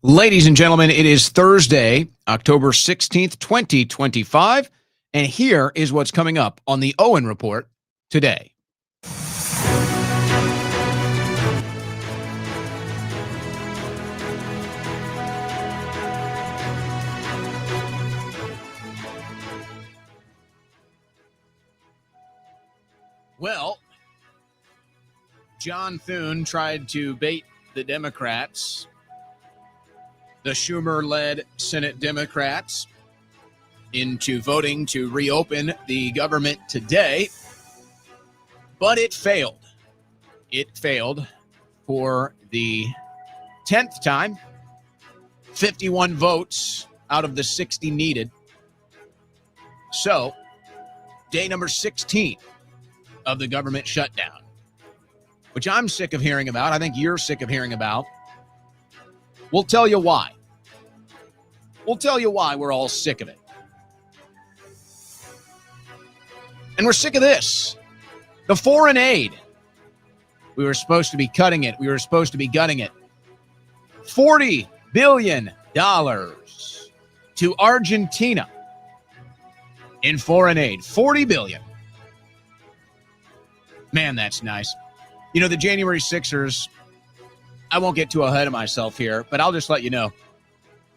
Ladies and gentlemen, it is Thursday, October 16th, 2025, and here is what's coming up on the Owen Report today. Well, John Thune tried to bait the Democrats, the Schumer-led Senate Democrats, into voting to reopen the government today, but it failed. It failed for the 10th time, 51 votes out of the 60 needed. So, day number 16 of the government shutdown, which I'm sick of hearing about. I think you're sick of hearing about. We'll tell you why. We'll tell you why we're all sick of it. And we're sick of this. The foreign aid. We were supposed to be cutting it. We were supposed to be gutting it. $40 billion to Argentina in foreign aid. $40 billion. Man, that's nice. You know, the January 6ers, I won't get too ahead of myself here, but I'll just let you know.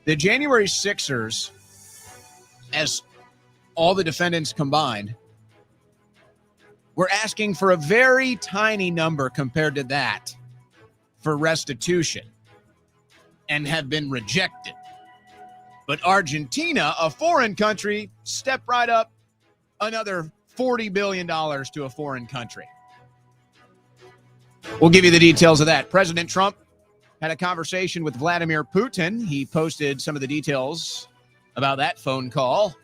The January 6ers, as all the defendants combined, were asking for a very tiny number compared to that for restitution and have been rejected. But Argentina, a foreign country, stepped right up, another $40 billion to a foreign country. We'll give you the details of that. President Trump had a conversation with Vladimir Putin. He posted some of the details about that phone call.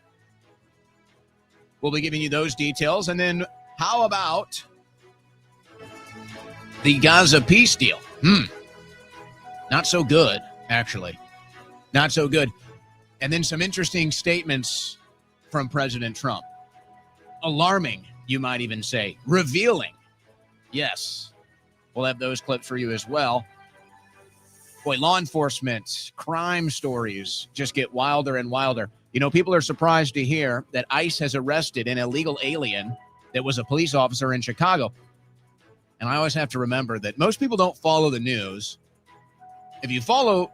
We'll be giving you those details. And then how about the Gaza peace deal? Not so good, actually. Not so good. And then some interesting statements from President Trump. Alarming, you might even say. Revealing. Yes. We'll have those clips for you as well. Boy, law enforcement, crime stories just get wilder and wilder. You know, people are surprised to hear that ICE has arrested an illegal alien that was a police officer in Chicago. And I always have to remember that most people don't follow the news. If you follow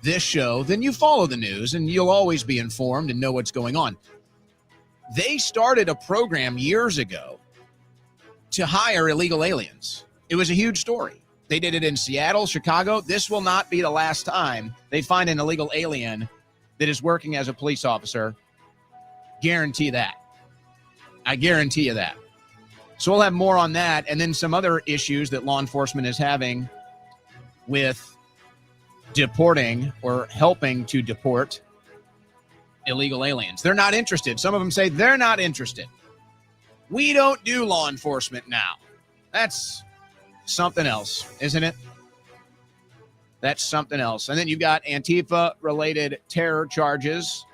this show, then you follow the news and you'll always be informed and know what's going on. They started a program years ago to hire illegal aliens. It was a huge story. They did it in Seattle, Chicago. This will not be the last time they find an illegal alien that is working as a police officer. Guarantee that. I guarantee you that. So we'll have more on that, and then some other issues that law enforcement is having with deporting or helping to deport illegal aliens. They're not interested. Some of them say they're not interested. We don't do law enforcement now. That's something else, isn't it? That's something else. And then you've got Antifa-related terror charges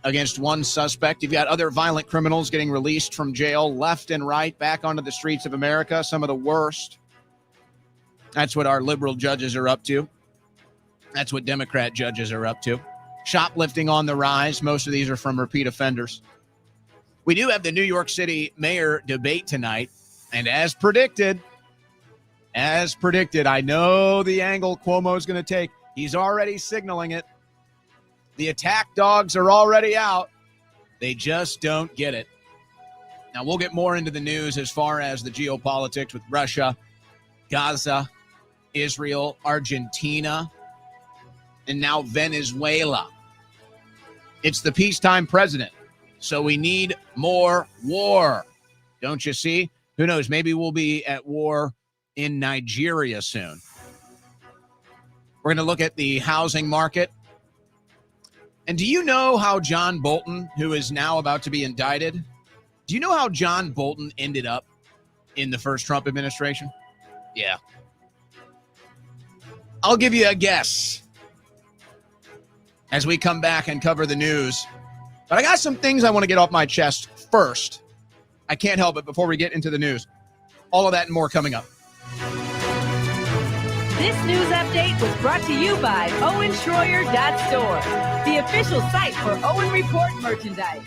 against one suspect. You've got other violent criminals getting released from jail left and right, back onto the streets of America, some of the worst. That's what our liberal judges are up to. That's what Democrat judges are up to. Shoplifting on the rise. Most of these are from repeat offenders. We do have the New York City mayor debate tonight, and as predicted, I know the angle Cuomo's going to take. He's already signaling it. The attack dogs are already out. They just don't get it. Now, we'll get more into the news as far as the geopolitics with Russia, Gaza, Israel, Argentina, and now Venezuela. It's the peacetime president, so we need more war. Don't you see? Who knows? Maybe we'll be at war in Nigeria soon. We're going to look at the housing market. And do you know how John Bolton, who is now about to be indicted, do you know how John Bolton ended up in the first Trump administration? Yeah. I'll give you a guess as we come back and cover the news. But I got some things I want to get off my chest first. I can't help it before we get into the news. All of that and more coming up. This news update was brought to you by OwenSchroyer.store, the official site for Owen Report merchandise.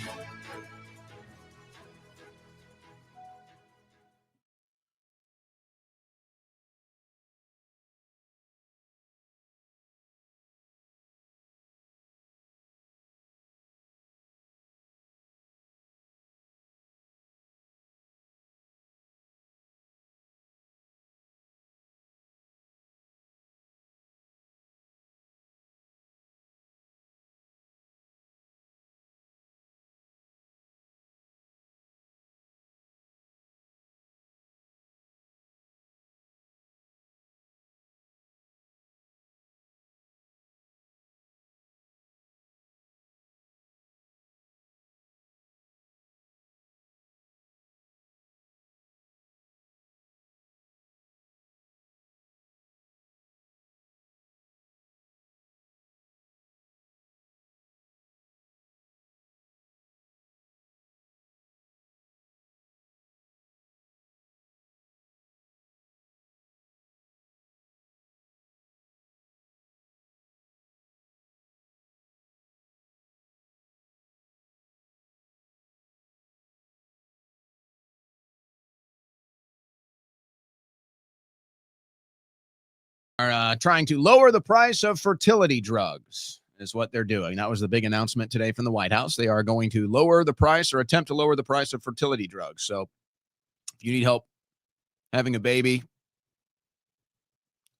Are trying to lower the price of fertility drugs is what they're doing. That was the big announcement today from the White House. They are going to lower the price or attempt to lower the price of fertility drugs. So if you need help having a baby,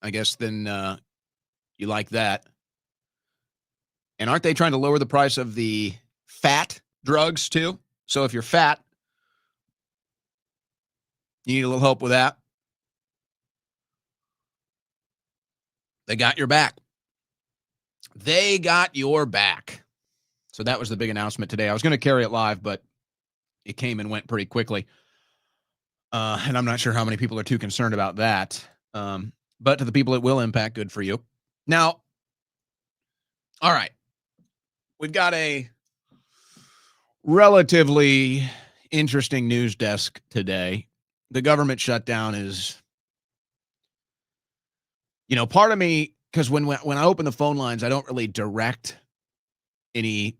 I guess then you like that. And aren't they trying to lower the price of the fat drugs too? So if you're fat, you need a little help with that. They got your back. They got your back. So that was the big announcement today. I was going to carry it live, but it came and went pretty quickly. And I'm not sure how many people are too concerned about that. But to the people it will impact, good for you. Now, all right. We've got a relatively interesting news desk today. The government shutdown is, part of me, because when I open the phone lines, I don't really direct any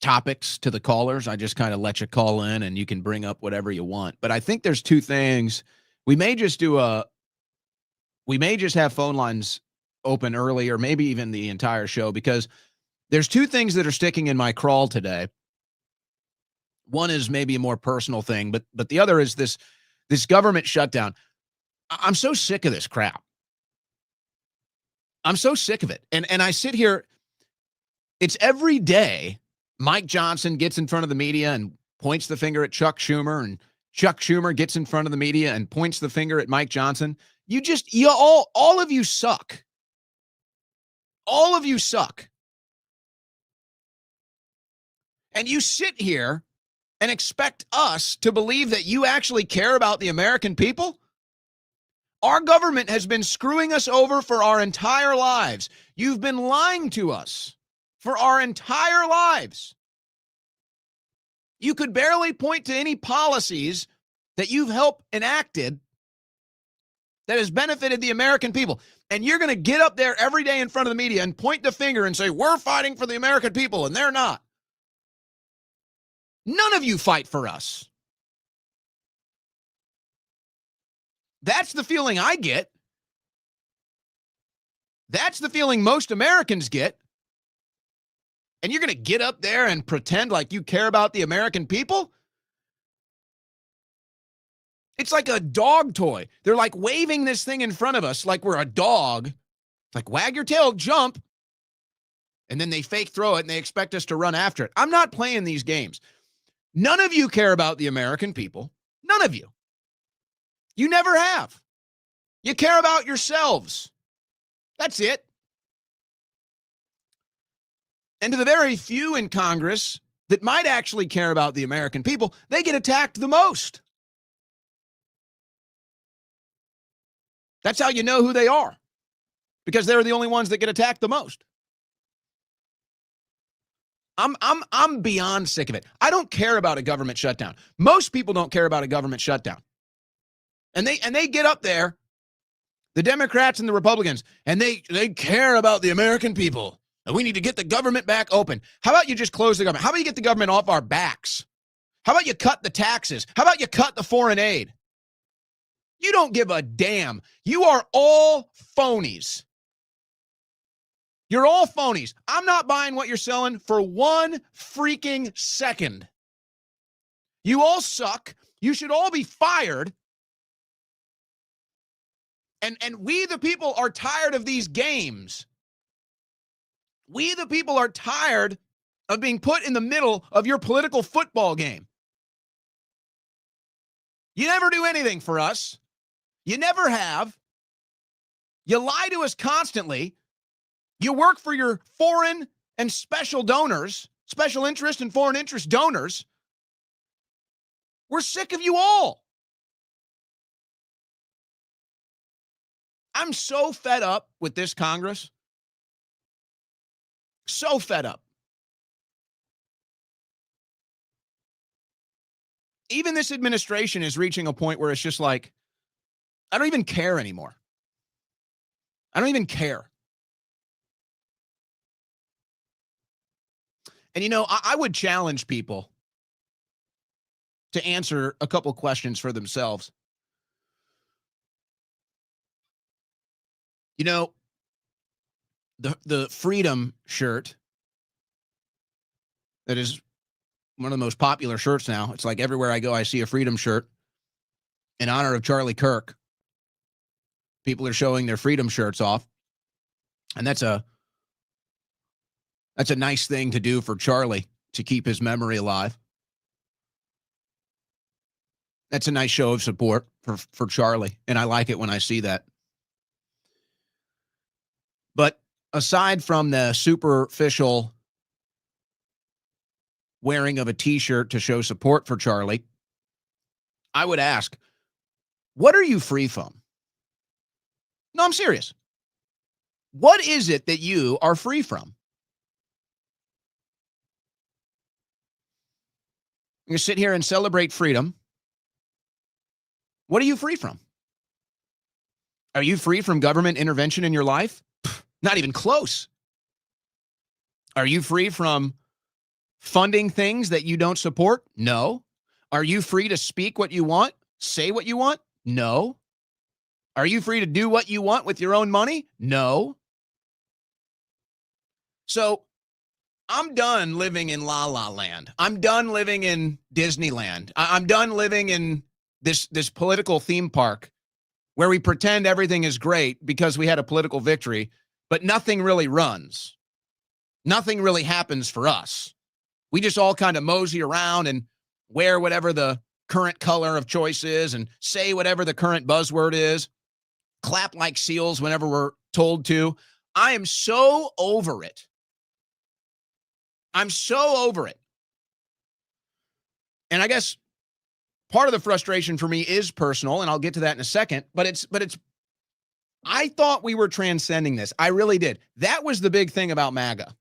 topics to the callers. I just kind of let you call in and you can bring up whatever you want. But I think there's two things. We may just have phone lines open early, or maybe even the entire show, because there's two things that are sticking in my crawl today. One is maybe a more personal thing, but the other is this government shutdown. I'm so sick of this crap. I'm so sick of it. And I sit here, it's every day Mike Johnson gets in front of the media and points the finger at Chuck Schumer, and Chuck Schumer gets in front of the media and points the finger at Mike Johnson. All of you suck. All of you suck. And you sit here and expect us to believe that you actually care about the American people? Our government has been screwing us over for our entire lives. You've been lying to us for our entire lives. You could barely point to any policies that you've helped enacted that has benefited the American people. And you're going to get up there every day in front of the media and point the finger and say, we're fighting for the American people, and they're not. None of you fight for us. That's the feeling I get. That's the feeling most Americans get. And you're going to get up there and pretend like you care about the American people? It's like a dog toy. They're like waving this thing in front of us like we're a dog. It's like, wag your tail, jump. And then they fake throw it and they expect us to run after it. I'm not playing these games. None of you care about the American people. None of you. You never have. You care about yourselves. That's it. And to the very few in Congress that might actually care about the American people, they get attacked the most. That's how you know who they are, because they're the only ones that get attacked the most. I'm beyond sick of it. I don't care about a government shutdown. Most people don't care about a government shutdown. And they get up there, The Democrats and the Republicans, and they care about the American people. And we need to get the government back open. How about you just close the government? How about you get the government off our backs? How about you cut the taxes? How about you cut the foreign aid? You don't give a damn. You are all phonies. You're all phonies. I'm not buying what you're selling for one freaking second. You all suck. You should all be fired. And we, the people, are tired of these games. We, the people, are tired of being put in the middle of your political football game. You never do anything for us. You never have. You lie to us constantly. You work for your foreign and special donors, special interest and foreign interest donors. We're sick of you all. I'm so fed up with this Congress. So fed up. Even this administration is reaching a point where it's just like, I don't even care anymore. I don't even care. And, you know, I would challenge people to answer a couple questions for themselves. You know, the Freedom shirt that is one of the most popular shirts now. It's like everywhere I go, I see a Freedom shirt in honor of Charlie Kirk. People are showing their Freedom shirts off. And that's a nice thing to do for Charlie, to keep his memory alive. That's a nice show of support for Charlie, and I like it when I see that. But aside from the superficial wearing of a T-shirt to show support for Charlie, I would ask, what are you free from? No, I'm serious. What is it that you are free from? You sit here and celebrate freedom. What are you free from? Are you free from government intervention in your life? Not even close. Are you free from funding things that you don't support? No. Are you free to speak what you want? Say what you want? No. Are you free to do what you want with your own money? No. So I'm done living in La La Land. I'm done living in Disneyland. I'm done living in this political theme park where we pretend everything is great because we had a political victory, but nothing really runs. Nothing really happens for us. We just all kind of mosey around and wear whatever the current color of choice is and say whatever the current buzzword is, clap like seals whenever we're told to. I am so over it. I'm so over it. And I guess part of the frustration for me is personal, and I'll get to that in a second, but it's I thought we were transcending this. I really did. That was the big thing about MAGA.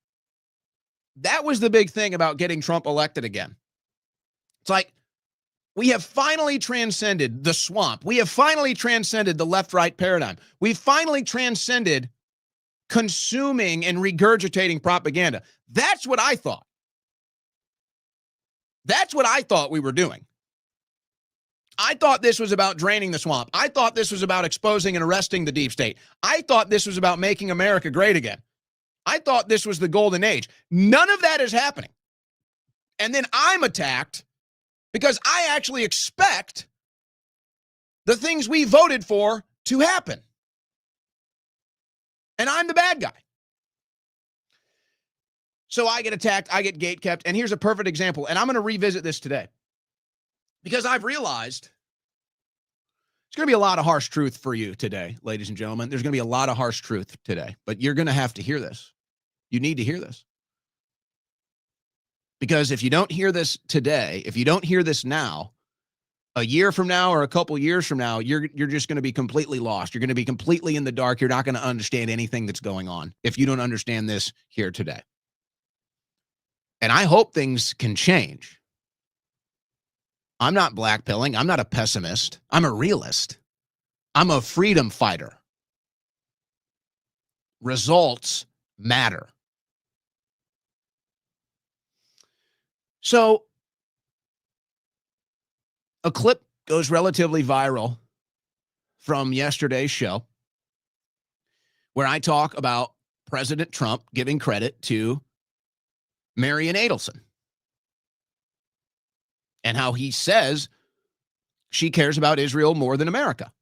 That was the big thing about getting Trump elected again. It's like, we have finally transcended the swamp. We have finally transcended the left-right paradigm. We've finally transcended consuming and regurgitating propaganda. That's what I thought. That's what I thought we were doing. I thought this was about draining the swamp. I thought this was about exposing and arresting the deep state. I thought this was about making America great again. I thought this was the golden age. None of that is happening. And then I'm attacked because I actually expect the things we voted for to happen. And I'm the bad guy. So I get attacked, I get gatekept, and here's a perfect example. And I'm going to revisit this today because I've realized there's going to be a lot of harsh truth for you today, ladies and gentlemen. There's going to be a lot of harsh truth today, but you're going to have to hear this. You need to hear this. Because if you don't hear this today, if you don't hear this now, a year from now or a couple years from now, you're just going to be completely lost. You're going to be completely in the dark. You're not going to understand anything that's going on if you don't understand this here today. And I hope things can change. I'm not blackpilling. I'm not a pessimist. I'm a realist. I'm a freedom fighter. Results matter. So a clip goes relatively viral from yesterday's show where I talk about President Trump giving credit to Marian Adelson and how he says she cares about Israel more than America.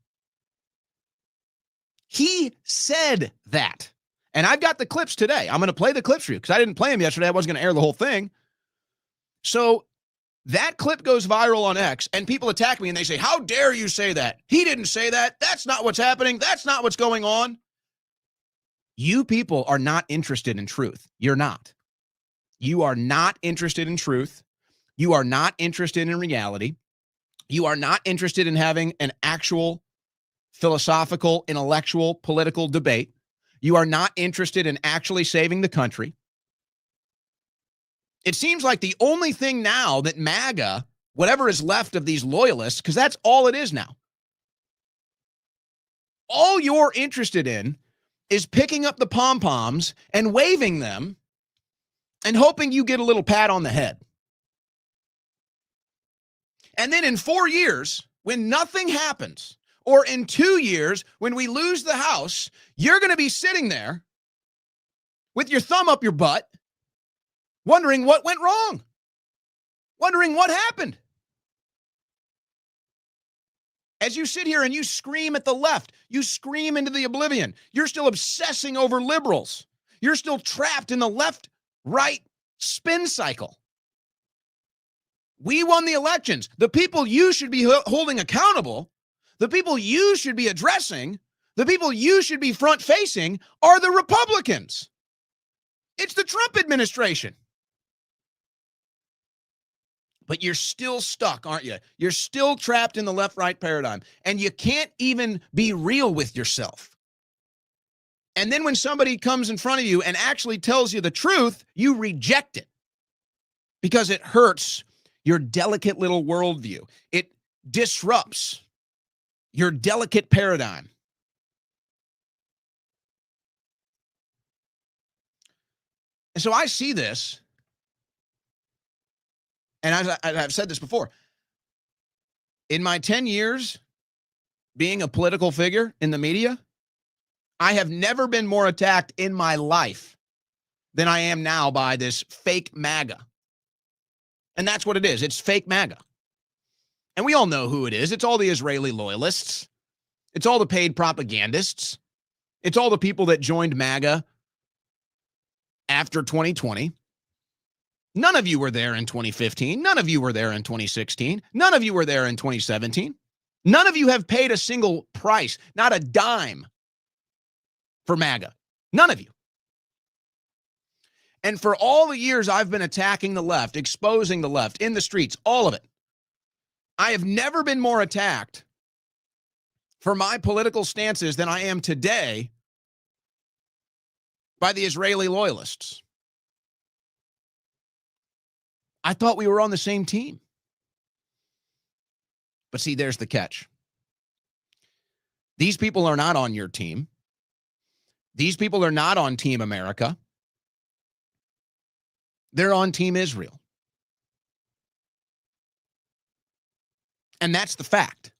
He said that. And I've got the clips today. I'm going to play the clips for you because I didn't play them yesterday. I wasn't going to air the whole thing. So that clip goes viral on X, and people attack me and they say, how dare you say that? He didn't say that. That's not what's happening. That's not what's going on. You people are not interested in truth. You're not. You are not interested in truth. You are not interested in reality. You are not interested in having an actual philosophical, intellectual, political debate. You are not interested in actually saving the country. It seems like the only thing now that MAGA, whatever is left of these loyalists, because that's all it is now. All you're interested in is picking up the pom-poms and waving them and hoping you get a little pat on the head. And then in 4 years, when nothing happens, or in 2 years, when we lose the House, you're going to be sitting there with your thumb up your butt, wondering what went wrong, wondering what happened. As you sit here and you scream at the left, you scream into the oblivion. You're still obsessing over liberals. You're still trapped in the left-right spin cycle. We won the elections. The people you should be holding accountable, the people you should be addressing, the people you should be front-facing are the Republicans. It's the Trump administration. But you're still stuck, aren't you? You're still trapped in the left-right paradigm, and you can't even be real with yourself. And then when somebody comes in front of you and actually tells you the truth, you reject it because it hurts your delicate little worldview. It disrupts your delicate paradigm. And so I see this, and as I've said this before, in my 10 years being a political figure in the media, I have never been more attacked in my life than I am now by this fake MAGA. And that's what it is. It's fake MAGA. And we all know who it is. It's all the Israeli loyalists. It's all the paid propagandists. It's all the people that joined MAGA after 2020. None of you were there in 2015. None of you were there in 2016. None of you were there in 2017. None of you have paid a single price, not a dime, for MAGA. None of you. And for all the years I've been attacking the left, exposing the left in the streets, all of it, I have never been more attacked for my political stances than I am today by the Israeli loyalists. I thought we were on the same team. But see, there's the catch. These people are not on your team. These people are not on Team America. They're on Team Israel. And that's the fact.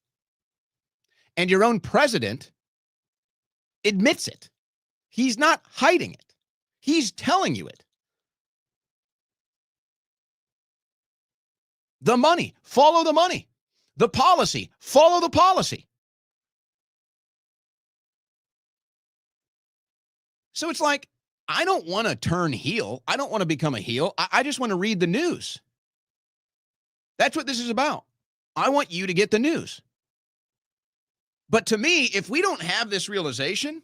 And your own president admits it. He's not hiding it. He's telling you it. The money, follow the money. The policy, follow the policy. So it's like, I don't want to turn heel. I don't want to become a heel. I just want to read the news. That's what this is about. I want you to get the news. But to me, if we don't have this realization,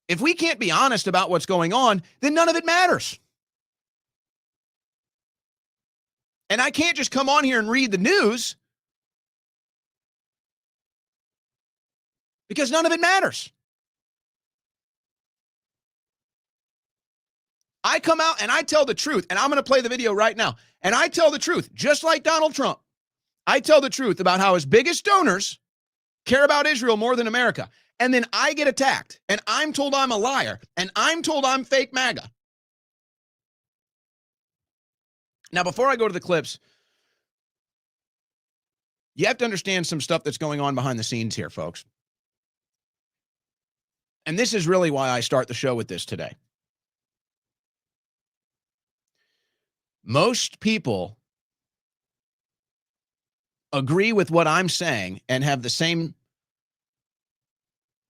if we can't be honest about what's going on, then none of it matters. And I can't just come on here and read the news because none of it matters. I come out and I tell the truth, and I'm going to play the video right now. And I tell the truth, just like Donald Trump. I tell the truth about how his biggest donors care about Israel more than America. And then I get attacked, and I'm told I'm a liar, and I'm told I'm fake MAGA. Now, before I go to the clips, you have to understand some stuff that's going on behind the scenes here, folks. And this is really why I start the show with this today. Most people agree with what I'm saying and have the same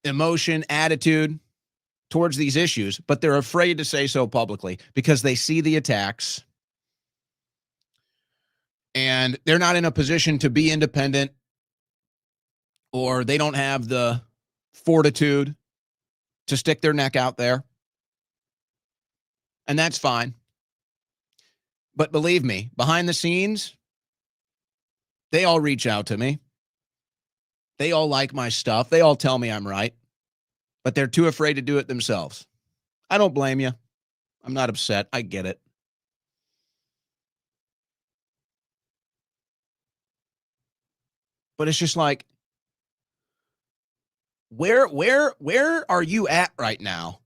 emotion, attitude towards these issues, but they're afraid to say so publicly because they see the attacks and they're not in a position to be independent, or they don't have the fortitude to stick their neck out there. And that's fine. But believe me, behind the scenes, they all reach out to me. They all like my stuff. They all tell me I'm right, but they're too afraid to do it themselves. I don't blame you. I'm not upset. I get it. But it's just like, where are you at right now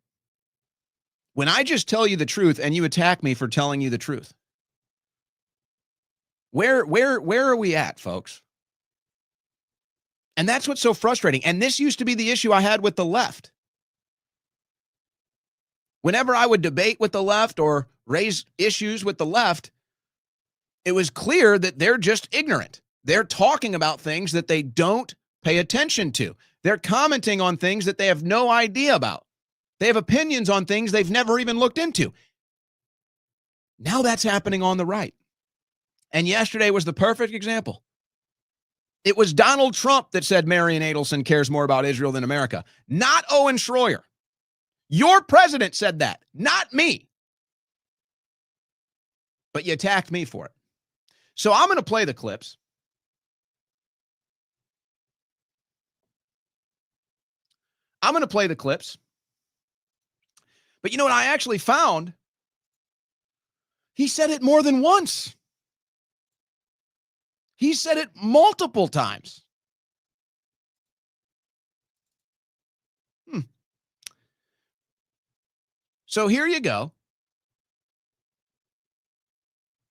when I just tell you the truth and you attack me for telling you the truth? Where are we at, folks? And that's what's so frustrating. And this used to be the issue I had with the left. Whenever I would debate with the left or raise issues with the left, it was clear that they're just ignorant. They're talking about things that they don't pay attention to. They're commenting on things that they have no idea about. They have opinions on things they've never even looked into. Now that's happening on the right. And yesterday was the perfect example. It was Donald Trump that said Marion Adelson cares more about Israel than America, not Owen Schroyer. Your president said that, not me. But you attacked me for it. So I'm going to play the clips. But you know what I actually found? He said it more than once. He said it multiple times. So here you go.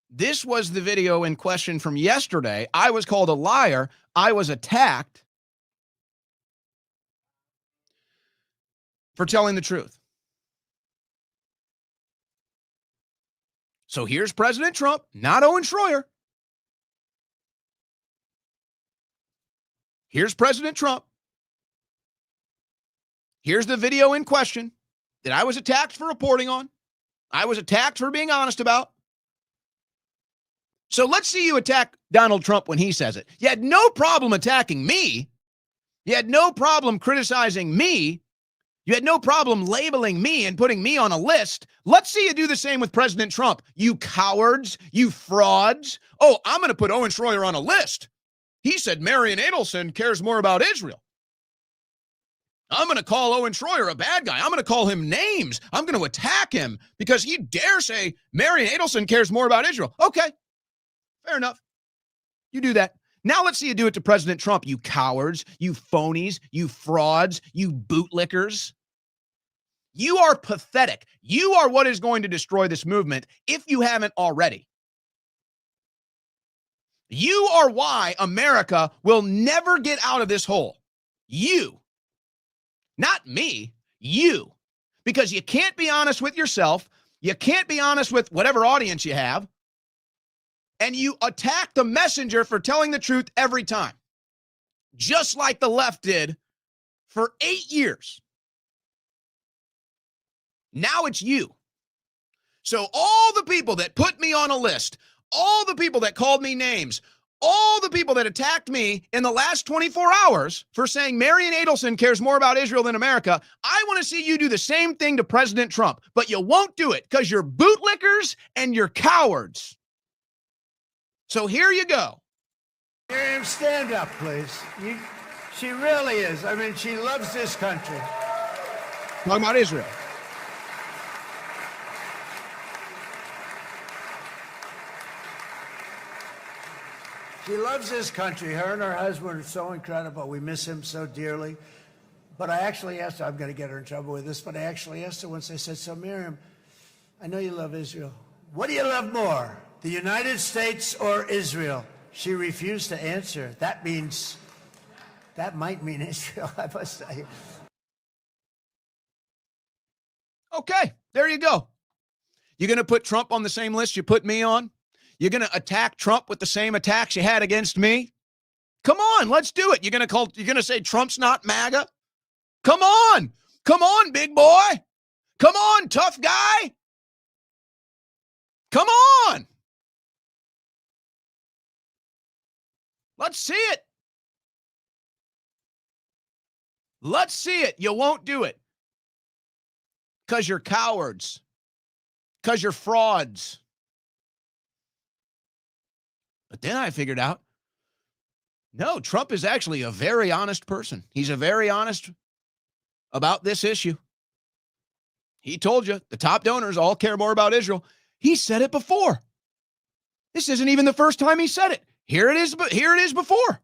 This was the video in question from yesterday. I was called a liar. I was attacked for telling the truth. So here's President Trump, not Owen Schroyer. Here's President Trump. Here's the video in question that I was attacked for reporting on. I was attacked for being honest about. So let's see you attack Donald Trump when he says it. You had no problem attacking me. You had no problem criticizing me. You had no problem labeling me and putting me on a list. Let's see you do the same with President Trump. You cowards, you frauds. Oh, I'm going to put Owen Schroyer on a list. He said Marion Adelson cares more about Israel. I'm going to call Owen Schroyer a bad guy. I'm going to call him names. I'm going to attack him because he dare say Marion Adelson cares more about Israel. Okay, fair enough. You do that. Now let's see you do it to President Trump, you cowards, you phonies, you frauds, you bootlickers. You are pathetic. You are what is going to destroy this movement if you haven't already. You are why America will never get out of this hole. You. Not me, you. Because you can't be honest with yourself. You can't be honest with whatever audience you have. And you attack the messenger for telling the truth every time. Just like the left did for 8 years. Now it's you. So all the people that put me on a list, all the people that called me names, all the people that attacked me in the last 24 hours for saying Marion Adelson cares more about Israel than America, I want to see you do the same thing to President Trump. But you won't do it because you're bootlickers and you're cowards. So here you go. Miriam, stand up, please. She really is. I mean, she loves this country. Talking about Israel. She loves this country. Her and her husband are so incredible. We miss him so dearly. But I actually asked her, I'm going to get her in trouble with this, but I actually asked her once, I said, so Miriam, I know you love Israel. What do you love more, the United States or Israel? She refused to answer. That might mean Israel, I must say. Okay, there you go. You're going to put Trump on the same list you put me on? You're going to attack Trump with the same attacks you had against me? Come on, let's do it. You're going to say Trump's not MAGA? Come on. Come on, big boy. Come on, tough guy. Come on. Let's see it. Let's see it. You won't do it. Because you're cowards. Because you're frauds. But then I figured out, no, Trump is actually a very honest person. He's a very honest about this issue. He told you the top donors all care more about Israel. He said it before. This isn't even the first time he said it. Here it is, but here it is before.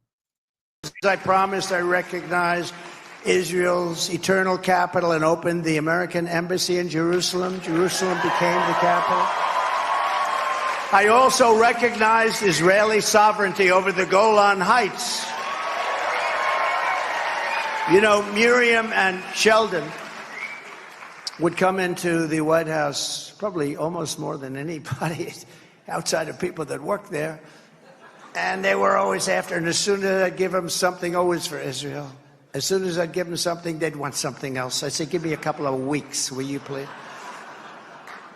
As I promised, I recognized Israel's eternal capital and opened the American embassy in Jerusalem. Jerusalem became the capital. I also recognized Israeli sovereignty over the Golan Heights. You know, Miriam and Sheldon would come into the White House probably almost more than anybody outside of people that work there. And they were always after, and as soon as I'd give them something, always for Israel. As soon as I'd give them something, they'd want something else. I'd say, give me a couple of weeks, will you please?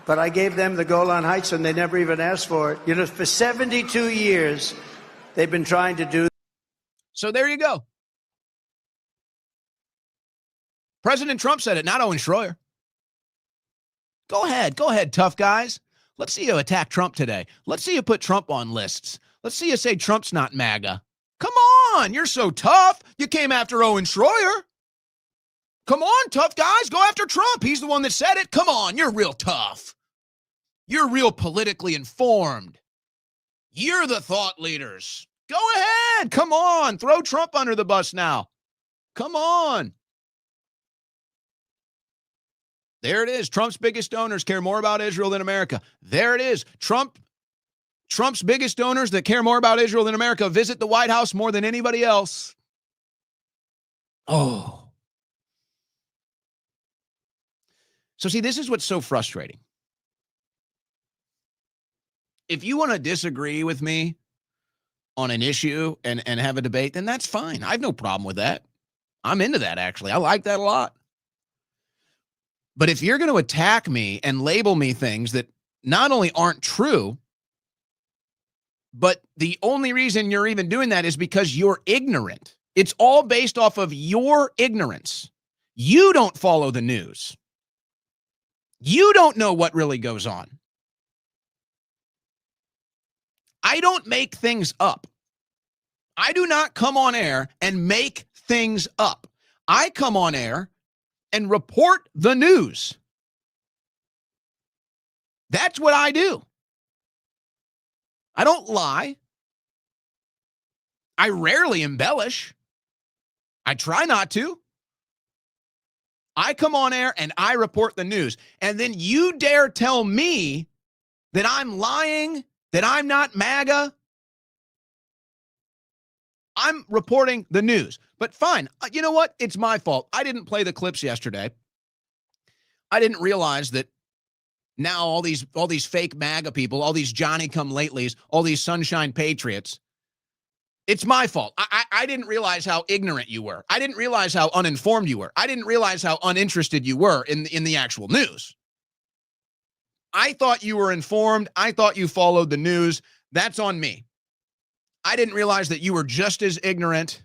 But I gave them the Golan Heights, and they never even asked for it. You know, for 72 years, they've been trying to do. So there you go. President Trump said it, not Owen Schroyer. Go ahead, tough guys. Let's see you attack Trump today. Let's see you put Trump on lists. Let's see you say Trump's not MAGA. Come on, you're so tough. You came after Owen Schroyer. Come on, tough guys, go after Trump. He's the one that said it. Come on, you're real tough. You're real politically informed. You're the thought leaders. Go ahead, come on, throw Trump under the bus now. Come on. There it is. Trump's biggest donors care more about Israel than America. There it is. Trump's biggest donors that care more about Israel than America visit the White House more than anybody else. Oh. So see, this is what's so frustrating. If you want to disagree with me on an issue and have a debate, then that's fine. I have no problem with that. I'm into that, actually. I like that a lot. But if you're going to attack me and label me things that not only aren't true, but the only reason you're even doing that is because you're ignorant. It's all based off of your ignorance. You don't follow the news. You don't know what really goes on. I don't make things up. I do not come on air and make things up. I come on air and report the news. That's what I do. I don't lie. I rarely embellish. I try not to. I come on air and I report the news. And then you dare tell me that I'm lying, that I'm not MAGA. I'm reporting the news. But fine. You know what? It's my fault. I didn't play the clips yesterday. I didn't realize that now all these fake MAGA people, all these Johnny-come-latelys, all these sunshine patriots, it's my fault. I didn't realize how ignorant you were. I didn't realize how uninformed you were. I didn't realize how uninterested you were in the actual news. I thought you were informed. I thought you followed the news. That's on me. I didn't realize that you were just as ignorant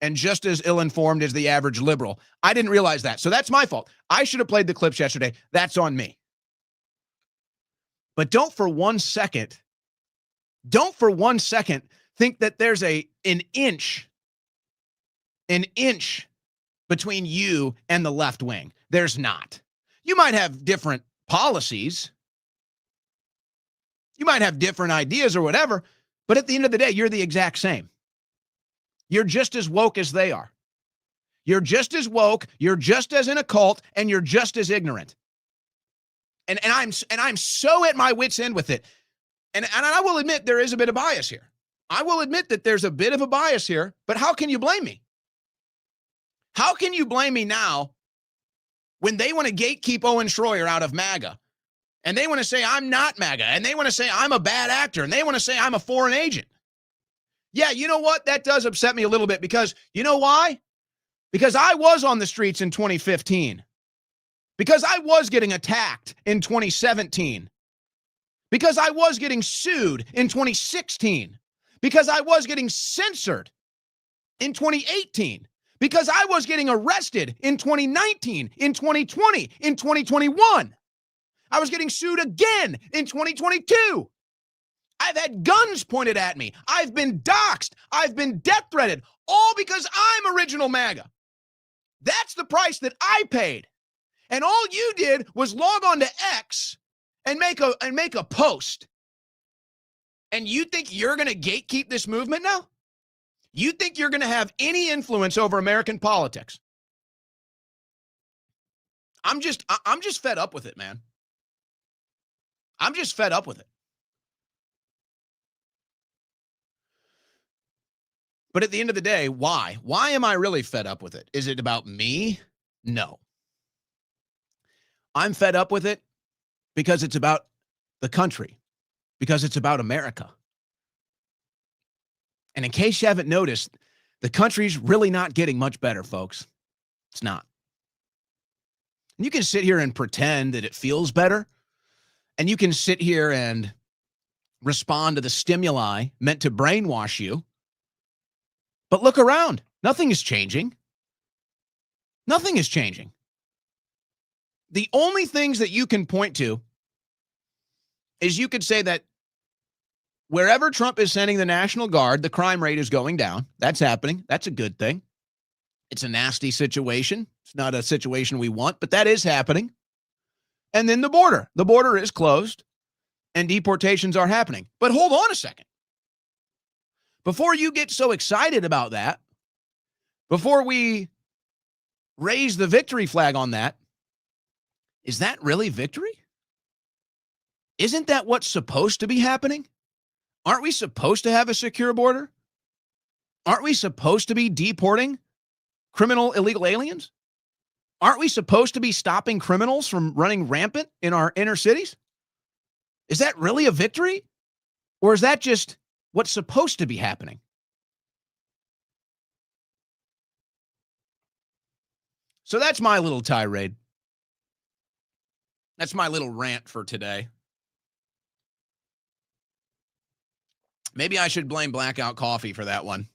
and just as ill-informed as the average liberal. I didn't realize that. So that's my fault. I should have played the clips yesterday. That's on me. But don't for one second think that there's an inch between you and the left wing. There's not. You might have different policies. You might have different ideas or whatever, but at the end of the day, you're the exact same. You're just as woke as they are. You're just as woke, you're just as in a cult, and you're just as ignorant. And I'm so at my wit's end with it. And I will admit there is a bit of bias here. I will admit that there's a bit of a bias here, but how can you blame me? How can you blame me now when they want to gatekeep Owen Schroyer out of MAGA? And they want to say I'm not MAGA, and they want to say I'm a bad actor, and they want to say I'm a foreign agent. Yeah, you know what? That does upset me a little bit because you know why? Because I was on the streets in 2015. Because I was getting attacked in 2017. Because I was getting sued in 2016. Because I was getting censored in 2018. Because I was getting arrested in 2019, in 2020, in 2021. I was getting sued again in 2022. I've had guns pointed at me. I've been doxxed. I've been death threatened, all because I'm original MAGA. That's the price that I paid. And all you did was log on to X and make a post. And you think you're going to gatekeep this movement now? You think you're going to have any influence over American politics? I'm just fed up with it, man. I'm just fed up with it. But at the end of the day, why? Why am I really fed up with it? Is it about me? No. I'm fed up with it because it's about the country, because it's about America. And in case you haven't noticed, the country's really not getting much better, folks. It's not. And you can sit here and pretend that it feels better, and you can sit here and respond to the stimuli meant to brainwash you. But look around. Nothing is changing. Nothing is changing. The only things that you can point to is you could say that wherever Trump is sending the National Guard, the crime rate is going down. That's happening. That's a good thing. It's a nasty situation. It's not a situation we want, but that is happening. And then the border is closed and deportations are happening. But hold on a second. Before you get so excited about that, before we raise the victory flag on that, is that really victory? Isn't that what's supposed to be happening? Aren't we supposed to have a secure border? Aren't we supposed to be deporting criminal illegal aliens? Aren't we supposed to be stopping criminals from running rampant in our inner cities? Is that really a victory? Or is that just what's supposed to be happening? So that's my little tirade. That's my little rant for today. Maybe I should blame Blackout Coffee for that one.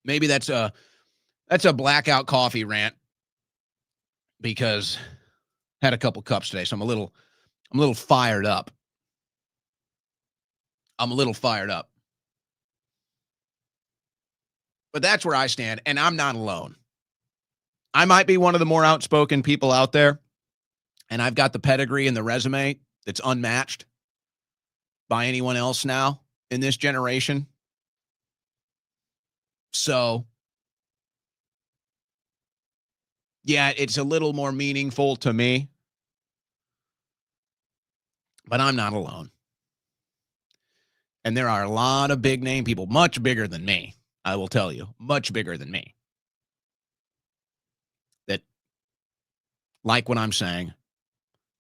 Maybe that's a Blackout Coffee rant because I had a couple cups today, so I'm a little fired up. I'm a little fired up. But that's where I stand, and I'm not alone. I might be one of the more outspoken people out there, and I've got the pedigree and the resume that's unmatched by anyone else now in this generation. So, yeah, it's a little more meaningful to me, but I'm not alone. And there are a lot of big name people, much bigger than me, I will tell you, much bigger than me, that like what I'm saying,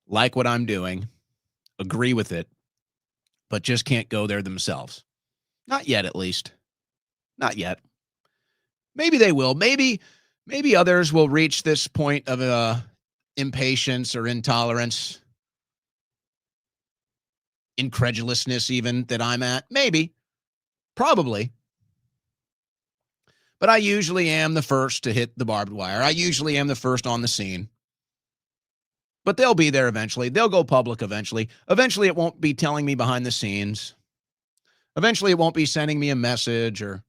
like what I'm doing, agree with it, but just can't go there themselves. Not yet, at least. Not yet. Maybe they will. Maybe others will reach this point of impatience or intolerance, incredulousness even, that I'm at. Maybe. Probably. But I usually am the first to hit the barbed wire. I usually am the first on the scene. But they'll be there eventually. They'll go public eventually. Eventually, it won't be telling me behind the scenes. Eventually, it won't be sending me a message or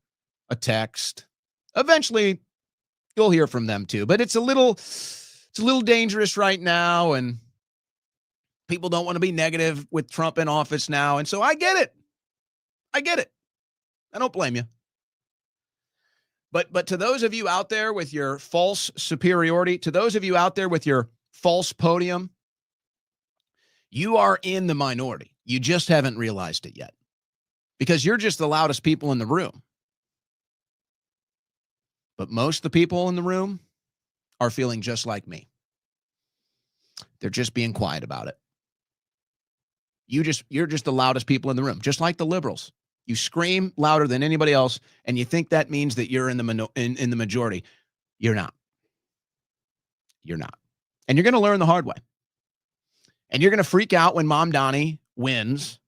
a text. Eventually, you'll hear from them too. But it's a little dangerous right now, and people don't want to be negative with Trump in office now. And so I get it. I don't blame you. But to those of you out there with your false superiority, to those of you out there with your false podium, you are in the minority. You just haven't realized it yet because you're just the loudest people in the room. But most of the people in the room are feeling just like me. They're just being quiet about it. You're just the loudest people in the room, just like the liberals. You scream louder than anybody else, and you think that means that you're in the majority. You're not. You're not. And you're going to learn the hard way. And you're going to freak out when Mom Donnie wins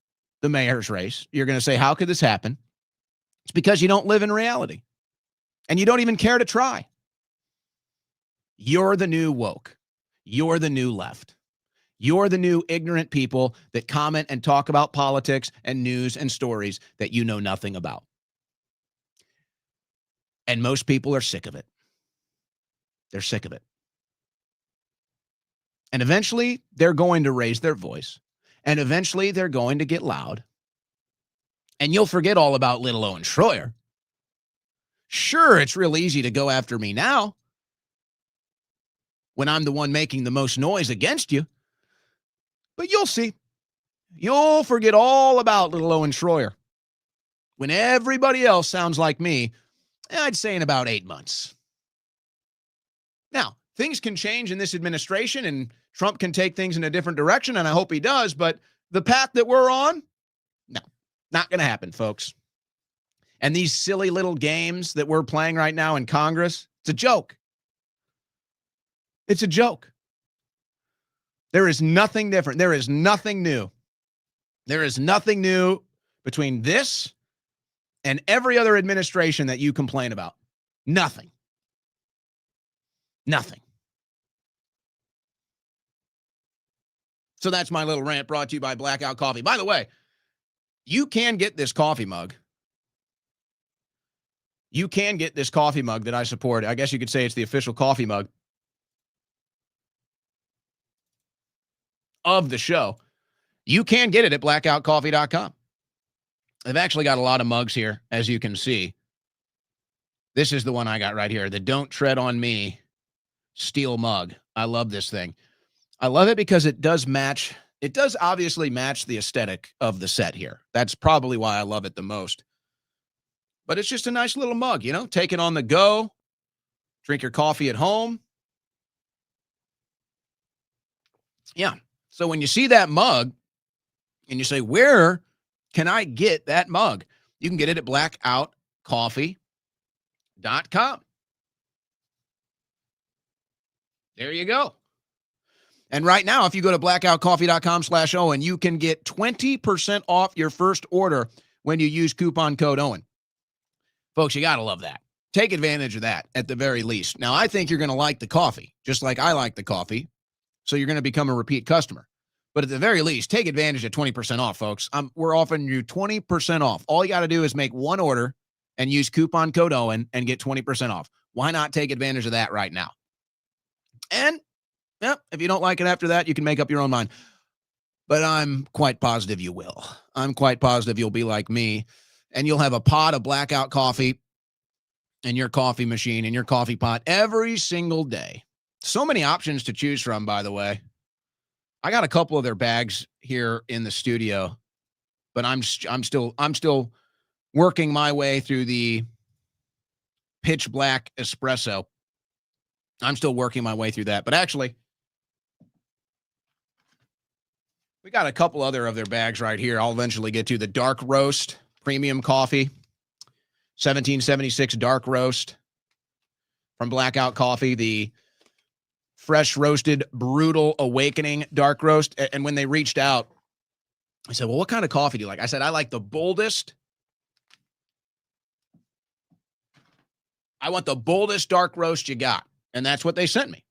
the mayor's race. You're going to say, how could this happen? It's because you don't live in reality. And you don't even care to try. You're the new woke. You're the new left. You're the new ignorant people that comment and talk about politics and news and stories that you know nothing about. And most people are sick of it. They're sick of it. And eventually, they're going to raise their voice. And eventually, they're going to get loud. And you'll forget all about little Owen Schroyer. Sure, it's real easy to go after me now when I'm the one making the most noise against you. But you'll see. You'll forget all about little Owen Schroyer when everybody else sounds like me, I'd say in about 8 months. Now, things can change in this administration, and Trump can take things in a different direction, and I hope he does, but the path that we're on, no, not going to happen, folks. And these silly little games that we're playing right now in Congress, it's a joke. It's a joke. There is nothing different. There is nothing new. There is nothing new between this and every other administration that you complain about. Nothing. Nothing. So that's my little rant brought to you by Blackout Coffee. By the way, you can get this coffee mug. You can get this coffee mug that I support. I guess you could say it's the official coffee mug of the show. You can get it at blackoutcoffee.com. They've actually got a lot of mugs here, as you can see. This is the one I got right here, the Don't Tread on Me steel mug. I love this thing. I love it because it does match. It does obviously match the aesthetic of the set here. That's probably why I love it the most. But it's just a nice little mug, you know, take it on the go, drink your coffee at home. Yeah. So when you see that mug and you say, where can I get that mug? You can get it at blackoutcoffee.com. There you go. And right now, if you go to blackoutcoffee.com/Owen, you can get 20% off your first order when you use coupon code Owen. Folks, you got to love that. Take advantage of that at the very least. Now, I think you're going to like the coffee, just like I like the coffee. So you're going to become a repeat customer. But at the very least, take advantage of 20% off, folks. We're offering you 20% off. All you got to do is make one order and use coupon code Owen and get 20% off. Why not take advantage of that right now? And yeah, if you don't like it after that, you can make up your own mind. But I'm quite positive you will. I'm quite positive you'll be like me, and you'll have a pot of Blackout coffee in your coffee machine, in your coffee pot every single day. So many options to choose from, by the way. I got a couple of their bags here in the studio, but I'm still working my way through the pitch black espresso. I'm still working my way through that. But actually, we got a couple other of their bags right here. I'll eventually get to the dark roast premium coffee, 1776 dark roast from Blackout Coffee, the fresh roasted brutal awakening dark roast. And when they reached out, I said, well, what kind of coffee do you like? I said, I like the boldest. I want the boldest dark roast you got. And that's what they sent me.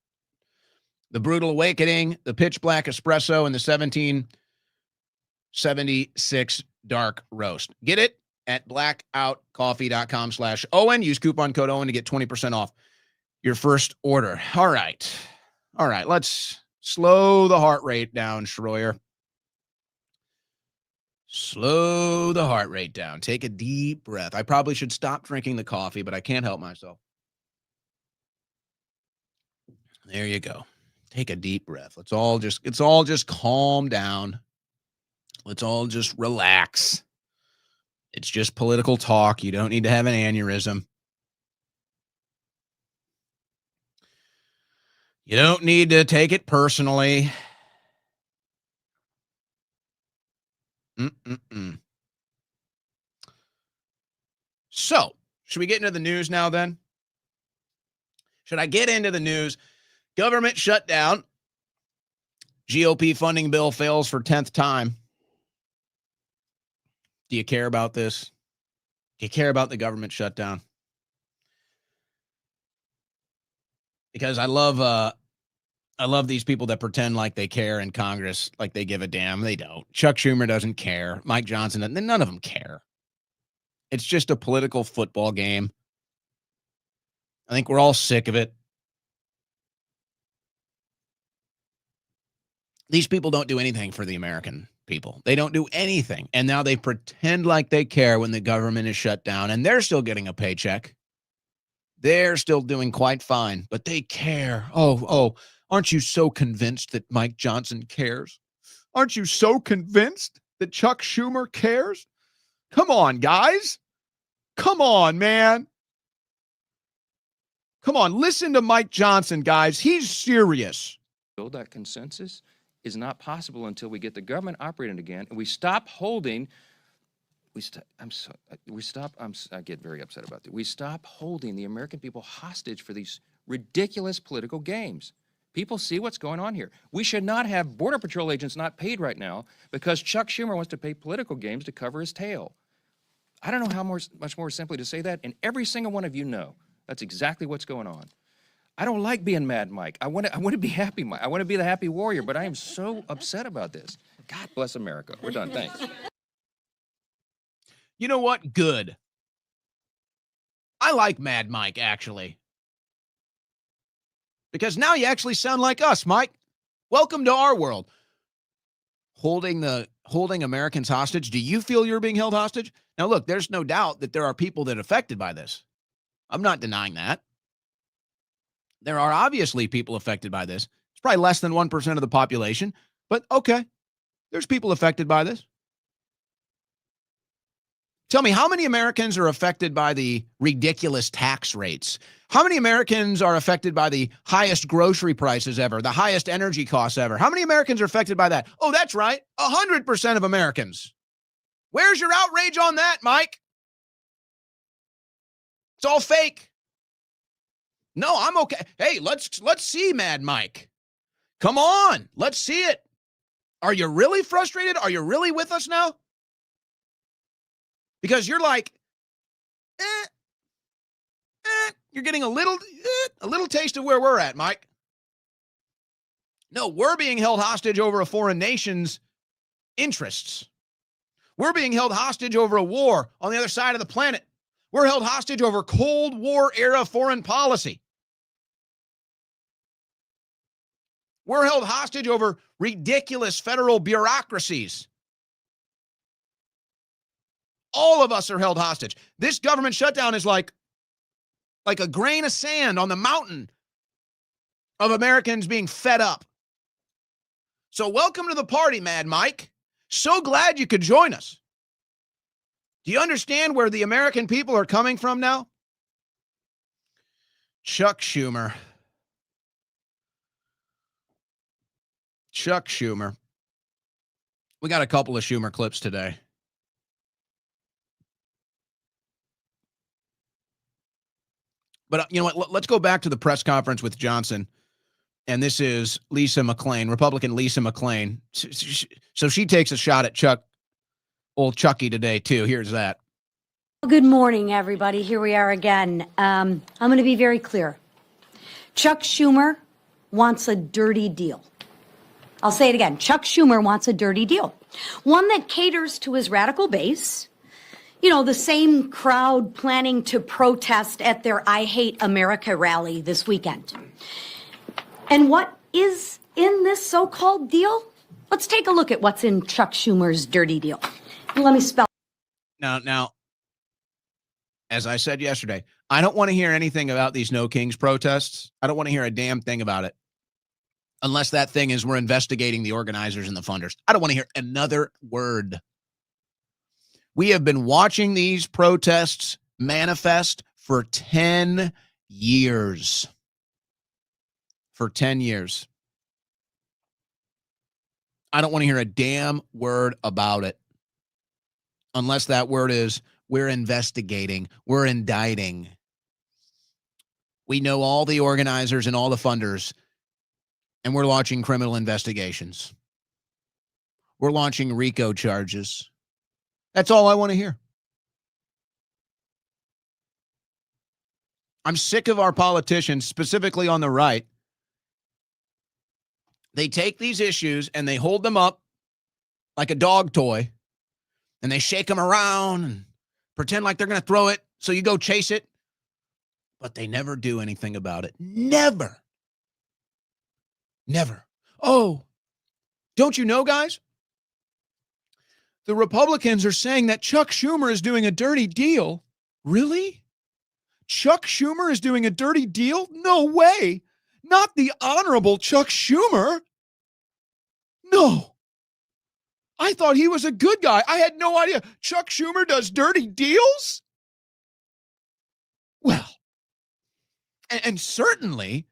The brutal awakening, the pitch black espresso, and the 1776 dark roast. Get it at blackoutcoffee.com/Owen. Use coupon code Owen to get 20% off your first order. All right. Let's slow the heart rate down, Schroyer. Slow the heart rate down. Take a deep breath. I probably should stop drinking the coffee, but I can't help myself. There you go. Take a deep breath. Let's all just calm down. Let's all just relax. It's just political talk. You don't need to have an aneurysm. You don't need to take it personally. So, should we get into the news now then? Should I get into the news? Government shutdown. GOP funding bill fails for 10th time. Do you care about this? Do you care about the government shutdown? Because I love these people that pretend like they care in Congress, like they give a damn. They don't. Chuck Schumer doesn't care. Mike Johnson doesn't. None of them care. It's just a political football game. I think we're all sick of it. These people don't do anything for the American people. They don't do anything. And now they pretend like they care when the government is shut down, and they're still getting a paycheck. They're still doing quite fine, but they care. Oh, aren't you so convinced that Mike Johnson cares? Aren't you so convinced that Chuck Schumer cares? Come on, guys. Come on, man. Come on, listen to Mike Johnson, guys. He's serious. Build that consensus is not possible until we get the government operating again and we stop holding. I get very upset about that. We stop holding the American people hostage for these ridiculous political games. People see what's going on here. We should not have Border Patrol agents not paid right now because Chuck Schumer wants to pay political games to cover his tail. I don't know how much more simply to say that, and every single one of you know that's exactly what's going on. I don't like being Mad Mike. I want to be happy Mike. I want to be the happy warrior, but I am so upset about this. God bless America. We're done. Thanks. You know what? Good. I like Mad Mike, actually. Because now you actually sound like us, Mike. Welcome to our world. Holding Americans hostage. Do you feel you're being held hostage? Now, look, there's no doubt that there are people that are affected by this. I'm not denying that. There are obviously people affected by this. It's probably less than 1% of the population, but okay, there's people affected by this. Tell me, how many Americans are affected by the ridiculous tax rates? How many Americans are affected by the highest grocery prices ever, the highest energy costs ever? How many Americans are affected by that? Oh, that's right, 100% of Americans. Where's your outrage on that, Mike? It's all fake. No, I'm okay. Hey, let's see Mad Mike. Come on, let's see it. Are you really frustrated? Are you really with us now? Because you're like, you're getting a little taste of where we're at, Mike. No, we're being held hostage over a foreign nation's interests. We're being held hostage over a war on the other side of the planet. We're held hostage over Cold War era foreign policy. We're held hostage over ridiculous federal bureaucracies. All of us are held hostage. This government shutdown is like a grain of sand on the mountain of Americans being fed up. So welcome to the party, Mad Mike. So glad you could join us. Do you understand where the American people are coming from now? Chuck Schumer. Chuck Schumer. We got a couple of Schumer clips today. But you know what? Let's go back to the press conference with Johnson. And this is Lisa McClain, Republican Lisa McClain. So she takes a shot at old Chucky today, too. Here's that. Good morning, everybody. Here we are again. I'm going to be very clear. Chuck Schumer wants a dirty deal. I'll say it again. Chuck Schumer wants a dirty deal. One that caters to his radical base. You know, the same crowd planning to protest at their I Hate America rally this weekend. And what is in this so-called deal? Let's take a look at what's in Chuck Schumer's dirty deal. Let me spell. Now, as I said yesterday, I don't want to hear anything about these No Kings protests. I don't want to hear a damn thing about it. Unless that thing is we're investigating the organizers and the funders. I don't want to hear another word. We have been watching these protests manifest for 10 years. For 10 years. I don't want to hear a damn word about it. Unless that word is we're investigating, we're indicting. We know all the organizers and all the funders, and we're launching criminal investigations. We're launching RICO charges. That's all I want to hear. I'm sick of our politicians, specifically on the right. They take these issues and they hold them up like a dog toy, and they shake them around and pretend like they're going to throw it, so you go chase it, but they never do anything about it. Never. Never. Oh, don't you know, guys? The Republicans are saying that Chuck Schumer is doing a dirty deal. Really? Chuck Schumer is doing a dirty deal? No way. Not the honorable Chuck Schumer. No. I thought he was a good guy. I had no idea. Chuck Schumer does dirty deals? Well, and certainly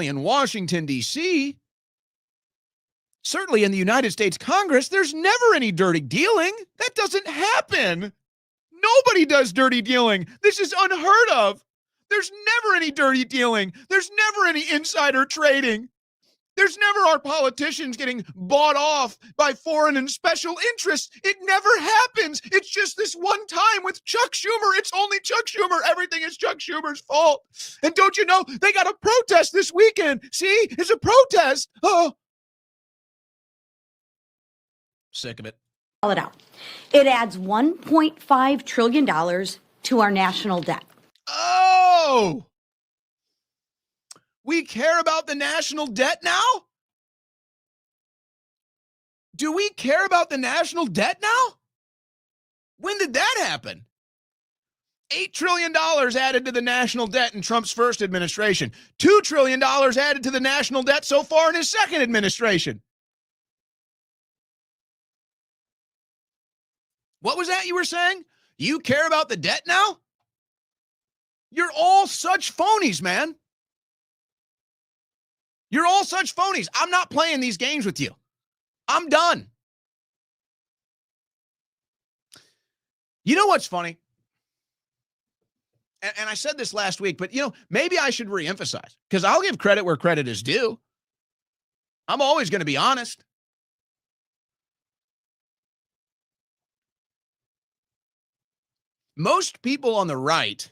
in Washington, D.C., certainly in the United States Congress, there's never any dirty dealing. That doesn't happen. Nobody does dirty dealing. This is unheard of. There's never any dirty dealing. There's never any insider trading. There's never our politicians getting bought off by foreign and special interests. It never happens. It's just this one time with Chuck Schumer. It's only Chuck Schumer. Everything is Chuck Schumer's fault. And don't you know, they got a protest this weekend. See, it's a protest. Oh. Sick of it. It out. It adds $1.5 trillion to our national debt. Oh! We care about the national debt now? Do we care about the national debt now? When did that happen? $8 trillion added to the national debt in Trump's first administration. $2 trillion added to the national debt so far in his second administration. What was that you were saying? You care about the debt now? You're all such phonies, man. You're all such phonies. I'm not playing these games with you. I'm done. You know what's funny? And I said this last week, but, maybe I should reemphasize, because I'll give credit where credit is due. I'm always going to be honest. Most people on the right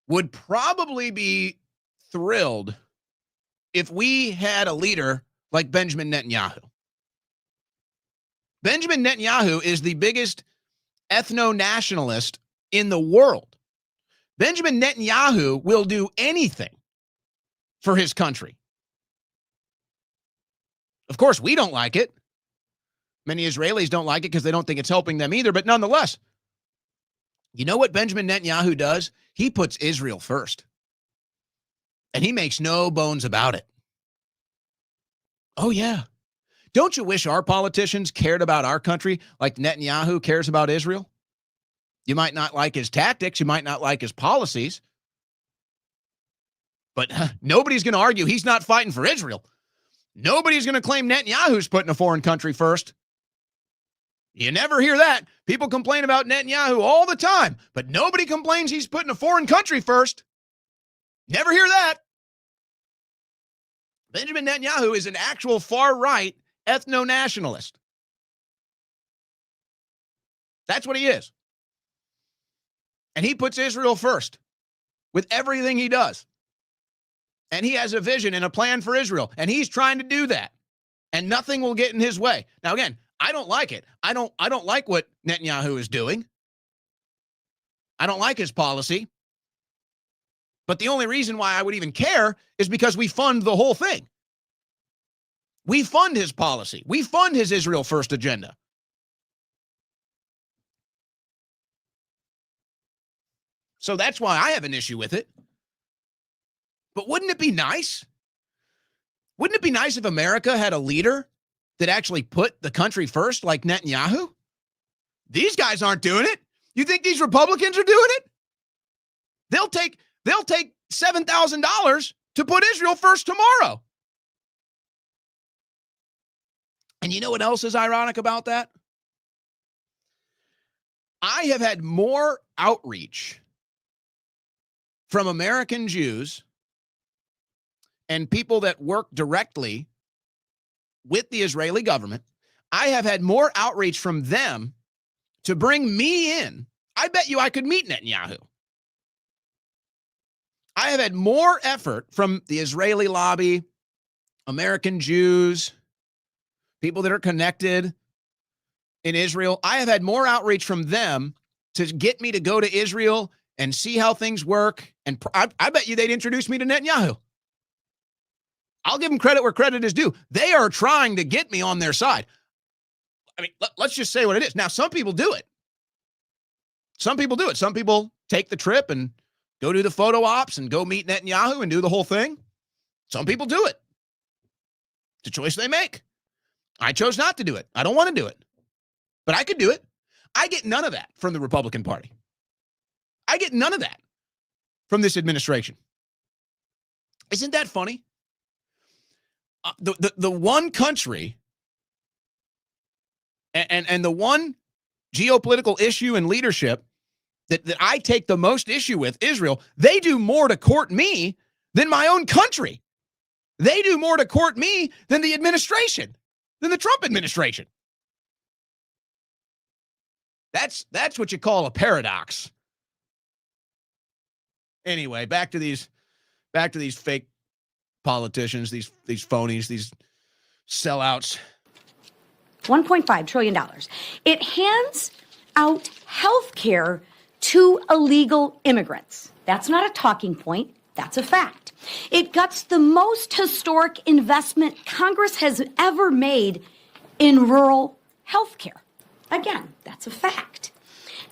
would probably be thrilled if we had a leader like Benjamin Netanyahu. Benjamin Netanyahu is the biggest ethno-nationalist in the world. Benjamin Netanyahu will do anything for his country. Of course, we don't like it. Many Israelis don't like it because they don't think it's helping them either, but nonetheless, you know what Benjamin Netanyahu does? He puts Israel first. And he makes no bones about it. Oh, yeah. Don't you wish our politicians cared about our country like Netanyahu cares about Israel? You might not like his tactics. You might not like his policies. But nobody's going to argue he's not fighting for Israel. Nobody's going to claim Netanyahu's putting a foreign country first. You never hear that. People complain about Netanyahu all the time, but nobody complains he's putting a foreign country first. Never hear that. Benjamin Netanyahu is an actual far-right ethno-nationalist. That's what he is. And he puts Israel first with everything he does. And he has a vision and a plan for Israel, and he's trying to do that. And nothing will get in his way. Now, again, I don't like it. I don't like what Netanyahu is doing. I don't like his policy. But the only reason why I would even care is because we fund the whole thing. We fund his policy. We fund his Israel first agenda. So that's why I have an issue with it. But wouldn't it be nice? Wouldn't it be nice if America had a leader that actually put the country first, like Netanyahu? These guys aren't doing it. You think these Republicans are doing it? They'll take $7,000 to put Israel first tomorrow. And you know what else is ironic about that? I have had more outreach from American Jews and people that work directly with the Israeli government. I have had more outreach from them to bring me in. I bet you I could meet Netanyahu. I have had more effort from the Israeli lobby, American Jews, people that are connected in Israel. I have had more outreach from them to get me to go to Israel and see how things work. And I bet you they'd introduce me to Netanyahu. I'll give them credit where credit is due. They are trying to get me on their side. I mean, let's just say what it is. Now, some people do it. Some people do it. Some people take the trip and go do the photo ops and go meet Netanyahu and do the whole thing. Some people do it. It's a choice they make. I chose not to do it. I don't want to do it. But I could do it. I get none of that from the Republican Party. I get none of that from this administration. Isn't that funny? The one country and the one geopolitical issue and leadership that I take the most issue with, Israel, they do more to court me than my own country. They do more to court me than the administration, than the Trump administration. That's what you call a paradox. Anyway, back to these fake politicians, these phonies, these sellouts. $1.5 trillion. It hands out health care to illegal immigrants. That's not a talking point. That's a fact. It guts the most historic investment Congress has ever made in rural health care. Again, that's a fact.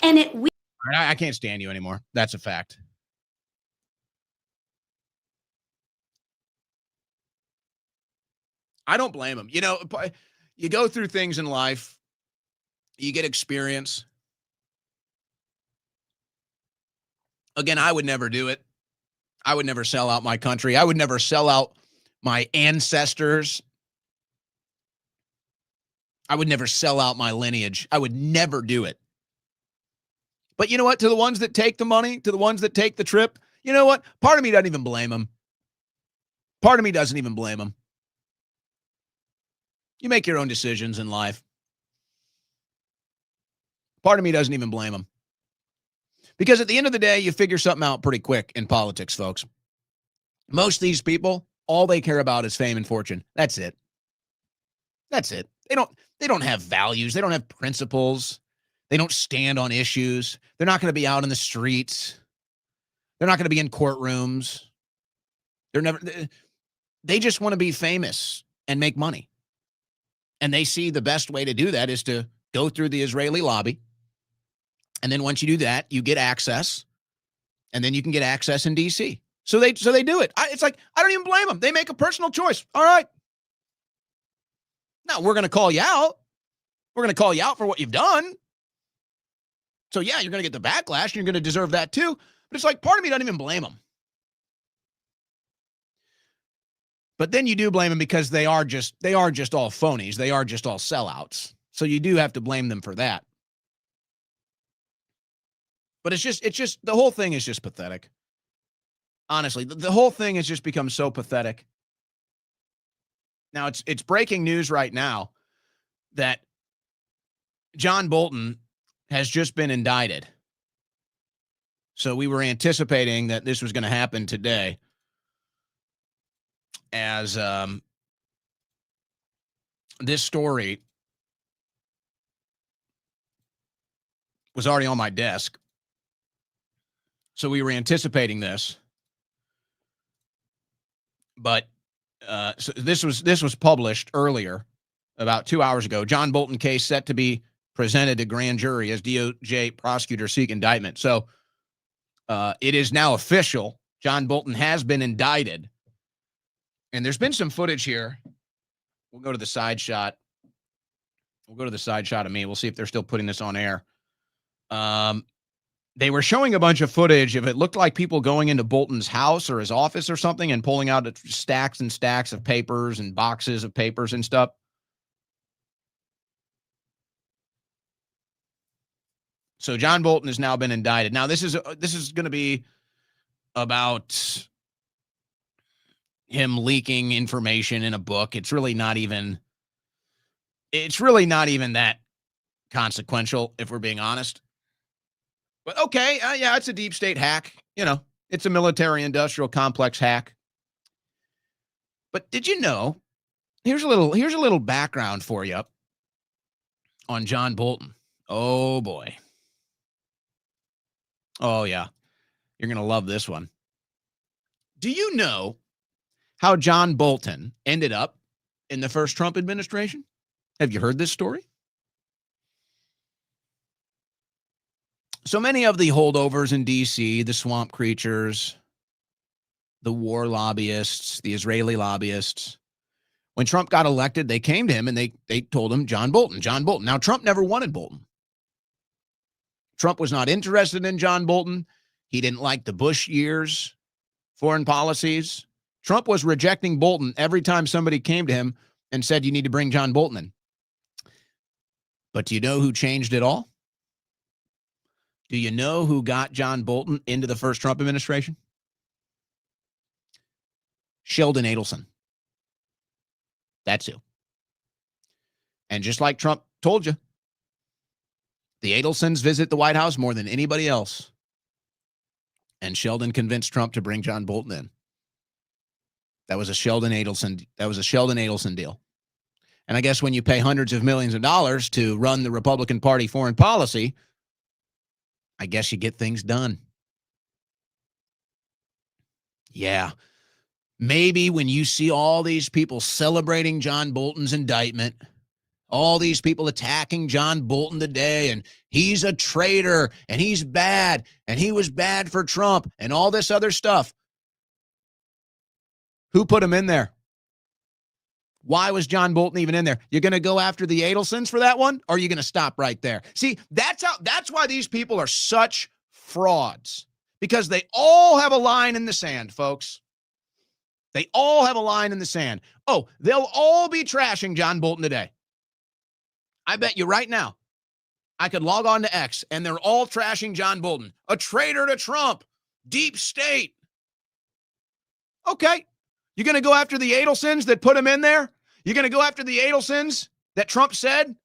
And I can't stand you anymore. That's a fact. I don't blame him. You know, you go through things in life, you get experience. Again, I would never do it. I would never sell out my country. I would never sell out my ancestors. I would never sell out my lineage. I would never do it. But you know what? To the ones that take the money, to the ones that take the trip, you know what? Part of me doesn't even blame them. Part of me doesn't even blame them. You make your own decisions in life. Part of me doesn't even blame them. Because at the end of the day, you figure something out pretty quick in politics, folks. Most of these people, all they care about is fame and fortune. That's it. That's it. They don't have values. They don't have principles. They don't stand on issues. They're not going to be out in the streets. They're not going to be in courtrooms. They just want to be famous and make money. And they see the best way to do that is to go through the Israeli lobby. And then once you do that, you get access. And then you can get access in D.C. So they do it. It's like, I don't even blame them. They make a personal choice. All right. Now, we're going to call you out. We're going to call you out for what you've done. So, yeah, you're going to get the backlash. And you're going to deserve that, too. But it's like, part of me doesn't even blame them. But then you do blame them because they are just all phonies. They are just all sellouts. So you do have to blame them for that. But it's just the whole thing is just pathetic. Honestly, the whole thing has just become so pathetic. Now it's breaking news right now that John Bolton has just been indicted. So we were anticipating that this was going to happen today, as this story was already on my desk. So we were anticipating this. But so this was published earlier, about 2 hours ago. John Bolton case set to be presented to grand jury as DOJ prosecutors seek indictment. So It is now official. John Bolton has been indicted. And there's been some footage here. We'll go to the side shot. We'll go to the side shot of me. We'll see if they're still putting this on air. They were showing a bunch of footage of it looked like people going into Bolton's house or his office or something and pulling out stacks and stacks of papers and boxes of papers and stuff. So John Bolton has now been indicted. Now this is going to be about him leaking information in a book. It's really not even that consequential, if we're being honest. But okay, yeah, it's a deep state hack. You know, it's a military-industrial complex hack. But did you know? Here's a little background for you on John Bolton. Oh boy. Oh yeah, you're gonna love this one. Do you know how John Bolton ended up in the first Trump administration? Have you heard this story? So many of the holdovers in D.C., the swamp creatures, the war lobbyists, the Israeli lobbyists, when Trump got elected, they came to him and they told him, John Bolton, John Bolton. Now, Trump never wanted Bolton. Trump was not interested in John Bolton. He didn't like the Bush years, foreign policies. Trump was rejecting Bolton every time somebody came to him and said, you need to bring John Bolton in. But do you know who changed it all? Do you know who got John Bolton into the first Trump administration? Sheldon Adelson. That's who. And just like Trump told you, the Adelsons visit the White House more than anybody else. And Sheldon convinced Trump to bring John Bolton in. That was a Sheldon Adelson deal. And I guess when you pay hundreds of millions of dollars to run the Republican Party foreign policy, I guess you get things done. Yeah. Maybe when you see all these people celebrating John Bolton's indictment, all these people attacking John Bolton today, and he's a traitor, and he's bad, and he was bad for Trump, and all this other stuff. Who put him in there? Why was John Bolton even in there? You're going to go after the Adelsons for that one? Or are you going to stop right there? See, that's why these people are such frauds. Because they all have a line in the sand, folks. They all have a line in the sand. Oh, they'll all be trashing John Bolton today. I bet you right now, I could log on to X and they're all trashing John Bolton. A traitor to Trump. Deep state. Okay. You're going to go after the Adelsons that put him in there? You're going to go after the Adelsons that Trump said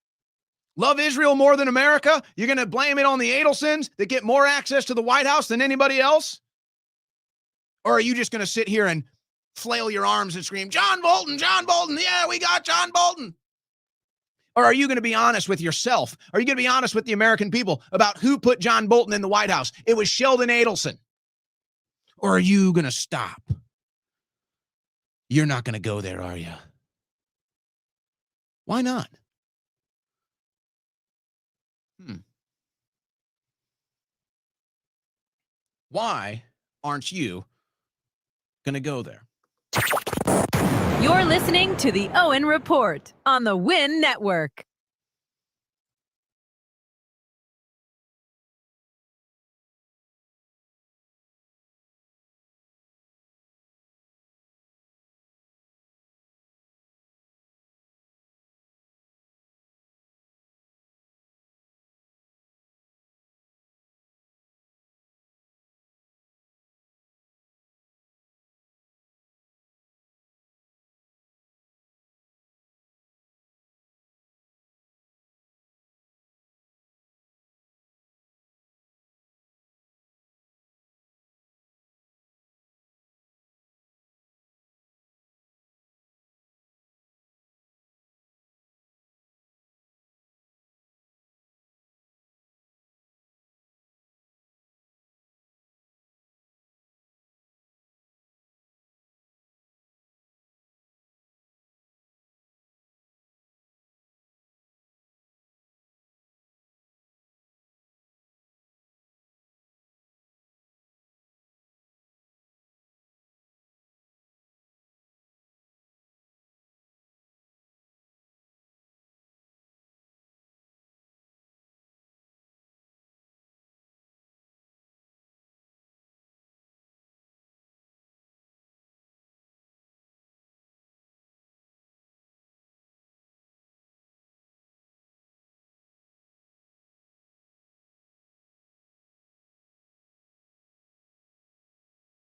love Israel more than America? You're going to blame it on the Adelsons that get more access to the White House than anybody else? Or are you just going to sit here and flail your arms and scream, John Bolton, yeah, we got John Bolton? Or are you going to be honest with yourself? Are you going to be honest with the American people about who put John Bolton in the White House? It was Sheldon Adelson. Or are you going to stop? You're not going to go there, are you? Why not? Why aren't you going to go there? You're listening to the Owen Report on the Win Network.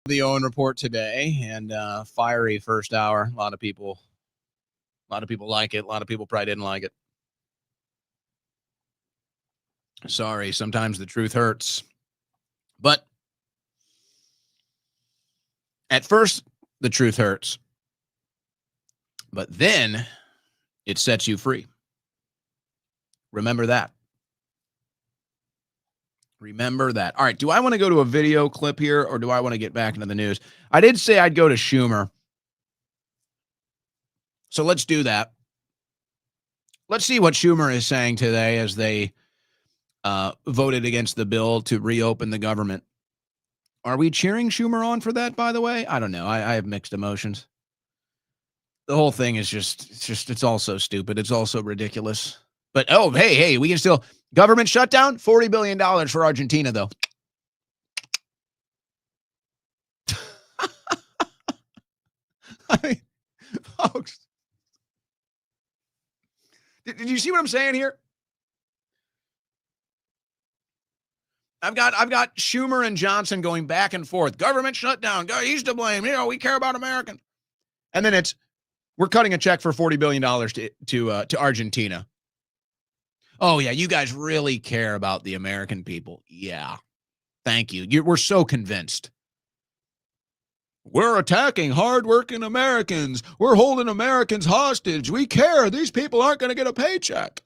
The Owen report today, and fiery first hour. A lot of people like it. A lot of people probably didn't like it. Sorry, sometimes the truth hurts. But at first, the truth hurts. But then it sets you free. Remember that. Remember that. All right, do I want to go to a video clip here, or do I want to get back into the news? I did say I'd go to Schumer. So let's do that. Let's see what Schumer is saying today as they voted against the bill to reopen the government. Are we cheering Schumer on for that, by the way? I don't know. I have mixed emotions. The whole thing is it's all so stupid. It's all so ridiculous. But, oh, hey, we can still... Government shutdown, $40 billion for Argentina, though. I mean, folks. Did you see what I'm saying here? I've got Schumer and Johnson going back and forth. Government shutdown. He's to blame. We care about Americans. And then we're cutting a check for $40 billion to Argentina. Oh, yeah, you guys really care about the American people. Yeah. Thank you. We're so convinced. We're attacking hardworking Americans. We're holding Americans hostage. We care. These people aren't going to get a paycheck.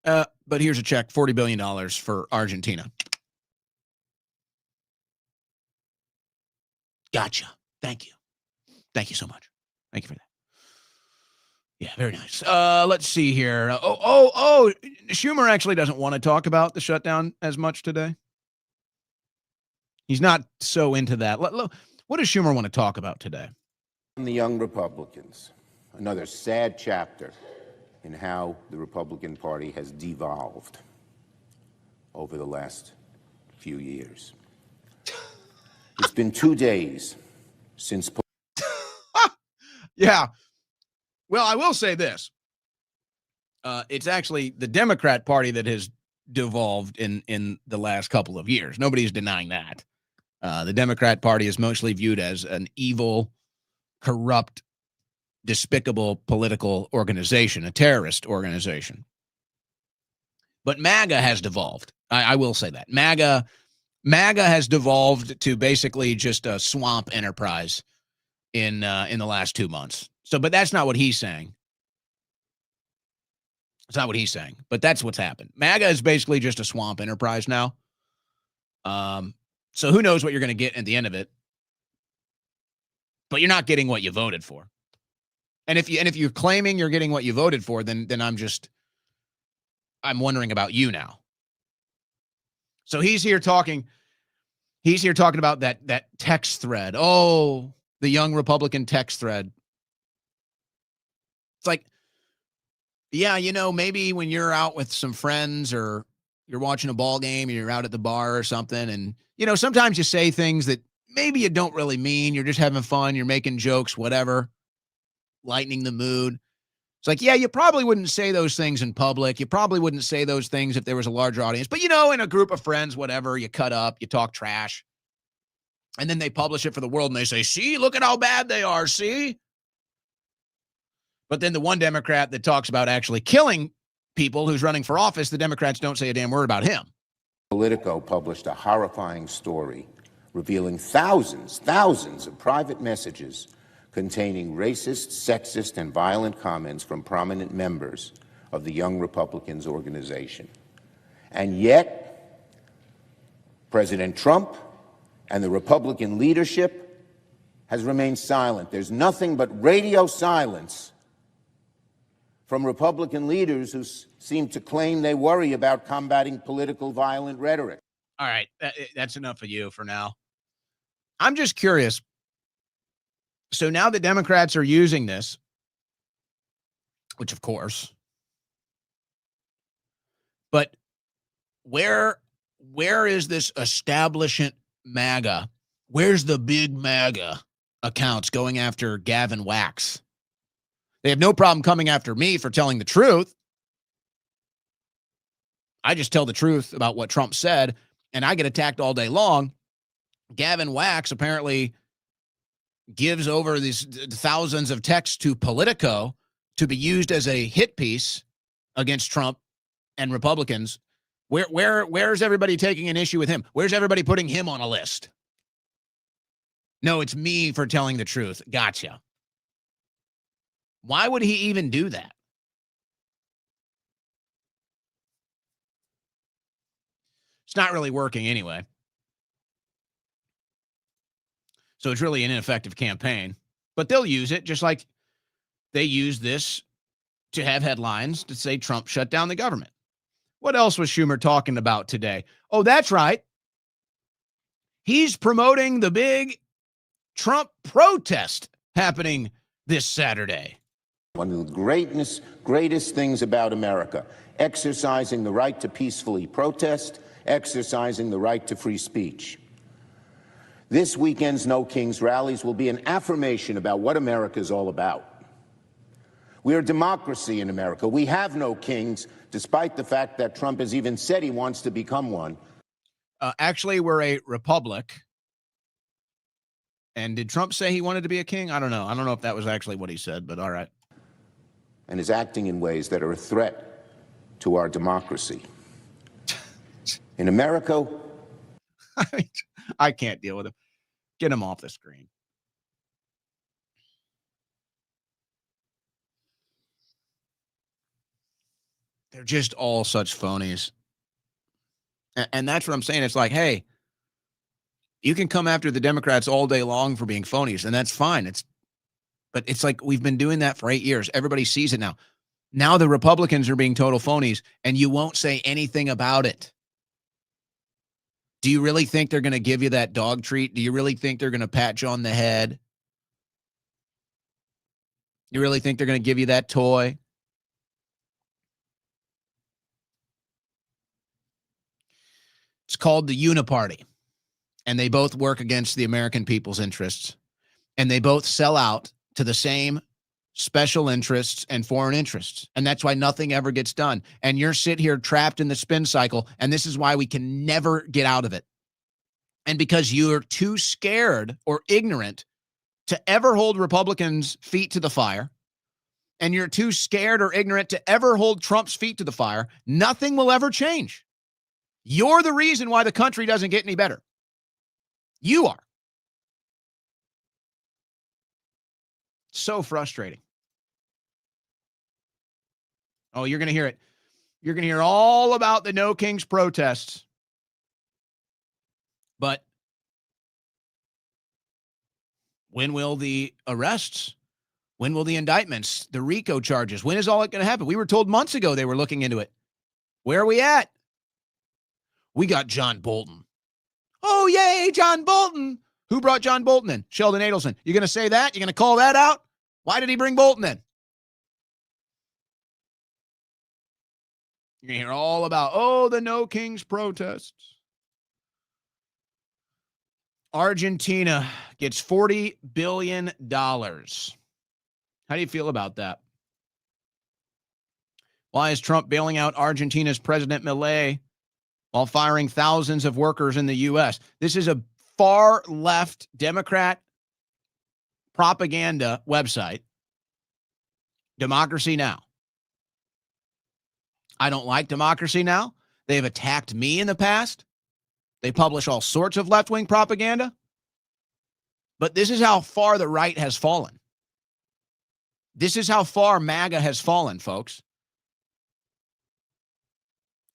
But here's a check, $40 billion for Argentina. Gotcha. Thank you. Thank you so much. Thank you for that. Yeah, very nice. Let's see here. Schumer actually doesn't want to talk about the shutdown as much today. He's not so into that. What does Schumer want to talk about today? The young Republicans, another sad chapter in how the Republican Party has devolved over the last few years. It's been 2 days since... Yeah. Well, I will say this. It's actually the Democrat Party that has devolved in the last couple of years. Nobody's denying that. The Democrat Party is mostly viewed as an evil, corrupt, despicable political organization, a terrorist organization. But MAGA has devolved. I will say that. MAGA has devolved to basically just a swamp enterprise in the last 2 months. But that's not what he's saying. It's not what he's saying, but that's what's happened. MAGA is basically just a swamp enterprise now. So who knows what you're going to get at the end of it? But you're not getting what you voted for. And if you're claiming you're getting what you voted for, then I'm wondering about you now. So he's here talking about that text thread. Oh, the young Republican text thread. It's like, yeah, maybe when you're out with some friends or you're watching a ball game or you're out at the bar or something, and, sometimes you say things that maybe you don't really mean. You're just having fun. You're making jokes, whatever, lightening the mood. It's like, yeah, you probably wouldn't say those things in public. You probably wouldn't say those things if there was a larger audience. But, in a group of friends, whatever, you cut up, you talk trash. And then they publish it for the world and they say, see, look at how bad they are, see? But then the one Democrat that talks about actually killing people who's running for office, the Democrats don't say a damn word about him. Politico published a horrifying story revealing thousands of private messages containing racist, sexist, and violent comments from prominent members of the Young Republicans organization. And yet, President Trump and the Republican leadership has remained silent. There's nothing but radio silence from Republican leaders who seem to claim they worry about combating political violent rhetoric. All right, that's enough of you for now. I'm just curious. So now the Democrats are using this, which of course, but where is this establishment MAGA? Where's the big MAGA accounts going after Gavin Wax? They have no problem coming after me for telling the truth. I just tell the truth about what Trump said, and I get attacked all day long. Gavin Wax apparently gives over these thousands of texts to Politico to be used as a hit piece against Trump and Republicans. Where's everybody taking an issue with him? Where's everybody putting him on a list? No, it's me for telling the truth. Gotcha. Why would he even do that? It's not really working anyway. So it's really an ineffective campaign. But they'll use it just like they use this to have headlines to say Trump shut down the government. What else was Schumer talking about today? Oh, that's right. He's promoting the big Trump protest happening this Saturday. One of the greatest things about America, exercising the right to peacefully protest, exercising the right to free speech. This weekend's No Kings rallies will be an affirmation about what America is all about. We are a democracy in America. We have no kings, despite the fact that Trump has even said he wants to become one. Actually, we're a republic. And did Trump say he wanted to be a king? I don't know. I don't know if that was actually what he said, but all right. And is acting in ways that are a threat to our democracy. In America, I can't deal with him. Get him off the screen. They're just all such phonies. And that's what I'm saying. It's like, hey, you can come after the Democrats all day long for being phonies, and that's fine. But it's like we've been doing that for 8 years. Everybody sees it now. Now the Republicans are being total phonies, and you won't say anything about it. Do you really think they're going to give you that dog treat? Do you really think they're going to pat you on the head? You really think they're going to give you that toy? It's called the Uniparty, and they both work against the American people's interests, and they both sell out to the same special interests and foreign interests, and that's why nothing ever gets done. And you're sit here trapped in the spin cycle, and this is why we can never get out of it. And because you're too scared or ignorant to ever hold Republicans' feet to the fire, and you're too scared or ignorant to ever hold Trump's feet to the fire, nothing will ever change. You're the reason why the country doesn't get any better. You are. So frustrating. Oh, you're going to hear it. You're going to hear all about the No Kings protests. But when will the arrests? When will the indictments, the RICO charges? When is all it going to happen? We were told months ago they were looking into it. Where are we at? We got John Bolton. Oh, yay, John Bolton. Who brought John Bolton in? Sheldon Adelson. You going to say that? You going to call that out? Why did he bring Bolton in? You're going to hear all about, the No Kings protests. Argentina gets $40 billion. How do you feel about that? Why is Trump bailing out Argentina's President Milei while firing thousands of workers in the U.S.? This is a far left Democrat propaganda website, Democracy Now! I don't like Democracy Now! They've attacked me in the past. They publish all sorts of left-wing propaganda. But this is how far the right has fallen. This is how far MAGA has fallen, folks.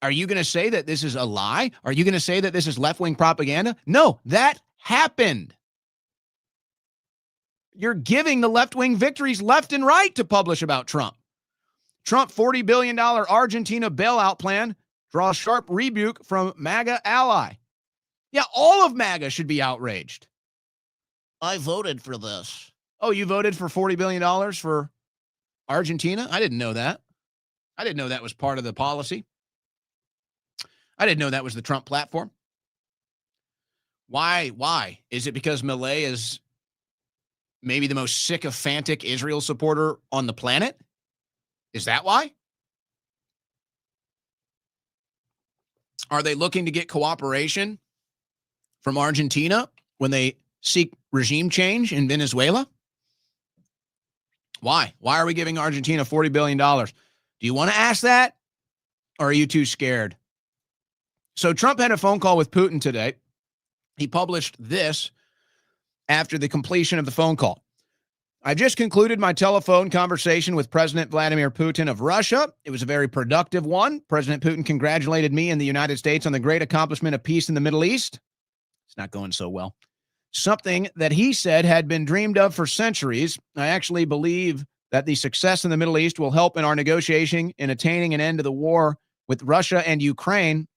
Are you going to say that this is a lie? Are you going to say that this is left-wing propaganda? No, that happened. You're giving the left-wing victories left and right to publish about Trump. Trump $40 billion Argentina bailout plan draws sharp rebuke from MAGA ally. Yeah, all of MAGA should be outraged. I voted for this. Oh, you voted for $40 billion for Argentina? I didn't know that. I didn't know that was part of the policy. I didn't know that was the Trump platform. Why? Is it because Milei is maybe the most sycophantic Israel supporter on the planet? Is that why? Are they looking to get cooperation from Argentina when they seek regime change in Venezuela? Why? Why are we giving Argentina $40 billion? Do you want to ask that, or are you too scared? So Trump had a phone call with Putin today. He published this after the completion of the phone call. I've just concluded my telephone conversation with President Vladimir Putin of Russia. It was a very productive one. President Putin congratulated me and the United States on the great accomplishment of peace in the Middle East. It's not going so well. Something that he said had been dreamed of for centuries. I actually believe that the success in the Middle East will help in our negotiation in attaining an end to the war with Russia and Ukraine,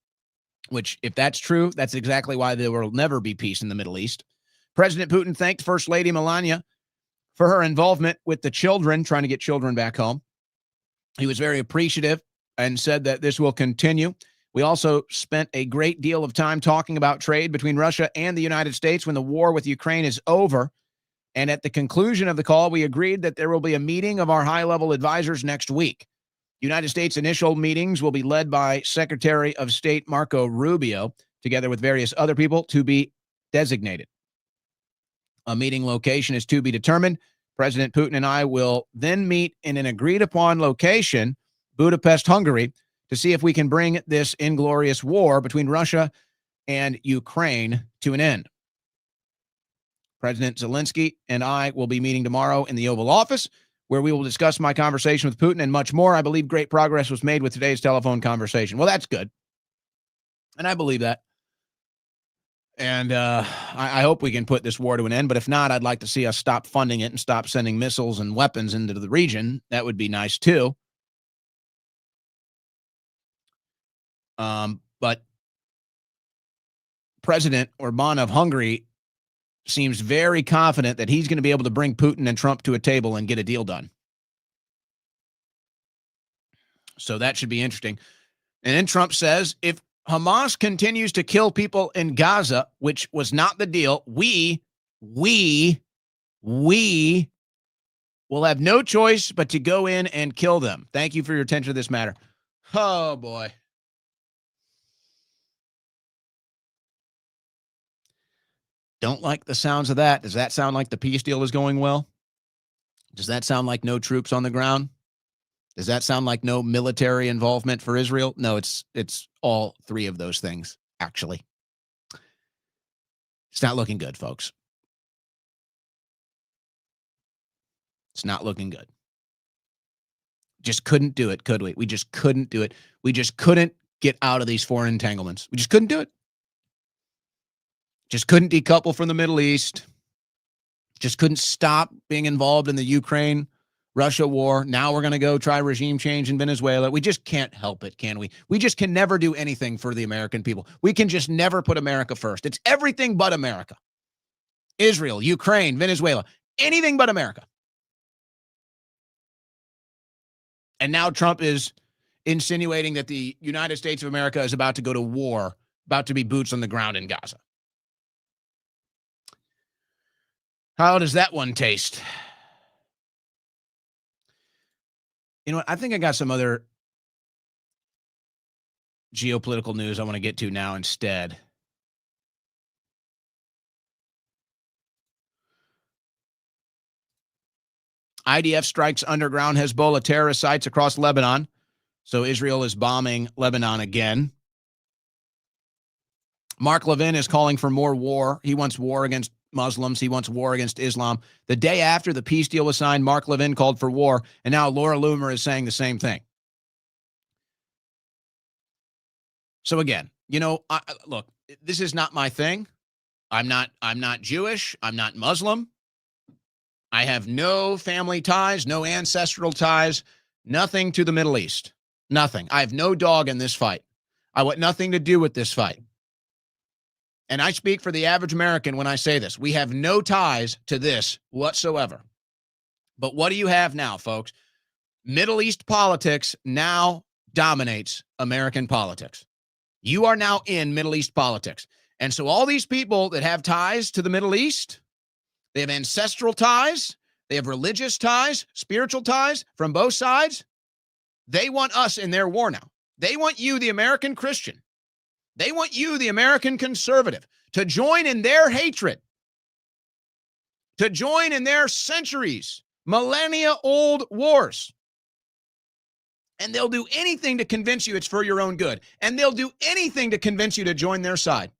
which, if that's true, that's exactly why there will never be peace in the Middle East. President Putin thanked First Lady Melania for her involvement with the children, trying to get children back home. He was very appreciative and said that this will continue. We also spent a great deal of time talking about trade between Russia and the United States when the war with Ukraine is over. And at the conclusion of the call, we agreed that there will be a meeting of our high-level advisors next week. United States initial meetings will be led by Secretary of State Marco Rubio, together with various other people to be designated. A meeting location is to be determined. President Putin and I will then meet in an agreed-upon location, Budapest, Hungary, to see if we can bring this inglorious war between Russia and Ukraine to an end. President Zelensky and I will be meeting tomorrow in the Oval Office, where we will discuss my conversation with Putin and much more. I believe great progress was made with today's telephone conversation. Well, that's good. And I believe that. And I hope we can put this war to an end. But if not, I'd like to see us stop funding it and stop sending missiles and weapons into the region. That would be nice, too. But President Orbán of Hungary seems very confident that he's going to be able to bring Putin and Trump to a table and get a deal done. So that should be interesting. And then Trump says, if Hamas continues to kill people in Gaza, which was not the deal, we will have no choice but to go in and kill them. Thank you for your attention to this matter. Oh, boy. Don't like the sounds of that. Does that sound like the peace deal is going well? Does that sound like no troops on the ground? Does that sound like no military involvement for Israel? No, it's all three of those things, actually. It's not looking good, folks. It's not looking good. Just couldn't do it, could we? We just couldn't do it. We just couldn't get out of these foreign entanglements. We just couldn't do it. Just couldn't decouple from the Middle East. Just couldn't stop being involved in the Ukraine-Russia war. Now we're going to go try regime change in Venezuela. We just can't help it, can we? We just can never do anything for the American people. We can just never put America first. It's everything but America. Israel, Ukraine, Venezuela, anything but America. And now Trump is insinuating that the United States of America is about to go to war, about to be boots on the ground in Gaza. How does that one taste? You know what? I think I got some other geopolitical news I want to get to now instead. IDF strikes underground Hezbollah terrorist sites across Lebanon. So Israel is bombing Lebanon again. Mark Levin is calling for more war. He wants war against Muslims. He wants war against Islam. The day after the peace deal was signed, Mark Levin called for war, and now Laura Loomer is saying the same thing. So again, you know, look, this is not my thing. I'm not Jewish. I'm not Muslim. I have no family ties, no ancestral ties, nothing to the Middle East. Nothing. I have no dog in this fight. I want nothing to do with this fight. And I speak for the average American when I say this. We have no ties to this whatsoever. But what do you have now, folks? Middle East politics now dominates American politics. You are now in Middle East politics. And so all these people that have ties to the Middle East, they have ancestral ties, they have religious ties, spiritual ties from both sides. They want us in their war now. They want you, the American Christian. They want you, the American conservative, to join in their hatred to join in their centuries, millennia-old wars. And they'll do anything to convince you it's for your own good. And they'll do anything to convince you to join their side.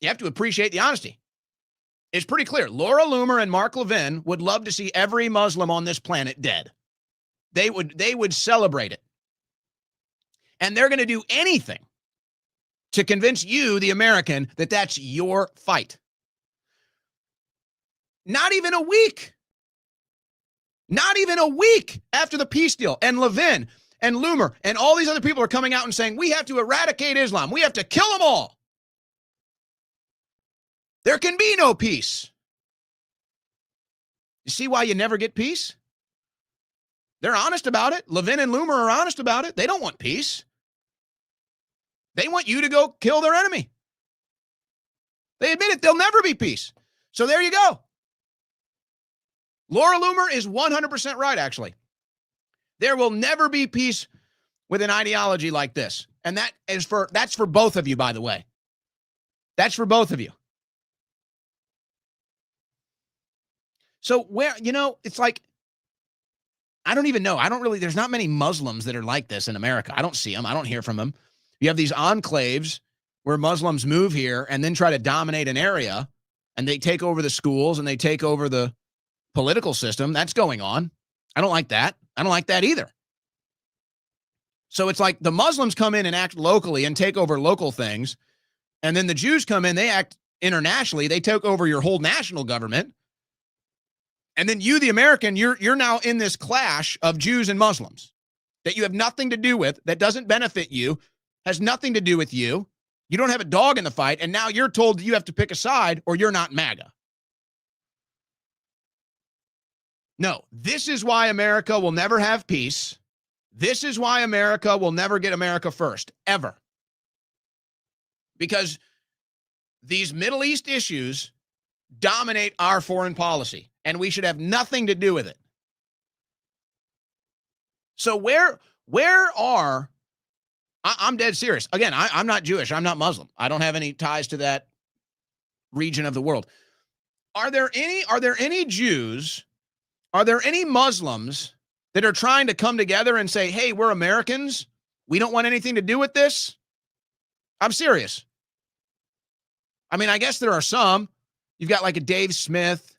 You have to appreciate the honesty. It's pretty clear. Laura Loomer and Mark Levin would love to see every Muslim on this planet dead. They would celebrate it. And they're going to do anything to convince you, the American, that that's your fight. Not even a week. Not even a week after the peace deal, and Levin and Loomer and all these other people are coming out and saying, we have to eradicate Islam. We have to kill them all. There can be no peace. You see why you never get peace? They're honest about it. Levin and Loomer are honest about it. They don't want peace. They want you to go kill their enemy. They admit it. There'll never be peace. So there you go. Laura Loomer is 100% right, actually. There will never be peace with an ideology like this. And that's for both of you, by the way. That's for both of you. So it's like, I don't even know. There's not many Muslims that are like this in America. I don't see them. I don't hear from them. You have these enclaves where Muslims move here and then try to dominate an area, and they take over the schools and they take over the political system. That's going on. I don't like that. I don't like that either. So it's like the Muslims come in and act locally and take over local things. And then the Jews come in, they act internationally. They take over your whole national government. And then you, the American, you're now in this clash of Jews and Muslims that you have nothing to do with, that doesn't benefit you, has nothing to do with you. You don't have a dog in the fight. And now you're told that you have to pick a side or you're not MAGA. No, this is why America will never have peace. This is why America will never get America first, ever. Because these Middle East issues dominate our foreign policy, and we should have nothing to do with it. So I'm dead serious. Again, I'm not Jewish. I'm not Muslim. I don't have any ties to that region of the world. Are there any Jews? Are there any Muslims that are trying to come together and say, hey, we're Americans. We don't want anything to do with this? I'm serious. I mean, I guess there are some. You've got like a Dave Smith.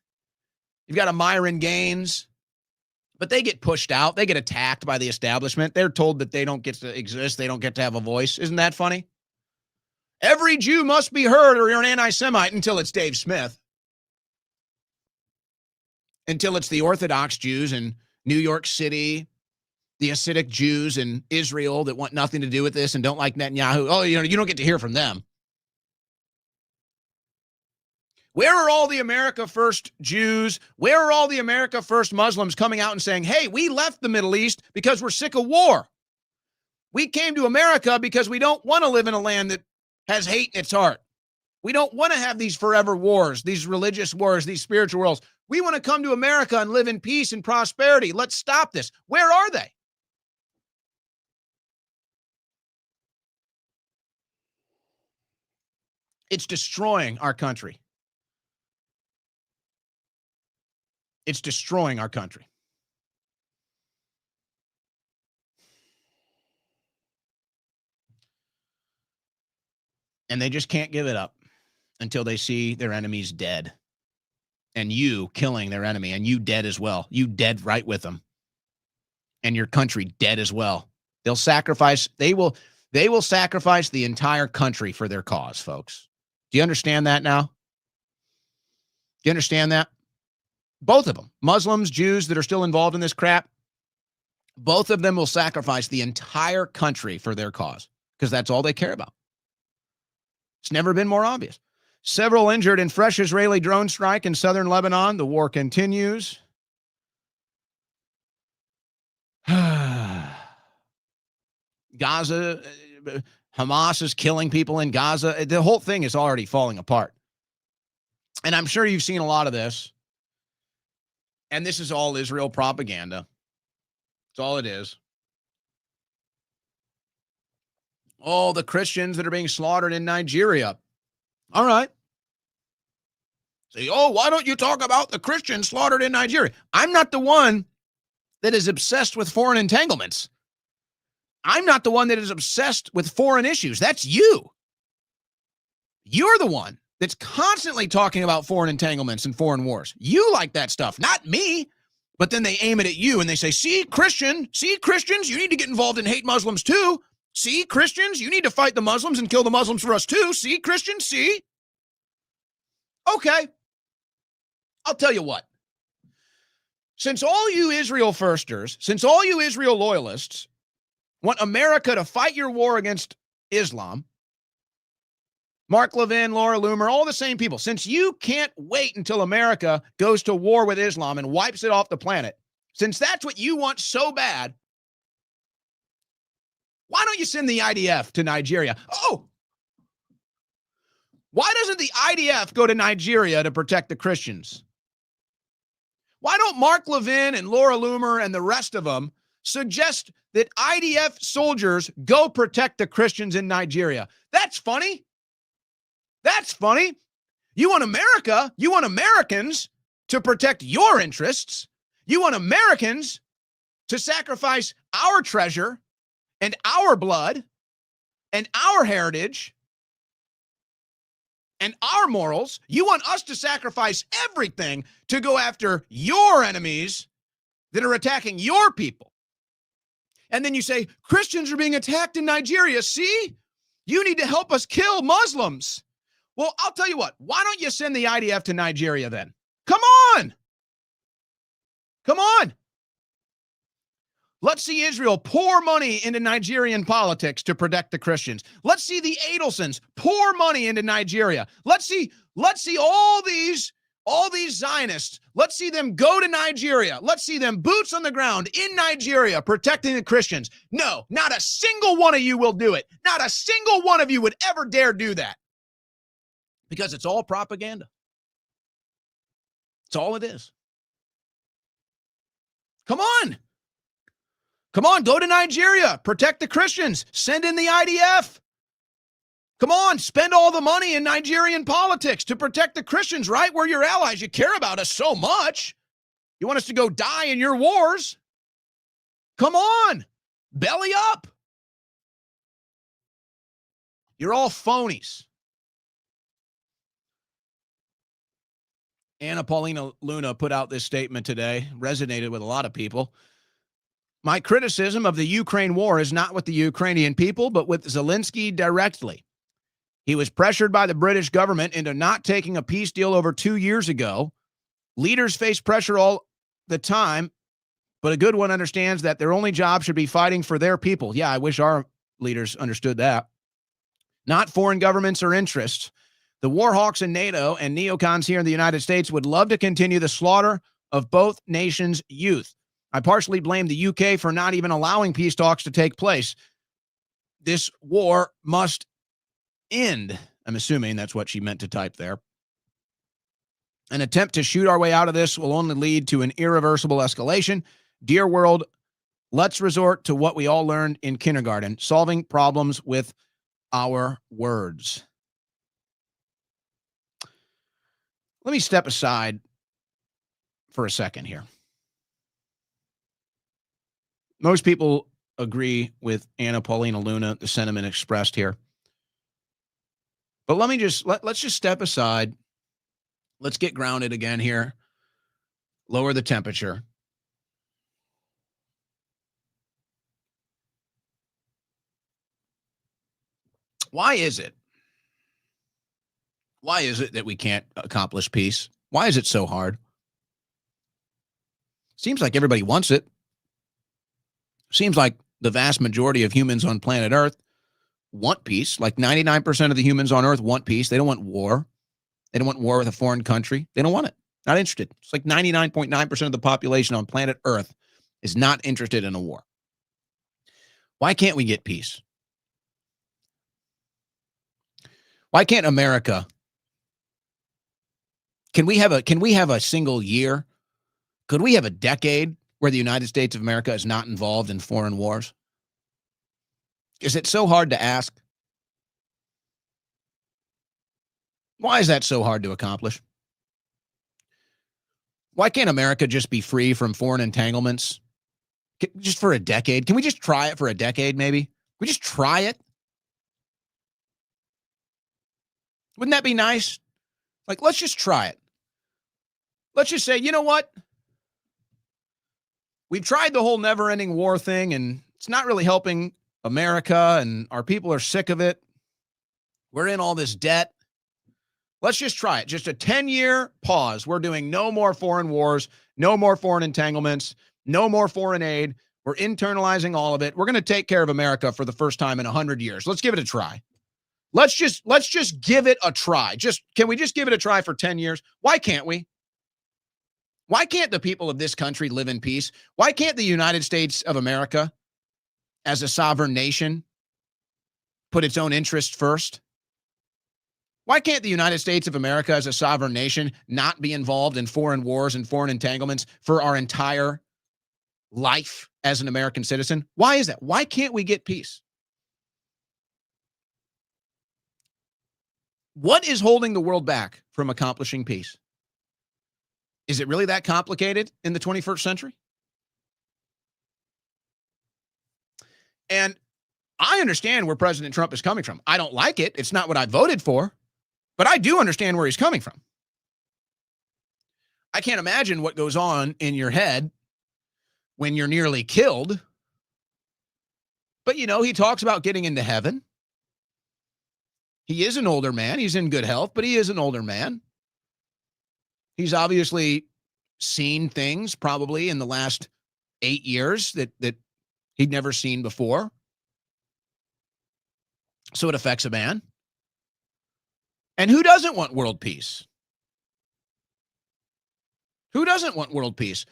You've got a Myron Gaines. But they get pushed out. They get attacked by the establishment. They're told that they don't get to exist. They don't get to have a voice. Isn't that funny? Every Jew must be heard or you're an anti-Semite until it's Dave Smith. Until it's the Orthodox Jews in New York City, the Hasidic Jews in Israel that want nothing to do with this and don't like Netanyahu. Oh, you don't get to hear from them. Where are all the America First Jews? Where are all the America First Muslims coming out and saying, hey, we left the Middle East because we're sick of war. We came to America because we don't want to live in a land that has hate in its heart. We don't want to have these forever wars, these religious wars, these spiritual wars. We want to come to America and live in peace and prosperity. Let's stop this. Where are they? It's destroying our country. It's destroying our country. And they just can't give it up until they see their enemies dead. And you killing their enemy, and you dead as well. You dead right with them. And your country dead as well. They will sacrifice the entire country for their cause, folks. Do you understand that now? Do you understand that? Both of them, Muslims, Jews that are still involved in this crap, both of them will sacrifice the entire country for their cause because that's all they care about. It's never been more obvious. Several injured in fresh Israeli drone strike in southern Lebanon. The war continues. Gaza, Hamas is killing people in Gaza. The whole thing is already falling apart. And I'm sure you've seen a lot of this. And this is all Israel propaganda. That's all it is. Oh, the Christians that are being slaughtered in Nigeria. All right. Say, oh, why don't you talk about the Christians slaughtered in Nigeria? I'm not the one that is obsessed with foreign entanglements. I'm not the one that is obsessed with foreign issues. That's you. You're the one that's constantly talking about foreign entanglements and foreign wars. You like that stuff, not me. But then they aim it at you and they say, see, Christians, you need to get involved in hate Muslims too. See, Christians, you need to fight the Muslims and kill the Muslims for us too. See, Christians, see? Okay. I'll tell you what. Since all you Israel firsters, since all you Israel loyalists want America to fight your war against Islam, Mark Levin, Laura Loomer, all the same people, since you can't wait until America goes to war with Islam and wipes it off the planet, since that's what you want so bad, why don't you send the IDF to Nigeria? Oh, why doesn't the IDF go to Nigeria to protect the Christians? Why don't Mark Levin and Laura Loomer and the rest of them suggest that IDF soldiers go protect the Christians in Nigeria? That's funny. That's funny. You want America, you want Americans to protect your interests. You want Americans to sacrifice our treasure and our blood and our heritage and our morals. You want us to sacrifice everything to go after your enemies that are attacking your people. And then you say, Christians are being attacked in Nigeria. See, you need to help us kill Muslims. Well, I'll tell you what, why don't you send the IDF to Nigeria then? Come on. Come on. Let's see Israel pour money into Nigerian politics to protect the Christians. Let's see the Adelsons pour money into Nigeria. Let's see all these Zionists. Let's see them go to Nigeria. Let's see them boots on the ground in Nigeria protecting the Christians. No, not a single one of you will do it. Not a single one of you would ever dare do that. Because it's all propaganda. It's all it is. Come on. Come on, go to Nigeria. Protect the Christians. Send in the IDF. Come on, spend all the money in Nigerian politics to protect the Christians, right? We're your allies. You care about us so much. You want us to go die in your wars? Come on. Belly up. You're all phonies. Anna Paulina Luna put out this statement today, resonated with a lot of people. My criticism of the Ukraine war is not with the Ukrainian people, but with Zelensky directly. He was pressured by the British government into not taking a peace deal over 2 years ago. Leaders face pressure all the time, but a good one understands that their only job should be fighting for their people. Yeah, I wish our leaders understood that. Not foreign governments or interests. The war hawks in NATO and neocons here in the United States would love to continue the slaughter of both nations' youth. I partially blame the UK for not even allowing peace talks to take place. This war must end. I'm assuming that's what she meant to type there. An attempt to shoot our way out of this will only lead to an irreversible escalation. Dear world, let's resort to what we all learned in kindergarten, solving problems with our words. Let me step aside for a second here. Most people agree with Anna Paulina Luna, the sentiment expressed here. But let's just step aside. Let's get grounded again here. Lower the temperature. Why is it? Why is it that we can't accomplish peace? Why is it so hard? Seems like everybody wants it. Seems like the vast majority of humans on planet Earth want peace. Like 99% of the humans on Earth want peace. They don't want war. They don't want war with a foreign country. They don't want it. Not interested. It's like 99.9% of the population on planet Earth is not interested in a war. Why can't we get peace? Why can't America? Can we have a single year? Could we have a decade where the United States of America is not involved in foreign wars? Is it so hard to ask? Why is that so hard to accomplish? Why can't America just be free from foreign entanglements just for a decade? Can we just try it for a decade, maybe? Can we just try it? Wouldn't that be nice? Like, let's just try it. Let's just say, you know what? We've tried the whole never-ending war thing, and it's not really helping America, and our people are sick of it. We're in all this debt. Let's just try it. Just a 10-year pause. We're doing no more foreign wars, no more foreign entanglements, no more foreign aid. We're internalizing all of it. We're going to take care of America for the first time in 100 years. Let's give it a try. Let's just give it a try. Can we just give it a try for 10 years? Why can't we? Why can't the people of this country live in peace? Why can't the United States of America, as a sovereign nation, put its own interests first? Why can't the United States of America, as a sovereign nation, not be involved in foreign wars and foreign entanglements for our entire life as an American citizen? Why is that? Why can't we get peace? What is holding the world back from accomplishing peace? Is it really that complicated in the 21st century? And I understand where President Trump is coming from. I don't like it. It's not what I voted for, but I do understand where he's coming from. I can't imagine what goes on in your head when you're nearly killed. But, you know, he talks about getting into heaven. He is an older man. He's in good health, but he is an older man. He's obviously seen things probably in the last 8 years that he'd never seen before. So it affects a man. And who doesn't want world peace? Who doesn't want world peace?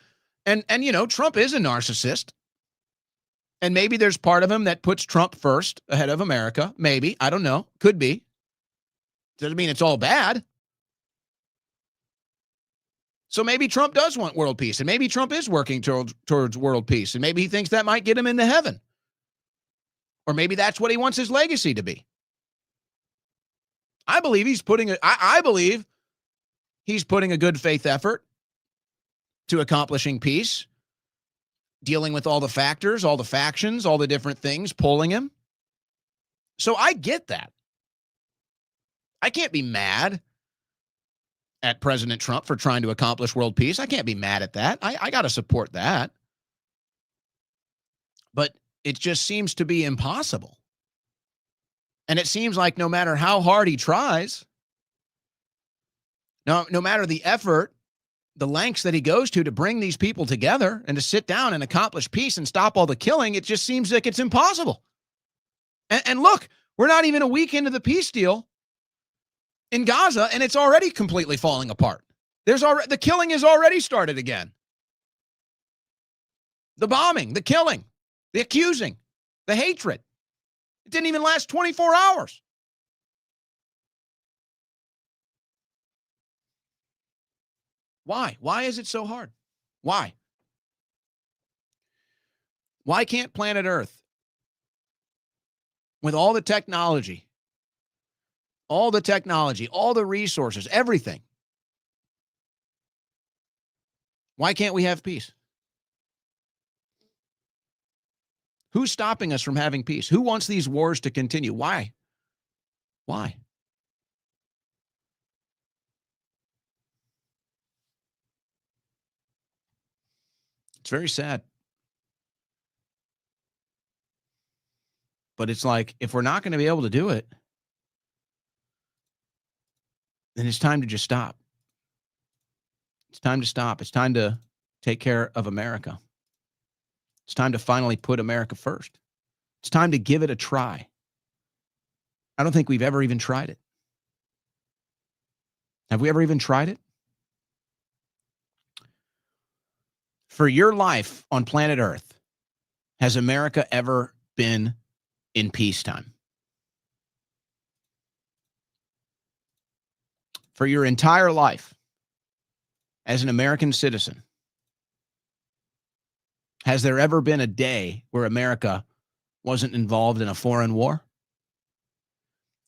And you know, Trump is a narcissist. And maybe there's part of him that puts Trump first ahead of America. Maybe. I don't know. Could be. Doesn't mean it's all bad. So maybe Trump does want world peace, and maybe Trump is working towards world peace, and maybe he thinks that might get him into heaven. Or maybe that's what he wants his legacy to be. I believe he's putting a good faith effort to accomplishing peace, dealing with all the factors, all the factions, all the different things pulling him. So I get that. I can't be mad at President Trump for trying to accomplish world peace. I can't be mad at that. I got to support that. But it just seems to be impossible. And it seems like no matter how hard he tries, no matter the effort, the lengths that he goes to bring these people together and to sit down and accomplish peace and stop all the killing, it just seems like it's impossible. And look, we're not even a week into the peace deal in Gaza, and it's already completely falling apart. The killing has already started again. The bombing, the killing, the accusing, the hatred. It didn't even last 24 hours. Why? Why is it so hard? Why? Why can't planet Earth, with all the technology, all the resources, everything, why can't we have peace? Who's stopping us from having peace? Who wants these wars to continue? Why? Why? It's very sad. But it's like, if we're not going to be able to do it, then it's time to just stop. It's time to stop. It's time to take care of America. It's time to finally put America first. It's time to give it a try. I don't think we've ever even tried it. Have we ever even tried it? For your life on planet Earth, has America ever been in peacetime? For your entire life as an American citizen, has there ever been a day where America wasn't involved in a foreign war?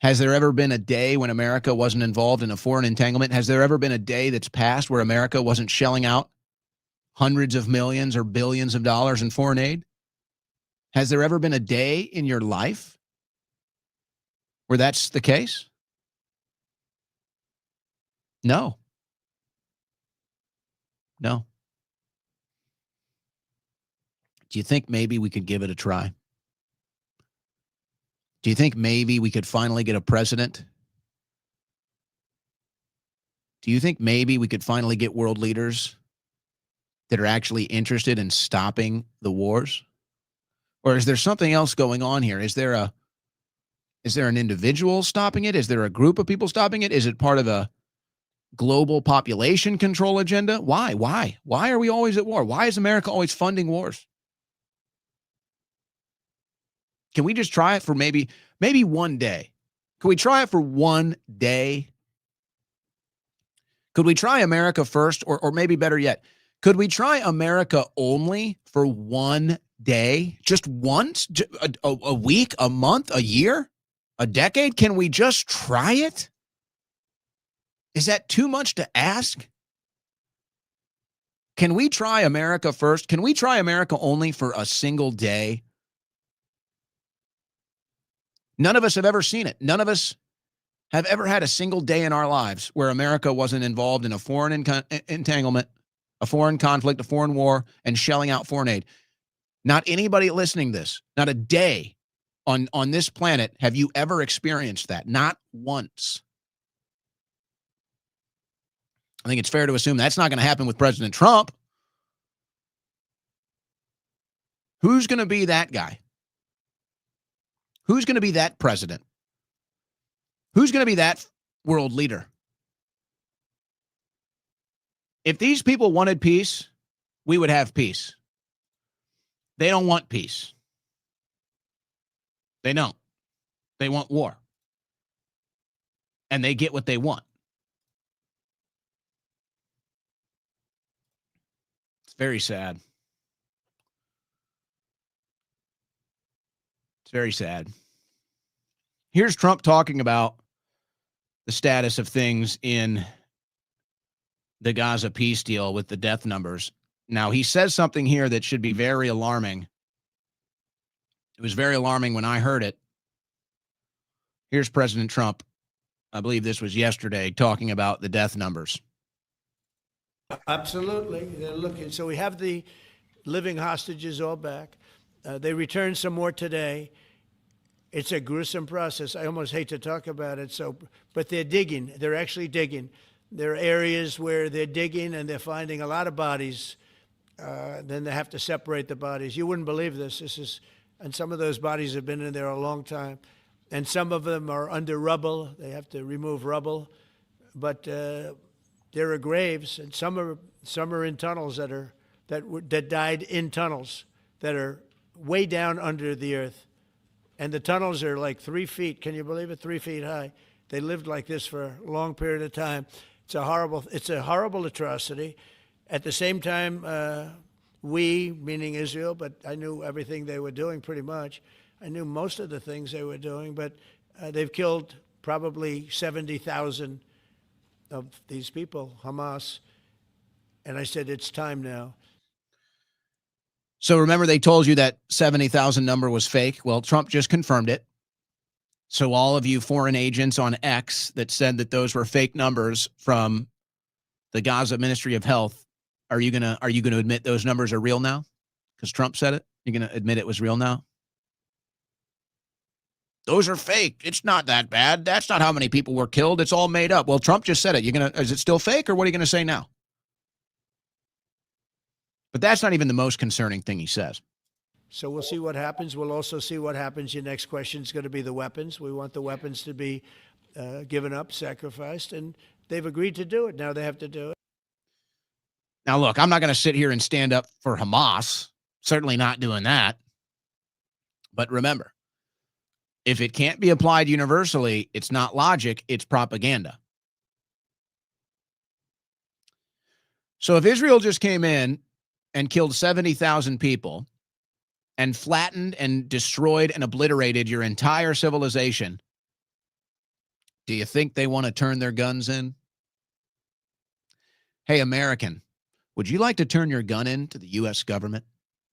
Has there ever been a day when America wasn't involved in a foreign entanglement? Has there ever been a day that's passed where America wasn't shelling out hundreds of millions or billions of dollars in foreign aid? Has there ever been a day in your life where that's the case? No. No. Do you think maybe we could give it a try? Do you think maybe we could finally get a president? Do you think maybe we could finally get world leaders that are actually interested in stopping the wars? Or is there something else going on here? Is there an individual stopping it? Is there a group of people stopping it? Is it part of a global population control agenda? Why? Why are we always at war? Why is America always funding wars? Can we just try it for maybe one day? Can we try it for one day? Could we try America first? Or maybe better yet, could we try America only for one day? Just once? A week? A month? A year? A decade? Can we just try it? Is that too much to ask? Can we try America first? Can we try America only for a single day? None of us have ever seen it. None of us have ever had a single day in our lives where America wasn't involved in a foreign entanglement, a foreign conflict, a foreign war, and shelling out foreign aid. Not anybody listening to this, not a day on this planet have you ever experienced that. Not once. I think it's fair to assume that's not going to happen with President Trump. Who's going to be that guy? Who's going to be that president? Who's going to be that world leader? If these people wanted peace, we would have peace. They don't want peace. They don't. They want war. And they get what they want. It's very sad. It's very sad. Here's Trump talking about the status of things in the Gaza peace deal with the death numbers. Now, he says something here that should be very alarming. It was very alarming when I heard it. Here's President Trump. I believe this was yesterday, talking about the death numbers. Absolutely. They're looking. So we have the living hostages all back. They returned some more today. It's a gruesome process. I almost hate to talk about it. But they're digging. They're actually digging. There are areas where they're digging and they're finding a lot of bodies. Then they have to separate the bodies. You wouldn't believe this. And some of those bodies have been in there a long time. And some of them are under rubble. They have to remove rubble. But there are graves, and some are in tunnels that died in tunnels that are way down under the earth. And the tunnels are like 3 feet. Can you believe it? 3 feet high. They lived like this for a long period of time. It's a horrible atrocity. At the same time, we, meaning Israel, but I knew everything they were doing pretty much. I knew most of the things they were doing, but they've killed probably 70,000 of these people, Hamas. And I said, it's time now. So remember, they told you that 70,000 number was fake. Well, Trump just confirmed it. So all of you foreign agents on X that said that those were fake numbers from the Gaza Ministry of Health, are you gonna admit those numbers are real now? Because Trump said it. You're gonna admit it was real now? Those are fake. It's not that bad. That's not how many people were killed. It's all made up. Well, Trump just said it. Is it still fake, or what are you gonna say now? But that's not even the most concerning thing he says. So we'll see what happens. We'll also see what happens. Your next question is going to be the weapons. We want the weapons to be given up, sacrificed, and they've agreed to do it. Now they have to do it. Now, look, I'm not going to sit here and stand up for Hamas. Certainly not doing that. But remember, if it can't be applied universally, it's not logic, it's propaganda. So if Israel just came in and killed 70,000 people and flattened and destroyed and obliterated your entire civilization, Do you think they want to turn their guns in? Hey, American, would you like to turn your gun in to the U.S. government?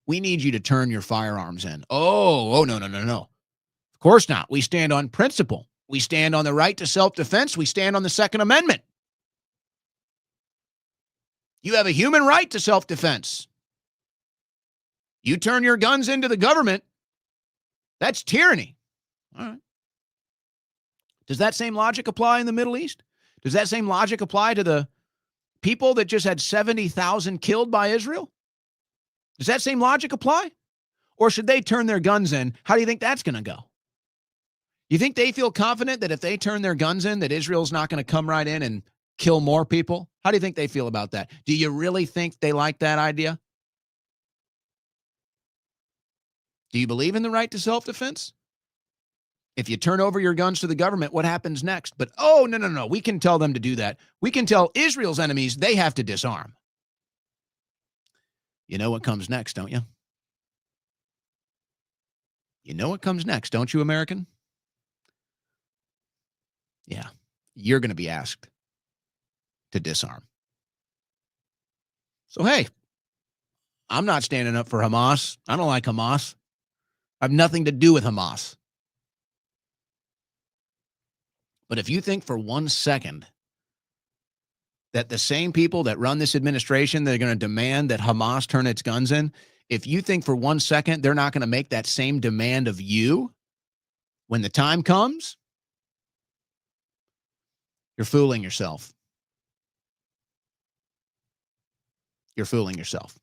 We need you to turn your firearms in. Oh, no. Of course not. We stand on principle. We stand on the right to self-defense. We stand on the Second Amendment. You have a human right to self-defense. You turn your guns into the government, that's tyranny. All right. Does that same logic apply in the Middle East? Does that same logic apply to the people that just had 70,000 killed by Israel? Does that same logic apply? Or should they turn their guns in? How do you think that's going to go? You think they feel confident that if they turn their guns in, that Israel's not going to come right in and kill more people? How do you think they feel about that? Do you really think they like that idea? Do you believe in the right to self-defense? If you turn over your guns to the government, what happens next? But, no. We can tell them to do that. We can tell Israel's enemies they have to disarm. You know what comes next, don't you? You know what comes next, don't you, American? Yeah, you're going to be asked to disarm. So, hey, I'm not standing up for Hamas. I don't like Hamas. I have nothing to do with Hamas. But if you think for 1 second that the same people that run this administration, they're going to demand that Hamas turn its guns in, if you think for 1 second they're not going to make that same demand of you when the time comes, you're fooling yourself. You're fooling yourself.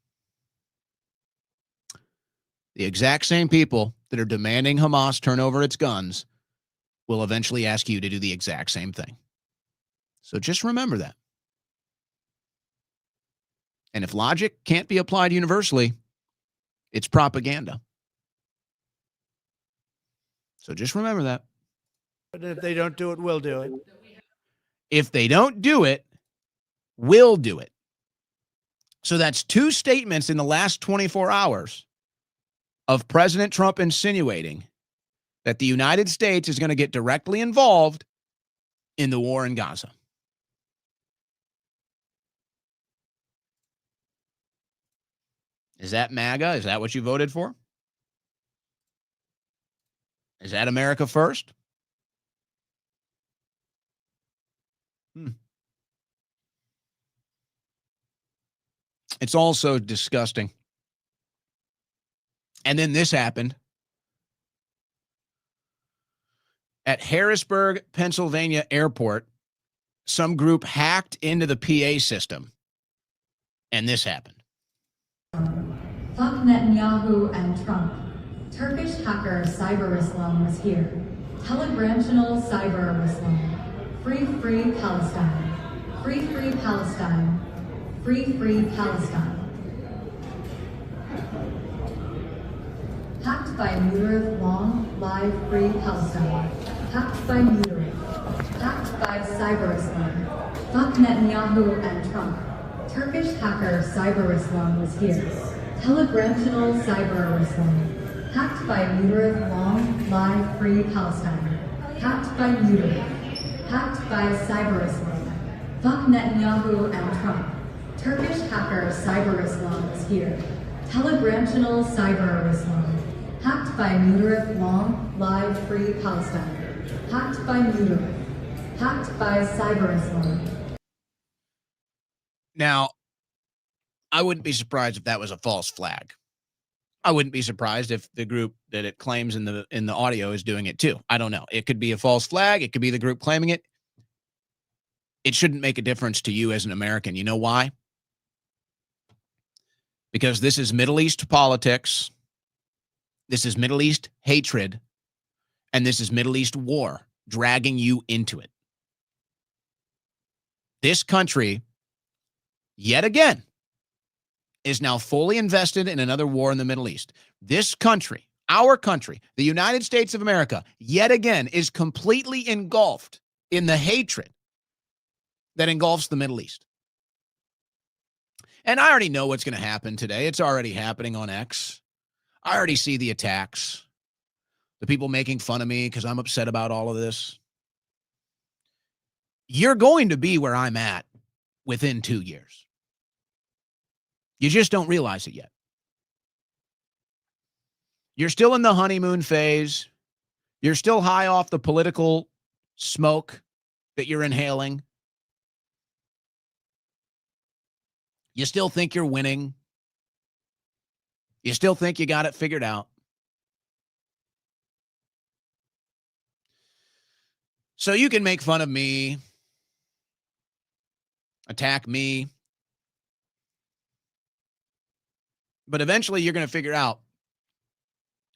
The exact same people that are demanding Hamas turn over its guns will eventually ask you to do the exact same thing. So just remember that. And if logic can't be applied universally, it's propaganda. So just remember that. But if they don't do it, we'll do it. If they don't do it, we'll do it. So that's two statements in the last 24 hours of President Trump insinuating that the United States is going to get directly involved in the war in Gaza. Is that MAGA? Is that what you voted for? Is that America first? It's also disgusting. And then this happened. At Harrisburg, Pennsylvania airport, some group hacked into the PA system. And this happened. Fuck Netanyahu and Trump. Turkish hacker Cyber Islam was here. Telegramtional Cyber Islam. Free Palestine. Free Palestine. Free Palestine. Hacked by Mutarif Long, live Free Palestine. Hacked by Mutarif. Hacked by Cyber Islam. Fuck Netanyahu and Trump. Turkish hacker Cyber Islam was here. Telegramtional Cyber Islam. Hacked by Mutarif Long, live Free Palestine. Hacked by Mutarif. Hacked by Cyber Islam. Fuck Netanyahu and Trump. Turkish hacker Cyber Islam is here. Telegramtional Cyber Islam. Hacked by Mutarif Long, live Free Palestine. Hacked by Mutarif. Hacked by Cyber Islam. Now, I wouldn't be surprised if that was a false flag. I wouldn't be surprised if the group that it claims in the audio is doing it too. I don't know. It could be a false flag. It could be the group claiming it. It shouldn't make a difference to you as an American. You know why? Because this is Middle East politics. This is Middle East hatred. And this is Middle East war dragging you into it. This country, yet again, is now fully invested in another war in the Middle East. This country, our country, the United States of America, yet again is completely engulfed in the hatred that engulfs the Middle East. And I already know what's going to happen today. It's already happening on X. I already see the attacks, the people making fun of me because I'm upset about all of this. you're going to be where I'm at within 2 years. You just don't realize it yet. You're still in the honeymoon phase. You're still high off the political smoke that you're inhaling. You still think you're winning. You still think you got it figured out. So you can make fun of me, attack me, but eventually you're going to figure out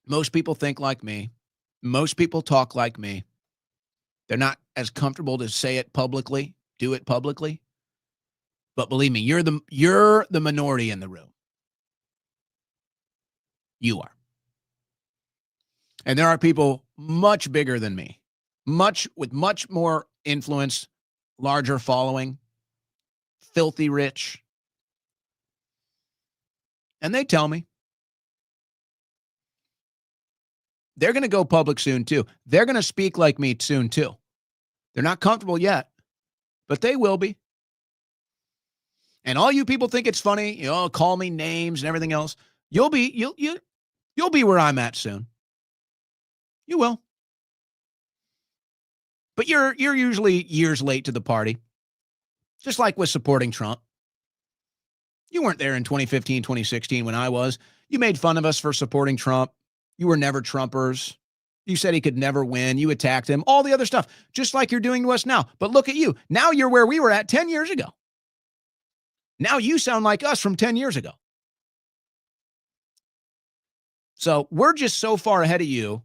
most people think like me. Most people talk like me. They're not as comfortable to say it publicly, do it publicly. But believe me, you're the minority in the room. You are. And there are people much bigger than me, with much more influence, larger following, filthy rich. And they tell me they're going to go public soon too. They're going to speak like me soon too. They're not comfortable yet, but they will be. And all you people think it's funny, call me names and everything else. You'll be where I'm at soon. You will. But you're usually years late to the party. Just like with supporting Trump. You weren't there in 2015, 2016 when I was. You made fun of us for supporting Trump. You were never Trumpers. You said he could never win. You attacked him. All the other stuff, just like you're doing to us now. But look at you. Now you're where we were at 10 years ago. Now you sound like us from 10 years ago. So we're just so far ahead of you,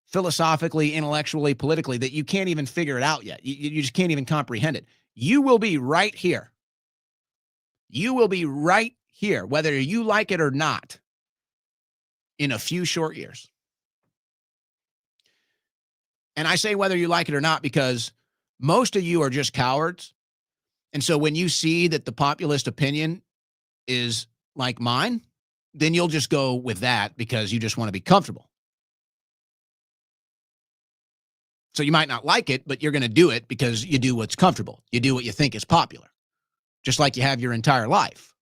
philosophically, intellectually, politically, that you can't even figure it out yet. You just can't even comprehend it. You will be right here. You will be right here, whether you like it or not, in a few short years. And I say whether you like it or not because most of you are just cowards. And so when you see that the populist opinion is like mine, then you'll just go with that because you just want to be comfortable. So you might not like it, but you're going to do it because you do what's comfortable. You do what you think is popular, just like you have your entire life.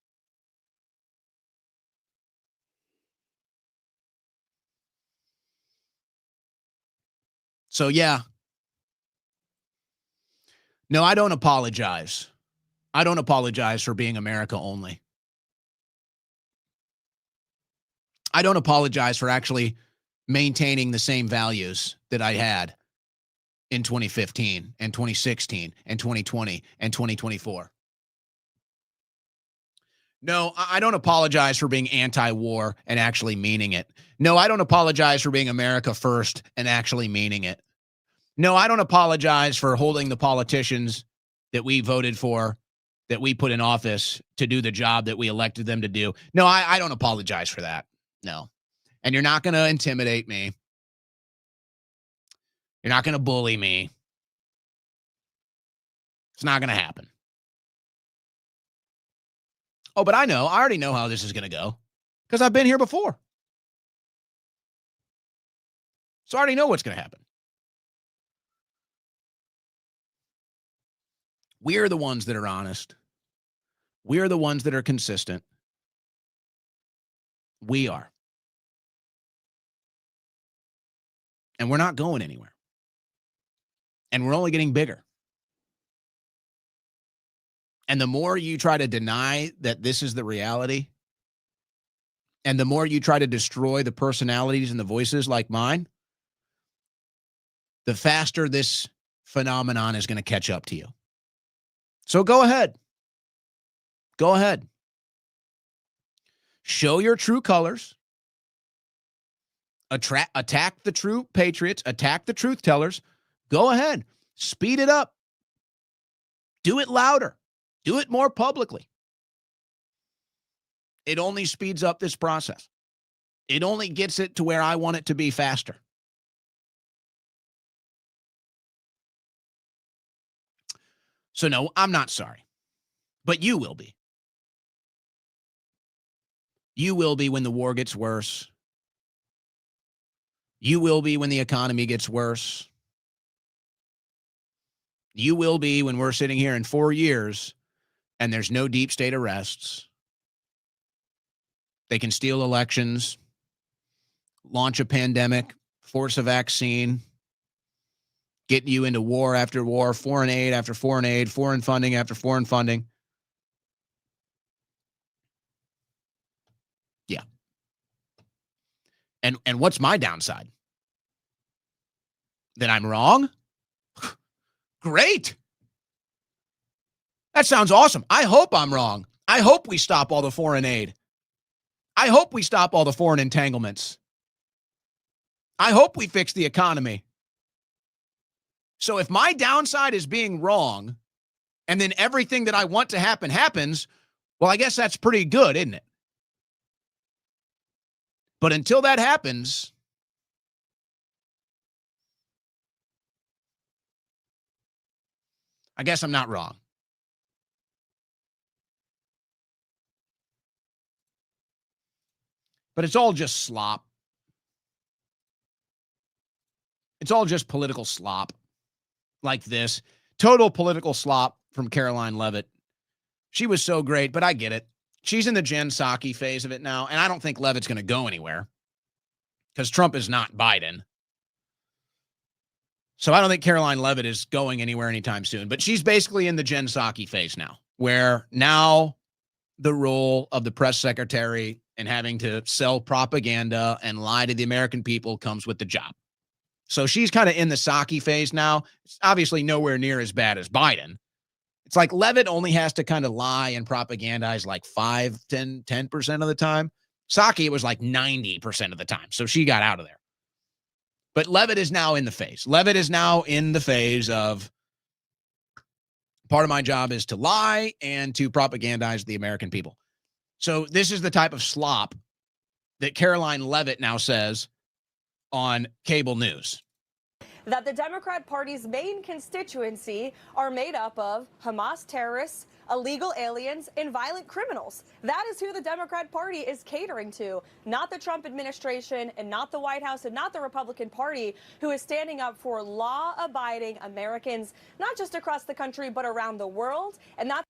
So, yeah. No, I don't apologize. I don't apologize for being America only. I don't apologize for actually maintaining the same values that I had in 2015 and 2016 and 2020 and 2024. No, I don't apologize for being anti-war and actually meaning it. No, I don't apologize for being America first and actually meaning it. No, I don't apologize for holding the politicians that we voted for, that we put in office to do the job that we elected them to do. No, I don't apologize for that. No. And you're not going to intimidate me. You're not going to bully me. It's not going to happen. Oh, but I already know how this is going to go because I've been here before. So I already know what's going to happen. We're the ones that are honest. We're the ones that are consistent. We are. And we're not going anywhere. And we're only getting bigger. And the more you try to deny that this is the reality, and the more you try to destroy the personalities and the voices like mine, the faster this phenomenon is going to catch up to you. So go ahead. Go ahead. Show your true colors. Attack the true patriots. Attack the truth tellers. Go ahead. Speed it up. Do it louder. Do it more publicly. It only speeds up this process. It only gets it to where I want it to be faster. So no, I'm not sorry. But you will be. You will be when the war gets worse. You will be when the economy gets worse. You will be when we're sitting here in 4 years and there's no deep state arrests. They can steal elections, launch a pandemic, force a vaccine, get you into war after war, foreign aid after foreign aid, foreign funding after foreign funding. Yeah. And what's my downside? That I'm wrong? Great. That sounds awesome. I hope I'm wrong. I hope we stop all the foreign aid. I hope we stop all the foreign entanglements. I hope we fix the economy. So if my downside is being wrong, and then everything that I want to happen happens, well, I guess that's pretty good, isn't it? But until that happens, I guess I'm not wrong. But it's all just slop. It's all just political slop like this. Total political slop from Caroline Leavitt. She was so great, but I get it. She's in the Jen Psaki phase of it now, and I don't think Leavitt's going to go anywhere because Trump is not Biden. So I don't think Caroline Leavitt is going anywhere anytime soon. But she's basically in the Jen Psaki phase now, where now the role of the press secretary and having to sell propaganda and lie to the American people comes with the job. So she's kind of in the Psaki phase now. It's obviously nowhere near as bad as Biden. It's like Leavitt only has to kind of lie and propagandize like 10% of the time. Psaki, it was like 90% of the time. So she got out of there. But Leavitt is now in the phase. Leavitt is now in the phase of part of my job is to lie and to propagandize the American people. So this is the type of slop that Caroline Leavitt now says on cable news. That the Democrat Party's main constituency are made up of Hamas terrorists, illegal aliens, and violent criminals. That is who the Democrat Party is catering to, not the Trump administration and not the White House and not the Republican Party, who is standing up for law-abiding Americans, not just across the country, but around the world. And that's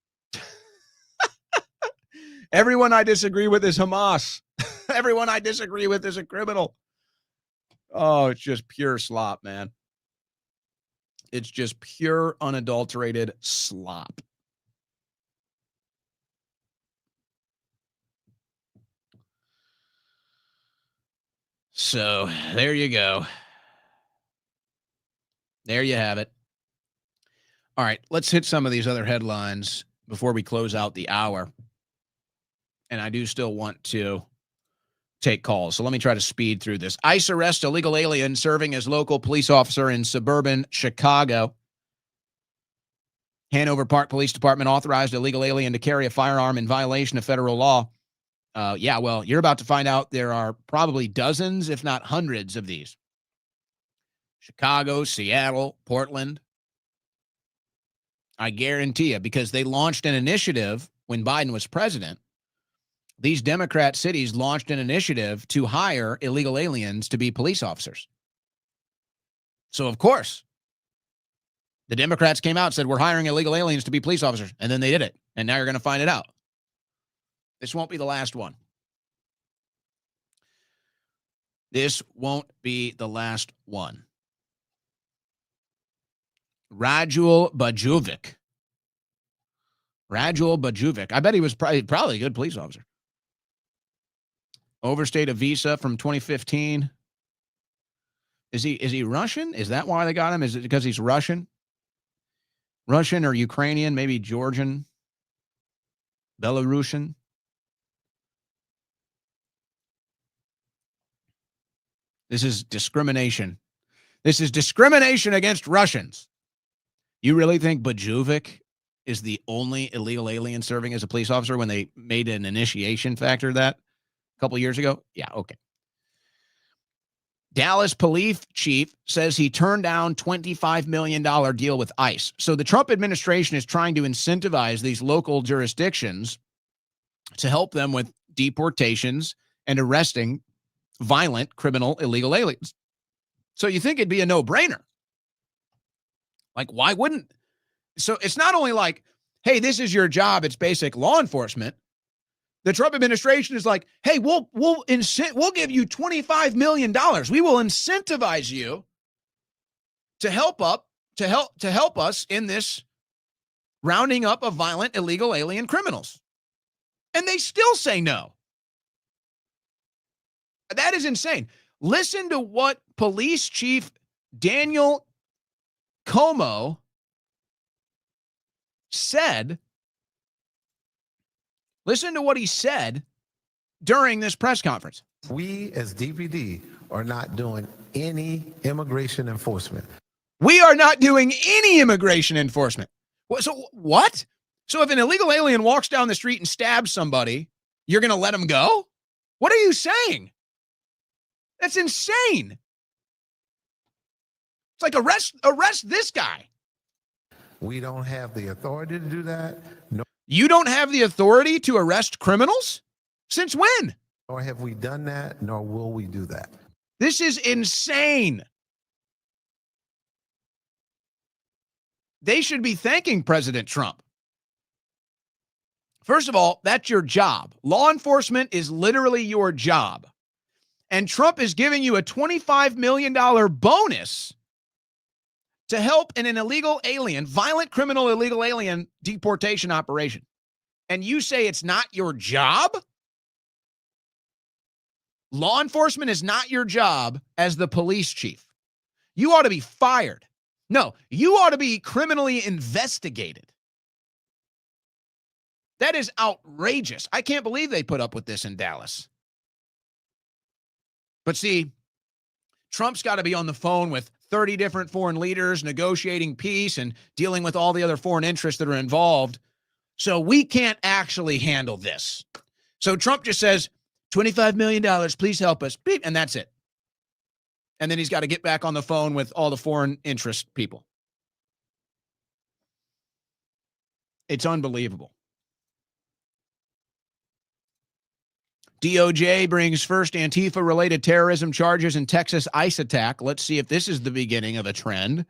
everyone I disagree with is Hamas. Everyone I disagree with is a criminal. Oh, it's just pure slop, man. It's just pure, unadulterated slop. So there you go. There you have it. All right, let's hit some of these other headlines before we close out the hour. And I do still want to take calls. So let me try to speed through this. ICE arrests illegal alien serving as local police officer in suburban Chicago. Hanover Park Police Department authorized illegal alien to carry a firearm in violation of federal law. Yeah, well, you're about to find out there are probably dozens, if not hundreds of these. Chicago, Seattle, Portland. I guarantee you, because they launched an initiative when Biden was president. These Democrat cities launched an initiative to hire illegal aliens to be police officers. So, of course, the Democrats came out and said, we're hiring illegal aliens to be police officers. And then they did it. And now you're going to find it out. This won't be the last one. This won't be the last one. Rajul Bajovic. I bet he was probably a good police officer. Overstayed a visa from 2015. Is he Russian? Is that why they got him? Is it because he's Russian? Russian or Ukrainian, maybe Georgian, Belarusian. This is discrimination. This is discrimination against Russians. You really think Bajovic is the only illegal alien serving as a police officer when they made an initiation factor that a couple years ago? Yeah, okay. Dallas police chief says he turned down $25 million deal with ICE. So the Trump administration is trying to incentivize these local jurisdictions to help them with deportations and arresting violent criminal illegal aliens. So you think it'd be a no-brainer. Like, why wouldn't So it's not only like, hey, this is your job, it's basic law enforcement. The Trump administration is like, hey, we'll give you $25 million. We will incentivize you to help us in this rounding up of violent illegal alien criminals. And they still say no. That is insane. Listen to what Police Chief Daniel Como said. Listen to what he said during this press conference. We as DPD are not doing any immigration enforcement. We are not doing any immigration enforcement. So what? So if an illegal alien walks down the street and stabs somebody, you're going to let him go? What are you saying? That's insane. It's like arrest this guy. We don't have the authority to do that. No. You don't have the authority to arrest criminals? Since when? Nor have we done that, nor will we do that. This is insane. They should be thanking President Trump. First of all, that's your job. Law enforcement is literally your job. And Trump is giving you a $25 million bonus to help in an violent criminal illegal alien deportation operation. And you say it's not your job? Law enforcement is not your job as the police chief. You ought to be fired. No, you ought to be criminally investigated. That is outrageous. I can't believe they put up with this in Dallas. But see, Trump's got to be on the phone with 30 different foreign leaders negotiating peace and dealing with all the other foreign interests that are involved. So we can't actually handle this. So Trump just says, $25 million, please help us. Beep, and that's it. And then he's got to get back on the phone with all the foreign interest people. It's unbelievable. DOJ brings first Antifa-related terrorism charges in Texas ICE attack. Let's see if this is the beginning of a trend.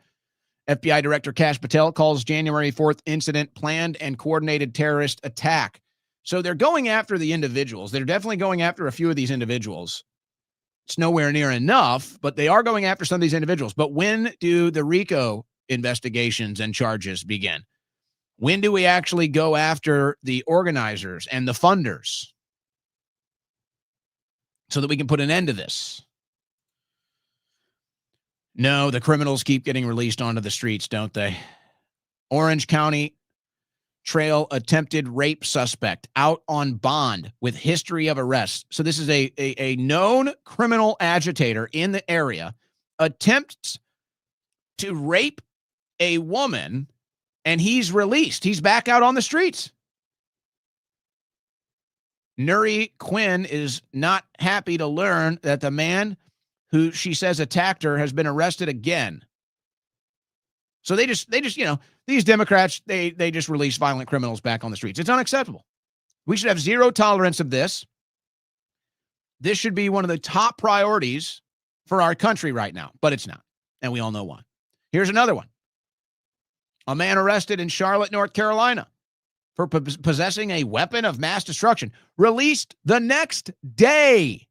FBI Director Kash Patel calls January 4th incident planned and coordinated terrorist attack. So they're going after the individuals. They're definitely going after a few of these individuals. It's nowhere near enough, but they are going after some of these individuals. But when do the RICO investigations and charges begin? When do we actually go after the organizers and the funders so that we can put an end to this? No, the criminals keep getting released onto the streets, don't they? Orange County trail attempted rape suspect out on bond with history of arrests. So this is a known criminal agitator in the area, attempts to rape a woman, and he's released. He's back out on the streets. Nuri Quinn is not happy to learn that the man who she says attacked her has been arrested again. So they just, these Democrats, they just release violent criminals back on the streets. It's unacceptable. We should have zero tolerance of this. This should be one of the top priorities for our country right now, but it's not. And we all know why. Here's another one. A man arrested in Charlotte, North Carolina for possessing a weapon of mass destruction, released the next day,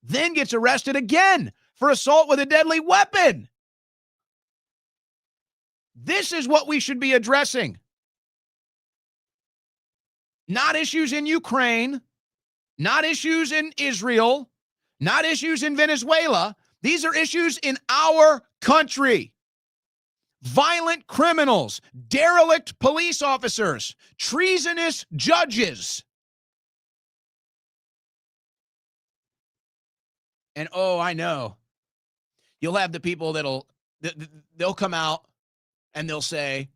then gets arrested again for assault with a deadly weapon. This is what we should be addressing. Not issues in Ukraine, not issues in Israel, not issues in Venezuela. These are issues in our country. Violent criminals, derelict police officers, treasonous judges. And I know. You'll have the people they'll come out and they'll say,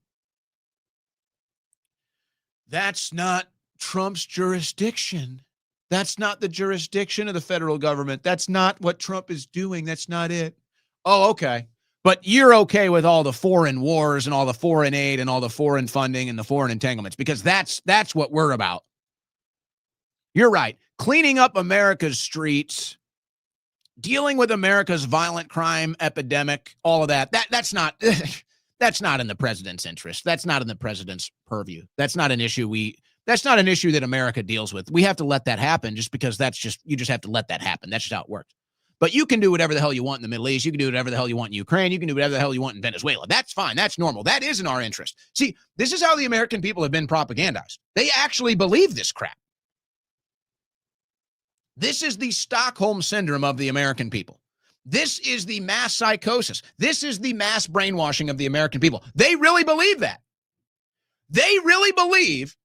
that's not Trump's jurisdiction. That's not the jurisdiction of the federal government. That's not what Trump is doing. That's not it. Oh, okay. But you're okay with all the foreign wars and all the foreign aid and all the foreign funding and the foreign entanglements because that's what we're about. You're right. Cleaning up America's streets, dealing with America's violent crime epidemic, all of that's not That's not in the president's interest. That's not in the president's purview. That's not an issue that America deals with. We have to let that happen just because you just have to let that happen. That's just how it works. But you can do whatever the hell you want in the Middle East. You can do whatever the hell you want in Ukraine. You can do whatever the hell you want in Venezuela. That's fine. That's normal. That is in our interest. See, this is how the American people have been propagandized. They actually believe this crap. This is the Stockholm syndrome of the American people. This is the mass psychosis. This is the mass brainwashing of the American people. They really believe that. They really believe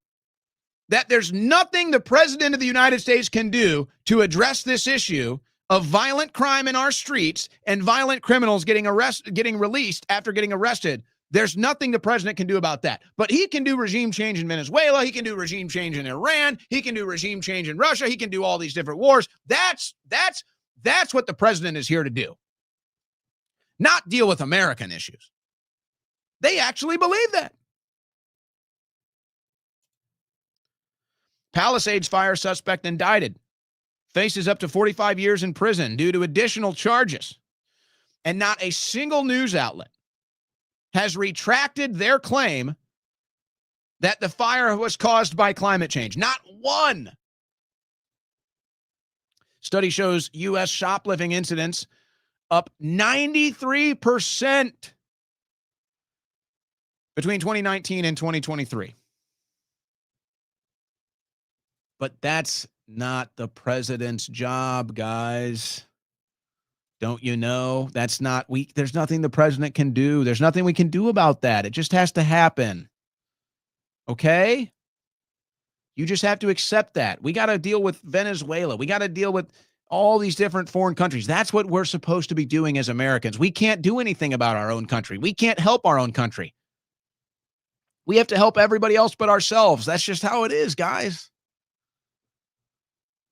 that there's nothing the president of the United States can do to address this issue of violent crime in our streets and violent criminals getting released after getting arrested. There's nothing the president can do about that. But he can do regime change in Venezuela. He can do regime change in Iran. He can do regime change in Russia. He can do all these different wars. That's what the president is here to do. Not deal with American issues. They actually believe that. Palisades fire suspect indicted. Faces up to 45 years in prison due to additional charges. And not a single news outlet has retracted their claim that the fire was caused by climate change. Not one. Study shows U.S. shoplifting incidents up 93% between 2019 and 2023. But that's not the president's job, guys. Don't you know? There's nothing the president can do. There's nothing we can do about that. It just has to happen. Okay? You just have to accept that. We got to deal with Venezuela. We got to deal with all these different foreign countries. That's what we're supposed to be doing as Americans. We can't do anything about our own country. We can't help our own country. We have to help everybody else but ourselves. That's just how it is, guys.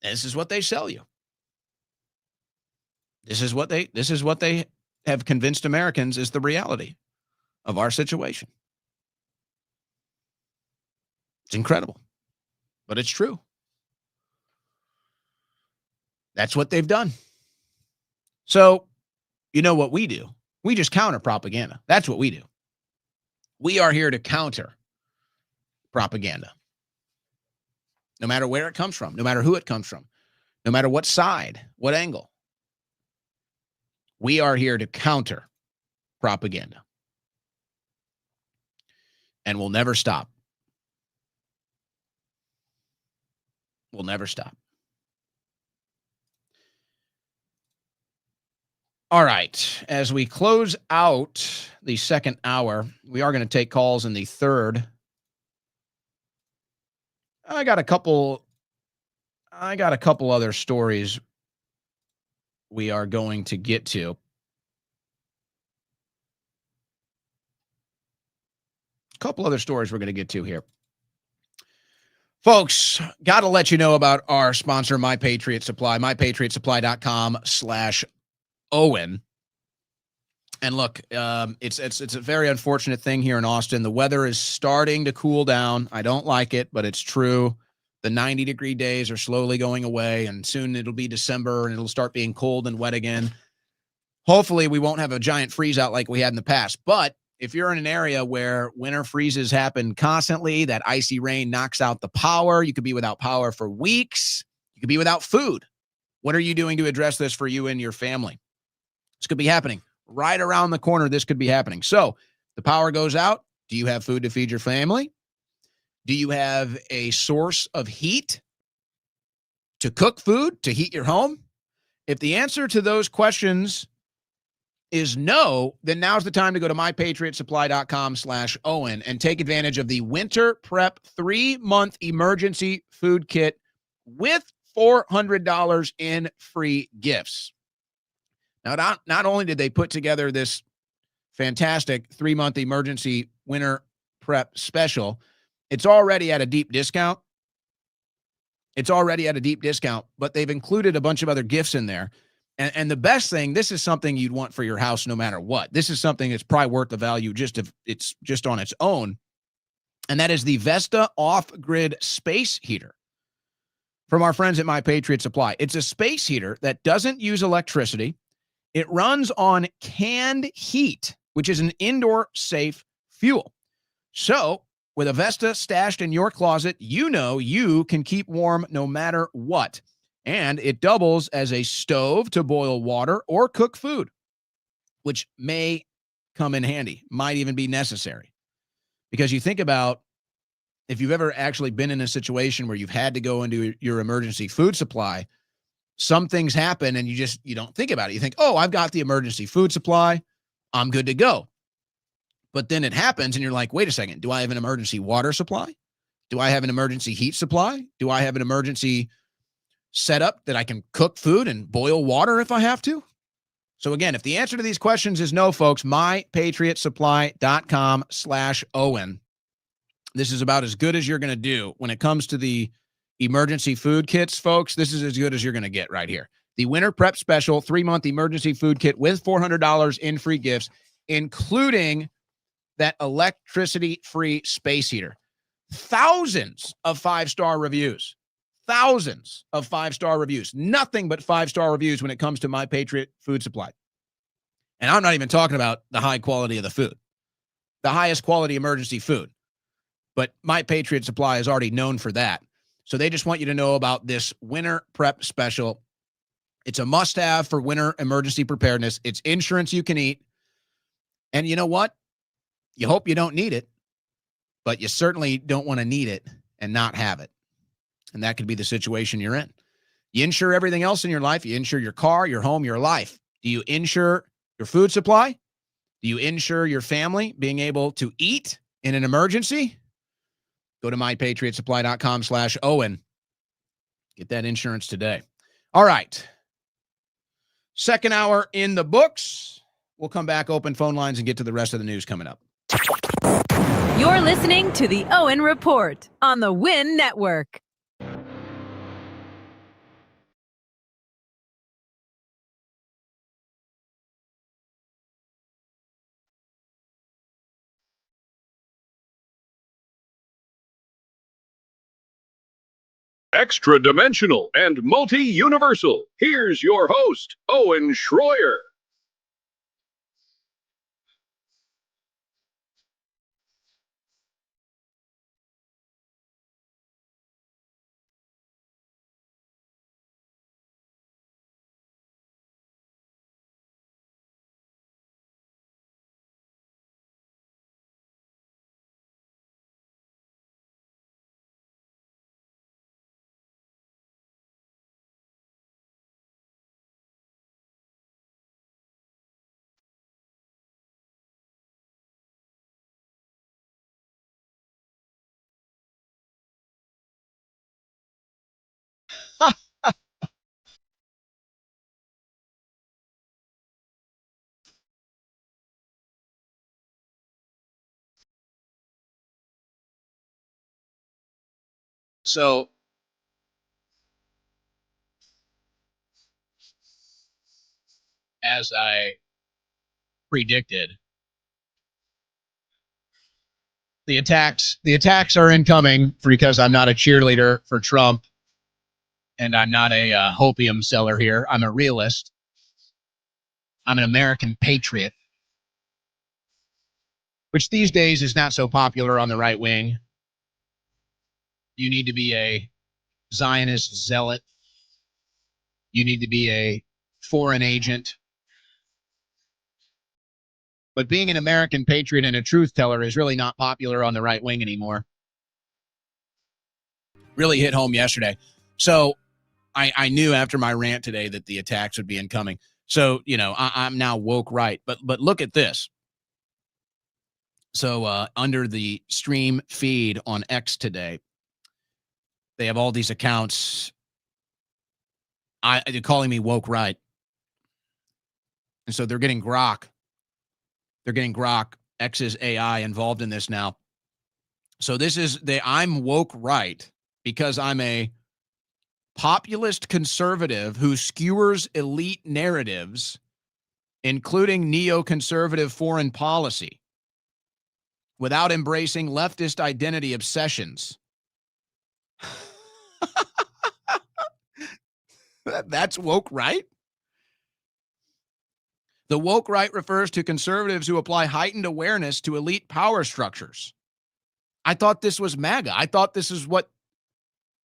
This is what they sell you. This is what they have convinced Americans is the reality of our situation. It's incredible, but it's true. That's what they've done. So, you know what we do? We just counter propaganda. That's what we do. We are here to counter propaganda. No matter where it comes from, no matter who it comes from, no matter what side, what angle. We are here to counter propaganda. And we'll never stop. We'll never stop. All right. As we close out the second hour, we are going to take calls in the third. I got a couple other stories we are going to get to. A couple other stories we're going to get to here. Folks, got to let you know about our sponsor, My Patriot Supply, mypatriotsupply.com/Owen. And look, it's a very unfortunate thing here in Austin. The weather is starting to cool down. I don't like it, but it's true. The 90-degree days are slowly going away, and soon it'll be December, and it'll start being cold and wet again. Hopefully, we won't have a giant freeze out like we had in the past. But if you're in an area where winter freezes happen constantly, that icy rain knocks out the power, you could be without power for weeks. You could be without food. What are you doing to address this for you and your family? This could be happening right around the corner. This could be happening. So the power goes out. Do you have food to feed your family? Do you have a source of heat to cook food, to heat your home? If the answer to those questions is no, then now's the time to go to mypatriotsupply.com/Owen and take advantage of the Winter Prep 3-month emergency food kit with $400 in free gifts. Now, not only did they put together this fantastic 3-month emergency winter prep special, it's already at a deep discount. But they've included a bunch of other gifts in there. And the best thing, this is something you'd want for your house no matter what. This is something that's probably worth the value just if it's just on its own. And that is the Vesta off-grid space heater from our friends at My Patriot Supply. It's a space heater that doesn't use electricity. It runs on canned heat. which is an indoor safe fuel. So, with a Vesta stashed in your closet, you know you can keep warm no matter what. And it doubles as a stove to boil water or cook food, which may come in handy, might even be necessary. Because you think about if you've ever actually been in a situation where you've had to go into your emergency food supply, some things happen and you don't think about it. You think, oh, I've got the emergency food supply. I'm good to go. But then it happens and you're like, wait a second, do I have an emergency water supply? Do I have an emergency heat supply? Do I have an emergency setup that I can cook food and boil water if I have to? So again, if the answer to these questions is no, folks, mypatriotsupply.com/Owen. This is about as good as you're going to do when it comes to the emergency food kits, folks. This is as good as you're going to get right here. The Winter Prep Special 3-month emergency food kit with $400 in free gifts, including that electricity-free space heater. Thousands of 5-star reviews. Thousands of 5-star reviews. Nothing but 5-star reviews when it comes to My Patriot Food Supply. And I'm not even talking about the high quality of the food, the highest quality emergency food. But My Patriot Supply is already known for that. So they just want you to know about this Winter Prep Special. It's a must-have for winter emergency preparedness. It's insurance you can eat. And you know what? You hope you don't need it, but you certainly don't want to need it and not have it. And that could be the situation you're in. You insure everything else in your life. You insure your car, your home, your life. Do you insure your food supply? Do you insure your family being able to eat in an emergency? Go to mypatriotsupply.com/Owen. Get that insurance today. All right. Second hour in the books. We'll come back, open phone lines, and get to the rest of the news coming up. You're listening to the Owen Report on the Win Network. Extra dimensional and multi-universal. Here's your host, Owen Schroyer. So, as I predicted, the attacks are incoming because I'm not a cheerleader for Trump and I'm not a hopium seller here. I'm a realist. I'm an American patriot, which these days is not so popular on the right wing. You need to be a Zionist zealot. You need to be a foreign agent. But being an American patriot and a truth teller is really not popular on the right wing anymore. Really hit home yesterday. So I knew after my rant today that the attacks would be incoming. So, I'm now woke right. But look at this. So under the stream feed on X today, they have all these accounts. They're calling me woke right. And so they're getting Grok. They're getting Grok, X's AI, involved in this now. So I'm woke right because I'm a populist conservative who skewers elite narratives, including neoconservative foreign policy, without embracing leftist identity obsessions. That's woke right? The woke right refers to conservatives who apply heightened awareness to elite power structures. I thought this was MAGA. I thought this is what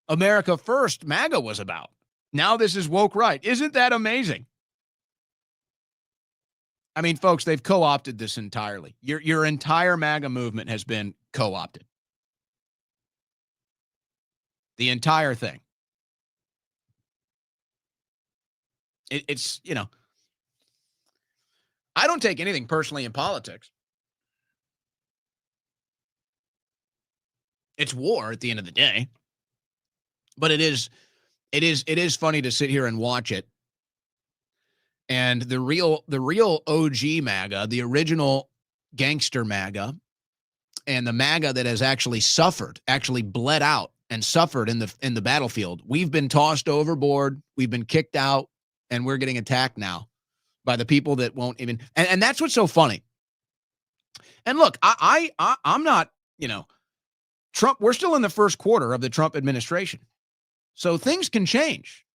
America First MAGA was about. Now this is woke right. Isn't that amazing? I mean, folks, they've co-opted this entirely. Your entire MAGA movement has been co-opted. The entire thing. It's, you know, I don't take anything personally in politics. It's war at the end of the day. But it is funny to sit here and watch it. And the real OG MAGA, the original gangster MAGA, and the MAGA that has actually suffered, actually bled out and suffered in the battlefield. We've been tossed overboard, we've been kicked out, and we're getting attacked now by the people that won't even. And that's what's so funny. And look, I'm not, you know, Trump. We're still in the first quarter of the Trump administration, so things can change.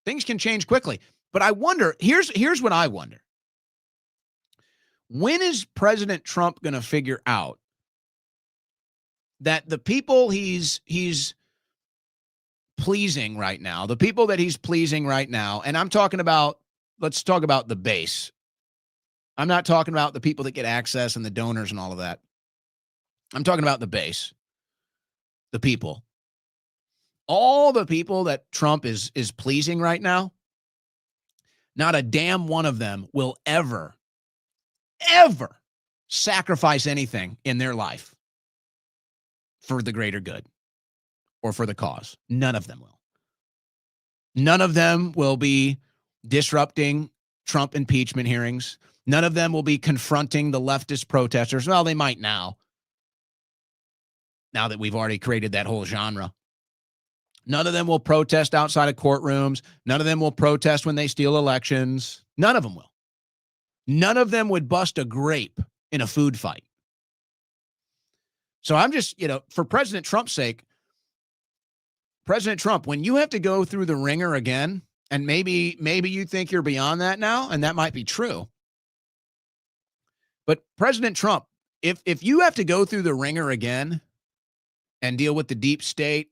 Things can change quickly. But I wonder. Here's what I wonder. When is President Trump going to figure out that the people he's pleasing right now, the people that he's pleasing right now, and I'm talking about, let's talk about the base. I'm not talking about the people that get access and the donors and all of that. I'm talking about the base, the people. All the people that Trump is pleasing right now, not a damn one of them will ever sacrifice anything in their life for the greater good or for the cause. None of them will. None of them will be disrupting Trump impeachment hearings. None of them will be confronting the leftist protesters. Well, they might now that we've already created that whole genre. None of them will protest outside of courtrooms. None of them will protest when they steal elections. None of them will. None of them would bust a grape in a food fight. So I'm just, you know, for President Trump's sake, President Trump, when you have to go through the ringer again, and maybe you think you're beyond that now, and that might be true. But President Trump, if you have to go through the ringer again and deal with the deep state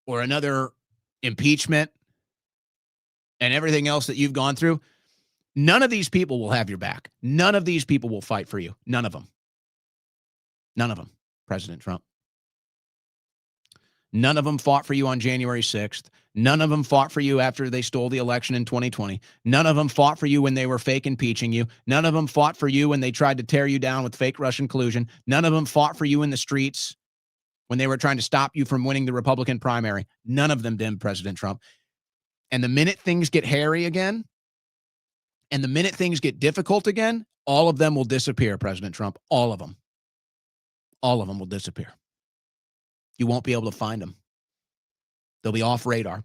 or another impeachment and everything else that you've gone through, none of these people will have your back. None of these people will fight for you. None of them. None of them, President Trump. None of them fought for you on January 6th. None of them fought for you after they stole the election in 2020. None of them fought for you when they were fake impeaching you. None of them fought for you when they tried to tear you down with fake Russian collusion. None of them fought for you in the streets when they were trying to stop you from winning the Republican primary. None of them did, President Trump. And the minute things get hairy again, and the minute things get difficult again, all of them will disappear, President Trump. All of them. All of them will disappear. You won't be able to find them. They'll be off radar.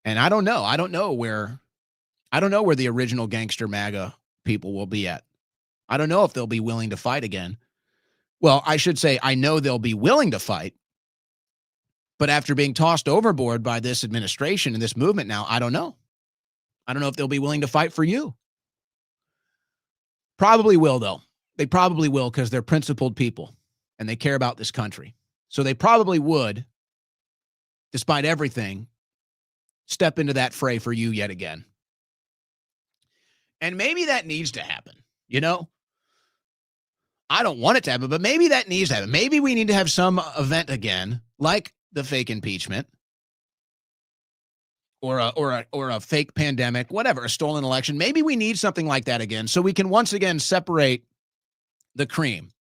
And I don't know. I don't know where the original gangster MAGA people will be at. I don't know if they'll be willing to fight again. Well, I should say I know they'll be willing to fight. But after being tossed overboard by this administration and this movement now, I don't know. I don't know if they'll be willing to fight for you. Probably will, though. They probably will because they're principled people and they care about this country. So they probably would, despite everything, step into that fray for you yet again. And maybe that needs to happen, you know? I don't want it to happen, but maybe that needs to happen. Maybe we need to have some event again, like the fake impeachment or a fake pandemic, whatever, a stolen election. Maybe we need something like that again so we can once again separate the cream.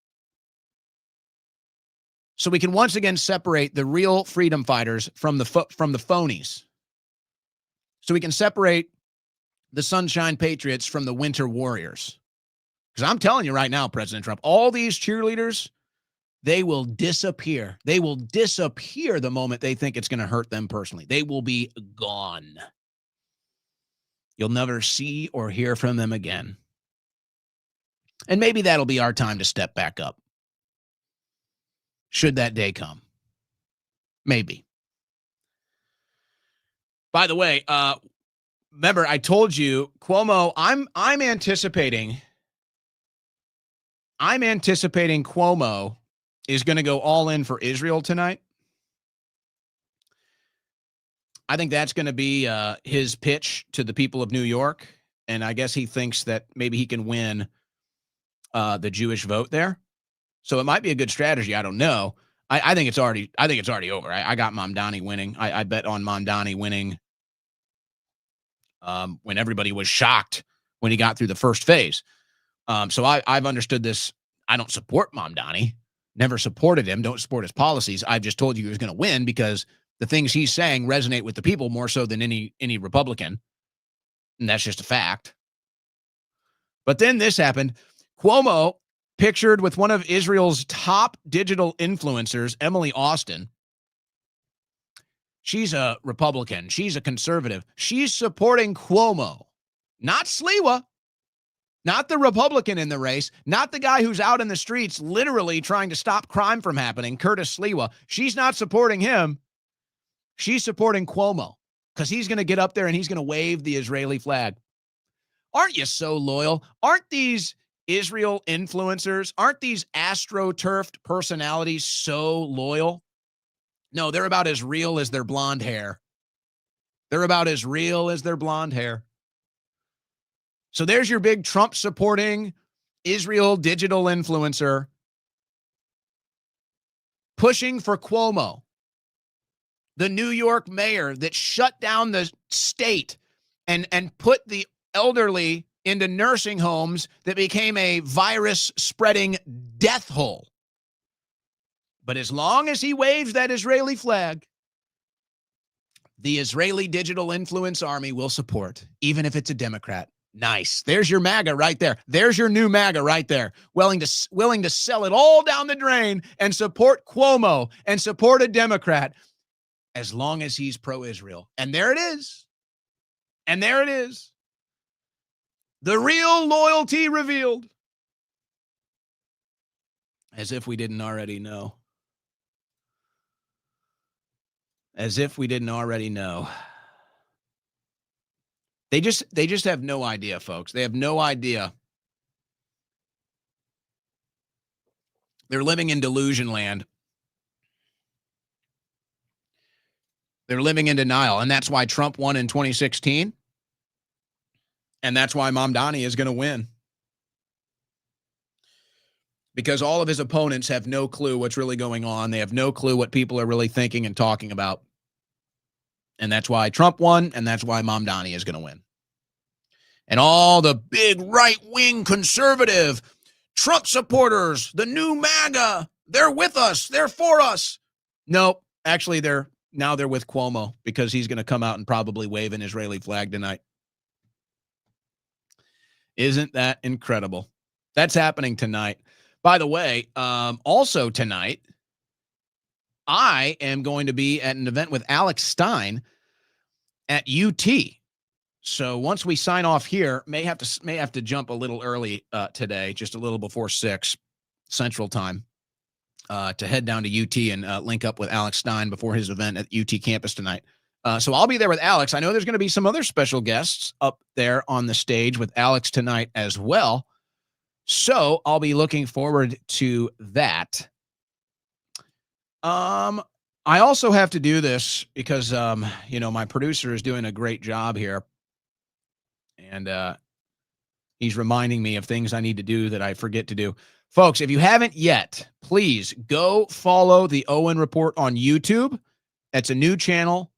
So we can once again separate the real freedom fighters from the phonies. So we can separate the sunshine patriots from the winter warriors. Because I'm telling you right now, President Trump, all these cheerleaders, they will disappear. They will disappear the moment they think it's going to hurt them personally. They will be gone. You'll never see or hear from them again. And maybe that'll be our time to step back up. Should that day come. Maybe. By the way, remember I told you Cuomo. I'm anticipating Cuomo is going to go all in for Israel tonight. I think that's going to be his pitch to the people of New York, and I guess he thinks that maybe he can win the Jewish vote there. So it might be a good strategy. I don't know. I think it's already over. I got Mamdani winning. I bet on Mamdani winning when everybody was shocked when he got through the first phase. So I've understood this. I don't support Mamdani. Never supported him. Don't support his policies. I've just told you he was going to win because the things he's saying resonate with the people more so than any Republican. And that's just a fact. But then this happened. Cuomo pictured with one of Israel's top digital influencers, Emily Austin. She's a Republican. She's a conservative. She's supporting Cuomo, not Sliwa, not the Republican in the race, not the guy who's out in the streets literally trying to stop crime from happening, Curtis Sliwa. She's not supporting him. She's supporting Cuomo because he's going to get up there and he's going to wave the Israeli flag. Aren't you so loyal? Aren't these Israel influencers, aren't these astroturfed personalities so loyal? No, they're about as real as their blonde hair. They're about as real as their blonde hair. So there's your big Trump supporting Israel digital influencer pushing for Cuomo, the New York mayor that shut down the state and put the elderly into nursing homes that became a virus spreading death hole. But as long as he waves that Israeli flag, the Israeli digital influence army will support, even if it's a Democrat. Nice. There's your MAGA right there. There's your new MAGA right there. Willing to sell it all down the drain and support Cuomo and support a Democrat as long as he's pro-Israel. And there it is. And there it is. The real loyalty revealed. As if we didn't already know. As if we didn't already know. They just have no idea, folks. They have no idea. They're living in delusion land. They're living in denial. And that's why Trump won in 2016. And that's why Mamdani is going to win. Because all of his opponents have no clue what's really going on. They have no clue what people are really thinking and talking about. And that's why Trump won, and that's why Mamdani is going to win. And all the big right-wing conservative Trump supporters, the new MAGA, they're with us. They're for us. No, actually, they're with Cuomo because he's going to come out and probably wave an Israeli flag tonight. Isn't that incredible? That's happening tonight. By the way, also tonight, I am going to be at an event with Alex Stein at UT. So once we sign off here, may have to jump a little early today, just a little before 6 Central Time, to head down to UT and link up with Alex Stein before his event at UT campus tonight. So I'll be there with Alex. I know there's going to be some other special guests up there on the stage with Alex tonight as well. So I'll be looking forward to that. I also have to do this because, my producer is doing a great job here. And he's reminding me of things I need to do that I forget to do. Folks, if you haven't yet, please go follow the Owen Report on YouTube. That's a new channel.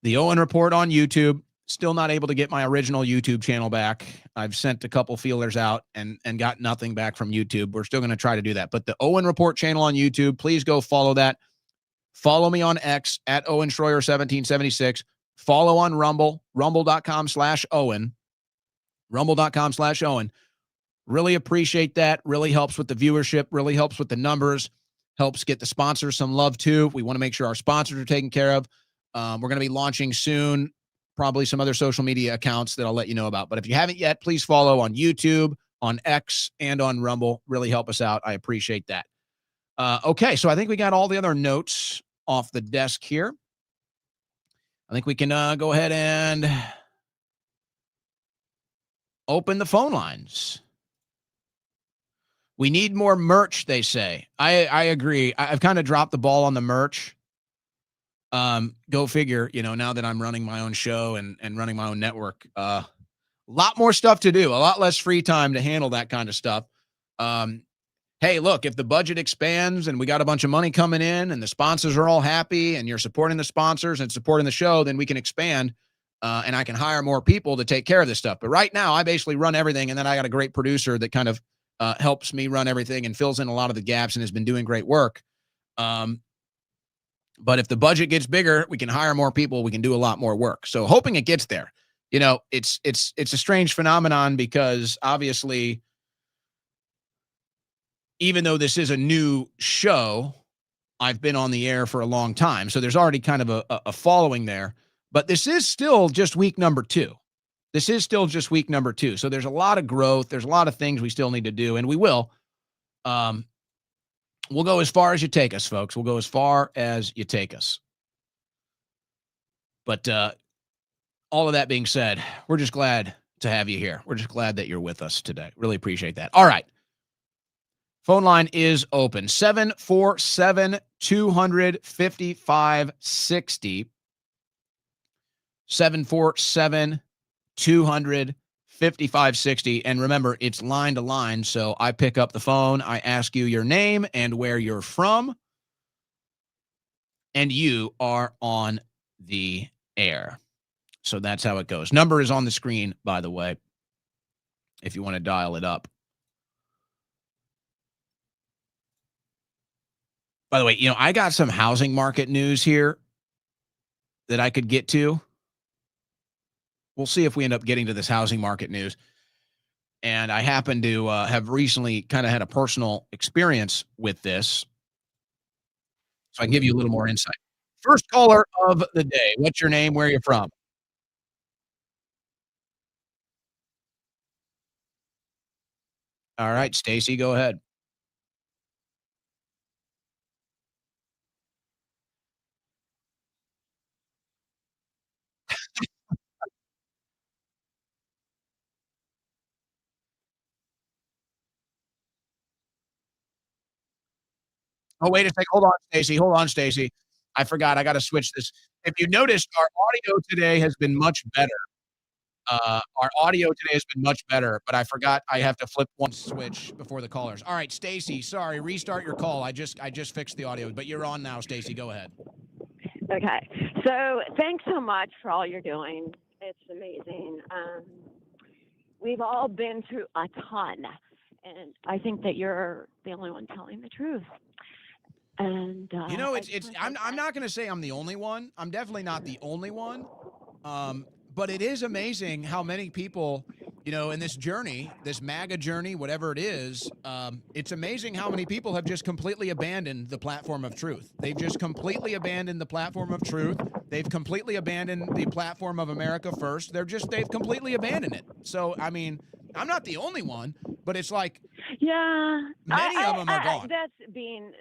The Owen Report on YouTube. Still not able to get my original YouTube channel back. I've sent a couple feelers out and got nothing back from YouTube. We're still going to try to do that. But the Owen Report channel on YouTube, please go follow that. Follow me on X at Owen Schroyer 1776. Follow on Rumble, rumble.com/Owen. Rumble.com/Owen. Really appreciate that. Really helps with the viewership. Really helps with the numbers. Helps get the sponsors some love too. We want to make sure our sponsors are taken care of. We're going to be launching soon. Probably some other social media accounts that I'll let you know about. But if you haven't yet, please follow on YouTube, on X, and on Rumble. Really help us out. I appreciate that. Okay, so I think we got all the other notes off the desk here. I think we can go ahead and open the phone lines. We need more merch, they say. I agree. I've kind of dropped the ball on the merch. Go figure, now that I'm running my own show and running my own network, a lot more stuff to do, a lot less free time to handle that kind of stuff. Hey, look, if the budget expands and we got a bunch of money coming in and the sponsors are all happy and you're supporting the sponsors and supporting the show, then we can expand and I can hire more people to take care of this stuff. But right now, I basically run everything. And then I got a great producer that kind of helps me run everything and fills in a lot of the gaps and has been doing great work. But if the budget gets bigger, we can hire more people. We can do a lot more work. So hoping it gets there. It's a strange phenomenon because obviously, even though this is a new show, I've been on the air for a long time. So there's already kind of a following there. But this is still just week number 2. This is still just week number 2. So there's a lot of growth. There's a lot of things we still need to do, and we will. We'll go as far as you take us, folks. We'll go as far as you take us. But all of that being said, we're just glad to have you here. We're just glad that you're with us today. Really appreciate that. All right. Phone line is open. 747-255-60. 747-255-60. And remember, it's line to line. So I pick up the phone. I ask you your name and where you're from. And you are on the air. So that's how it goes. Number is on the screen, by the way, if you want to dial it up. By the way, I got some housing market news here that I could get to. We'll see if we end up getting to this housing market news. And I happen to have recently kind of had a personal experience with this. So I can give you a little more insight. First caller of the day. What's your name? Where are you from? All right, Stacy, go ahead. Oh, wait a second. Hold on, Stacy. Hold on, Stacy. I forgot. I got to switch this. If you noticed, our audio today has been much better. Our audio today has been much better, but I forgot I have to flip one switch before the callers. All right, Stacy, sorry, restart your call. I just fixed the audio, but you're on now, Stacy. Go ahead. Okay. So thanks so much for all you're doing. It's amazing. We've all been through a ton, and I think that you're the only one telling the truth. And I'm not going to say I'm the only one. I'm definitely not the only one. But it is amazing how many people, in this journey, this MAGA journey, whatever it is, it's amazing how many people have just completely abandoned the platform of truth. They've just completely abandoned the platform of truth. They've completely abandoned the platform of America First. They've completely abandoned it. So, I mean, I'm not the only one, but it's like, many of them are gone. That's being,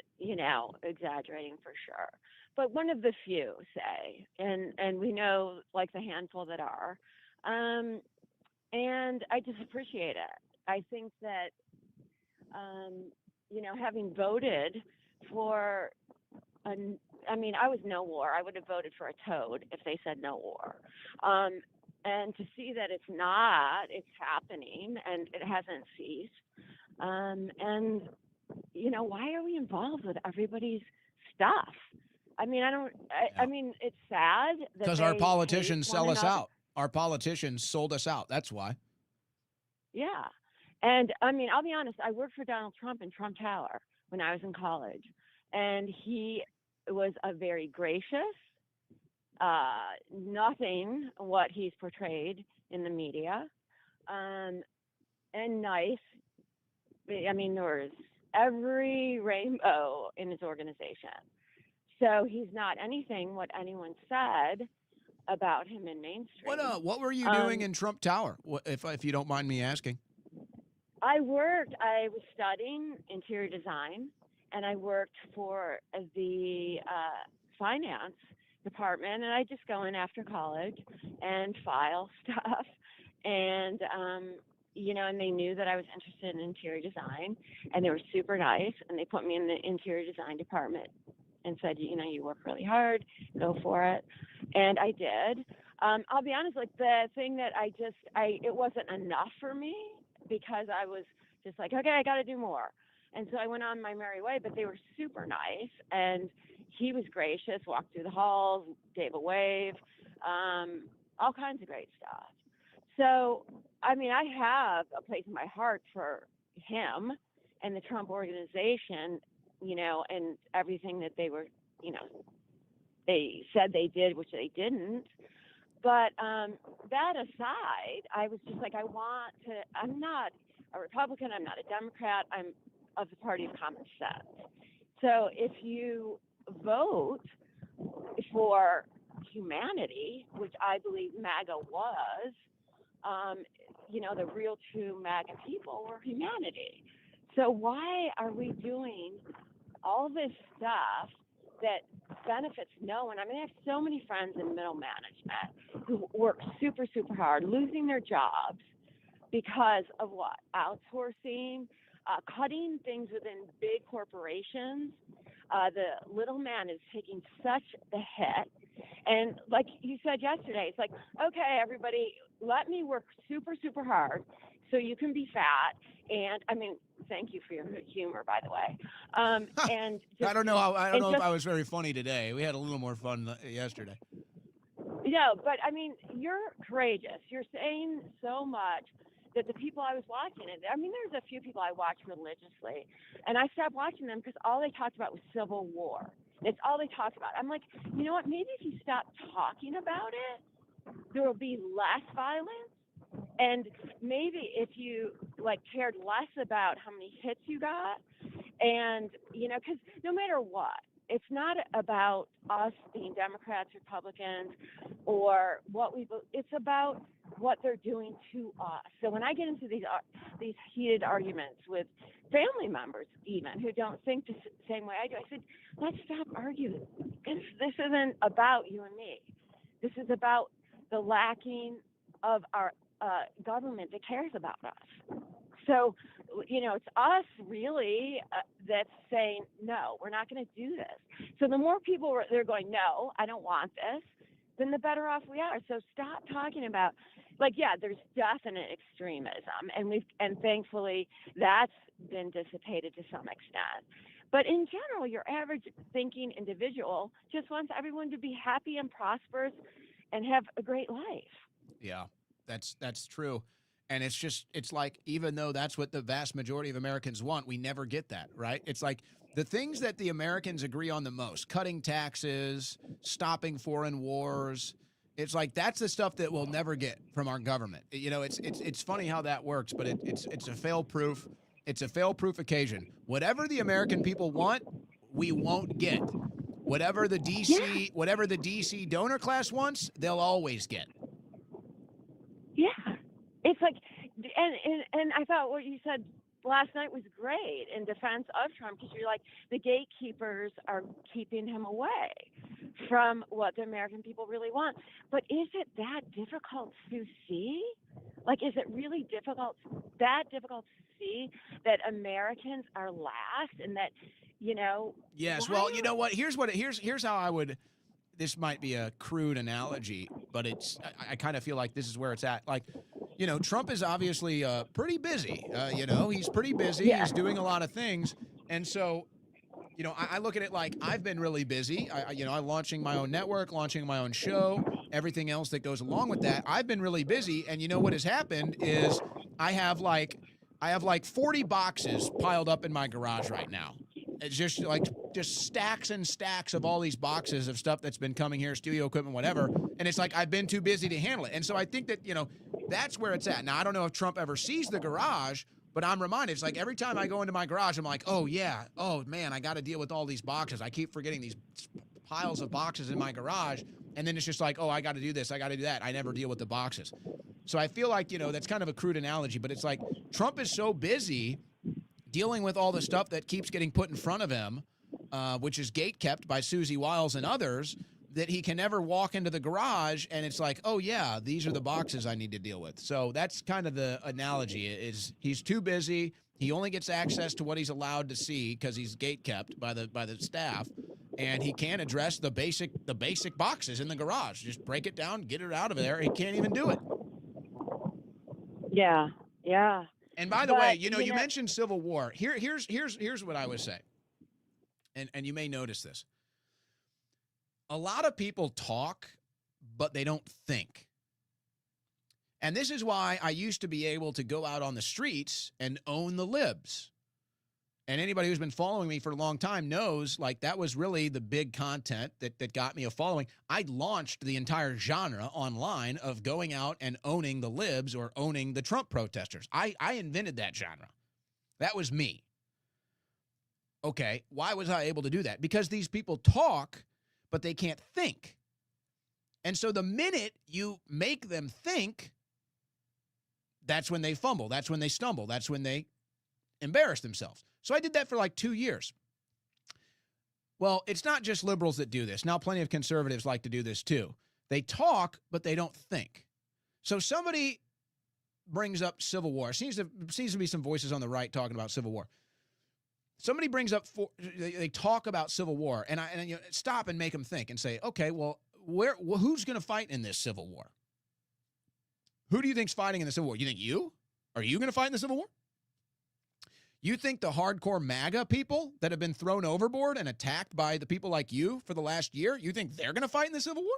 exaggerating for sure. But one of the few, say, and we know like the handful that are, and I just appreciate it. I think that, having voted for, I was no war. I would have voted for a toad if they said no war. And to see that it's happening and it hasn't ceased. And, why are we involved with everybody's stuff? I mean, it's sad because our politicians sell us out. Our politicians sold us out. That's why. Yeah. And I'll be honest, I worked for Donald Trump in Trump Tower when I was in college, and he was a very gracious, nothing what he's portrayed in the media, and nice. There was every rainbow in his organization. So he's not anything what anyone said about him in mainstream. What were you doing in Trump Tower, if you don't mind me asking? I was studying interior design, and I worked for the finance department, and I just go in after college and file stuff. And, and they knew that I was interested in interior design, and they were super nice, and they put me in the interior design department and said, you work really hard, go for it. And I did. I'll be honest, like the thing that it wasn't enough for me because I was just like, okay, I got to do more. And so I went on my merry way, but they were super nice. And he was gracious, walked through the halls, gave a wave, all kinds of great stuff. So, I have a place in my heart for him and the Trump organization, and everything that they were, they said they did, which they didn't. But that aside, I was just like, I'm not a Republican, I'm not a Democrat, I'm of the party of common sense. So if you vote for humanity, which I believe MAGA was, the real true MAGA people were humanity. So why are we doing all this stuff that benefits no one? I have so many friends in middle management who work super, super hard, losing their jobs because of what? Outsourcing, cutting things within big corporations. The little man is taking such the hit. And like you said yesterday, it's like, okay, everybody, let me work super, super hard so you can be fat. And thank you for your humor, by the way. And just, I don't know if I was very funny today. We had a little more fun yesterday. No, but you're courageous. You're saying so much that the people I was watching, there's a few people I watch religiously, and I stopped watching them because all they talked about was civil war. It's all they talked about. I'm like, you know what? Maybe if you stop talking about it, there will be less violence. And maybe if you cared less about how many hits you got, and because no matter what, it's not about us being Democrats, Republicans, or what it's about what they're doing to us. So when I get into these heated arguments with family members, even who don't think the same way I do, I said, let's stop arguing. This isn't about you and me. This is about the lacking of our government that cares about us. So, it's us really that's saying, no, we're not going to do this. So the more people they're going, no, I don't want this, then the better off we are. So stop talking about, there's definite extremism, and thankfully that's been dissipated to some extent. But in general, your average thinking individual just wants everyone to be happy and prosperous and have a great life. Yeah, that's true. And it's like, even though that's what the vast majority of Americans want, we never get that, right? It's like the things that the Americans agree on the most, cutting taxes, stopping foreign wars. It's like, that's the stuff that we'll never get from our government. It's funny how that works, but it's a fail-proof. It's a fail-proof occasion. Whatever the American people want, we won't get. Whatever the DC donor class wants, they'll always get. Yeah. It's like, and I thought what you said last night was great in defense of Trump, because you're like, the gatekeepers are keeping him away from what the American people really want. But is it that difficult to see? Is it really that difficult to see that Americans are last, and that, Yes. Well, you know what? Here's how I would. This might be a crude analogy, but I kind of feel like this is where it's at. Trump is obviously pretty busy. He's pretty busy. Yeah. He's doing a lot of things. And so, I look at it like, I've been really busy. I'm launching my own network, launching my own show, everything else that goes along with that. I've been really busy. And what has happened is I have 40 boxes piled up in my garage right now. It's just stacks and stacks of all these boxes of stuff that's been coming here, studio equipment, whatever. And it's like, I've been too busy to handle it. And so I think that, that's where it's at. Now, I don't know if Trump ever sees the garage, but I'm reminded, it's like every time I go into my garage, I'm like, oh yeah, oh man, I got to deal with all these boxes. I keep forgetting these piles of boxes in my garage. And then it's just like, oh, I got to do this, I got to do that. I never deal with the boxes. So I feel like, that's kind of a crude analogy, but it's like, Trump is so busy dealing with all the stuff that keeps getting put in front of him, which is gatekept by Susie Wiles and others, that he can never walk into the garage and it's like, oh yeah, these are the boxes I need to deal with. So that's kind of the analogy is he's too busy. He only gets access to what he's allowed to see because he's gate kept by the staff, and he can't address the basic boxes in the garage. Just break it down, get it out of there. He can't even do it. Yeah. Yeah. And by the way, you mentioned Civil War. Here's what I would say. And you may notice this. A lot of people talk, but they don't think. And this is why I used to be able to go out on the streets and own the libs. And anybody who's been following me for a long time knows, like, that was really the big content that got me a following. I launched the entire genre online of going out and owning the libs or owning the Trump protesters. I invented that genre. That was me. Okay, why was I able to do that? Because these people talk, but they can't think. And so the minute you make them think, that's when they fumble. That's when they stumble. That's when they embarrass themselves. So I did that for like 2 years. Well, it's not just liberals that do this. Now, plenty of conservatives like to do this too. They talk, but they don't think. So somebody brings up Civil War. Seems to be some voices on the right talking about Civil War. Somebody brings up, they talk about Civil War, and you stop and make them think and say, okay, well, who's going to fight in this Civil War? Who do you think's fighting in the Civil War? You think you? Are you going to fight in the Civil War? You think the hardcore MAGA people that have been thrown overboard and attacked by the people like you for the last year, you think they're going to fight in the Civil War?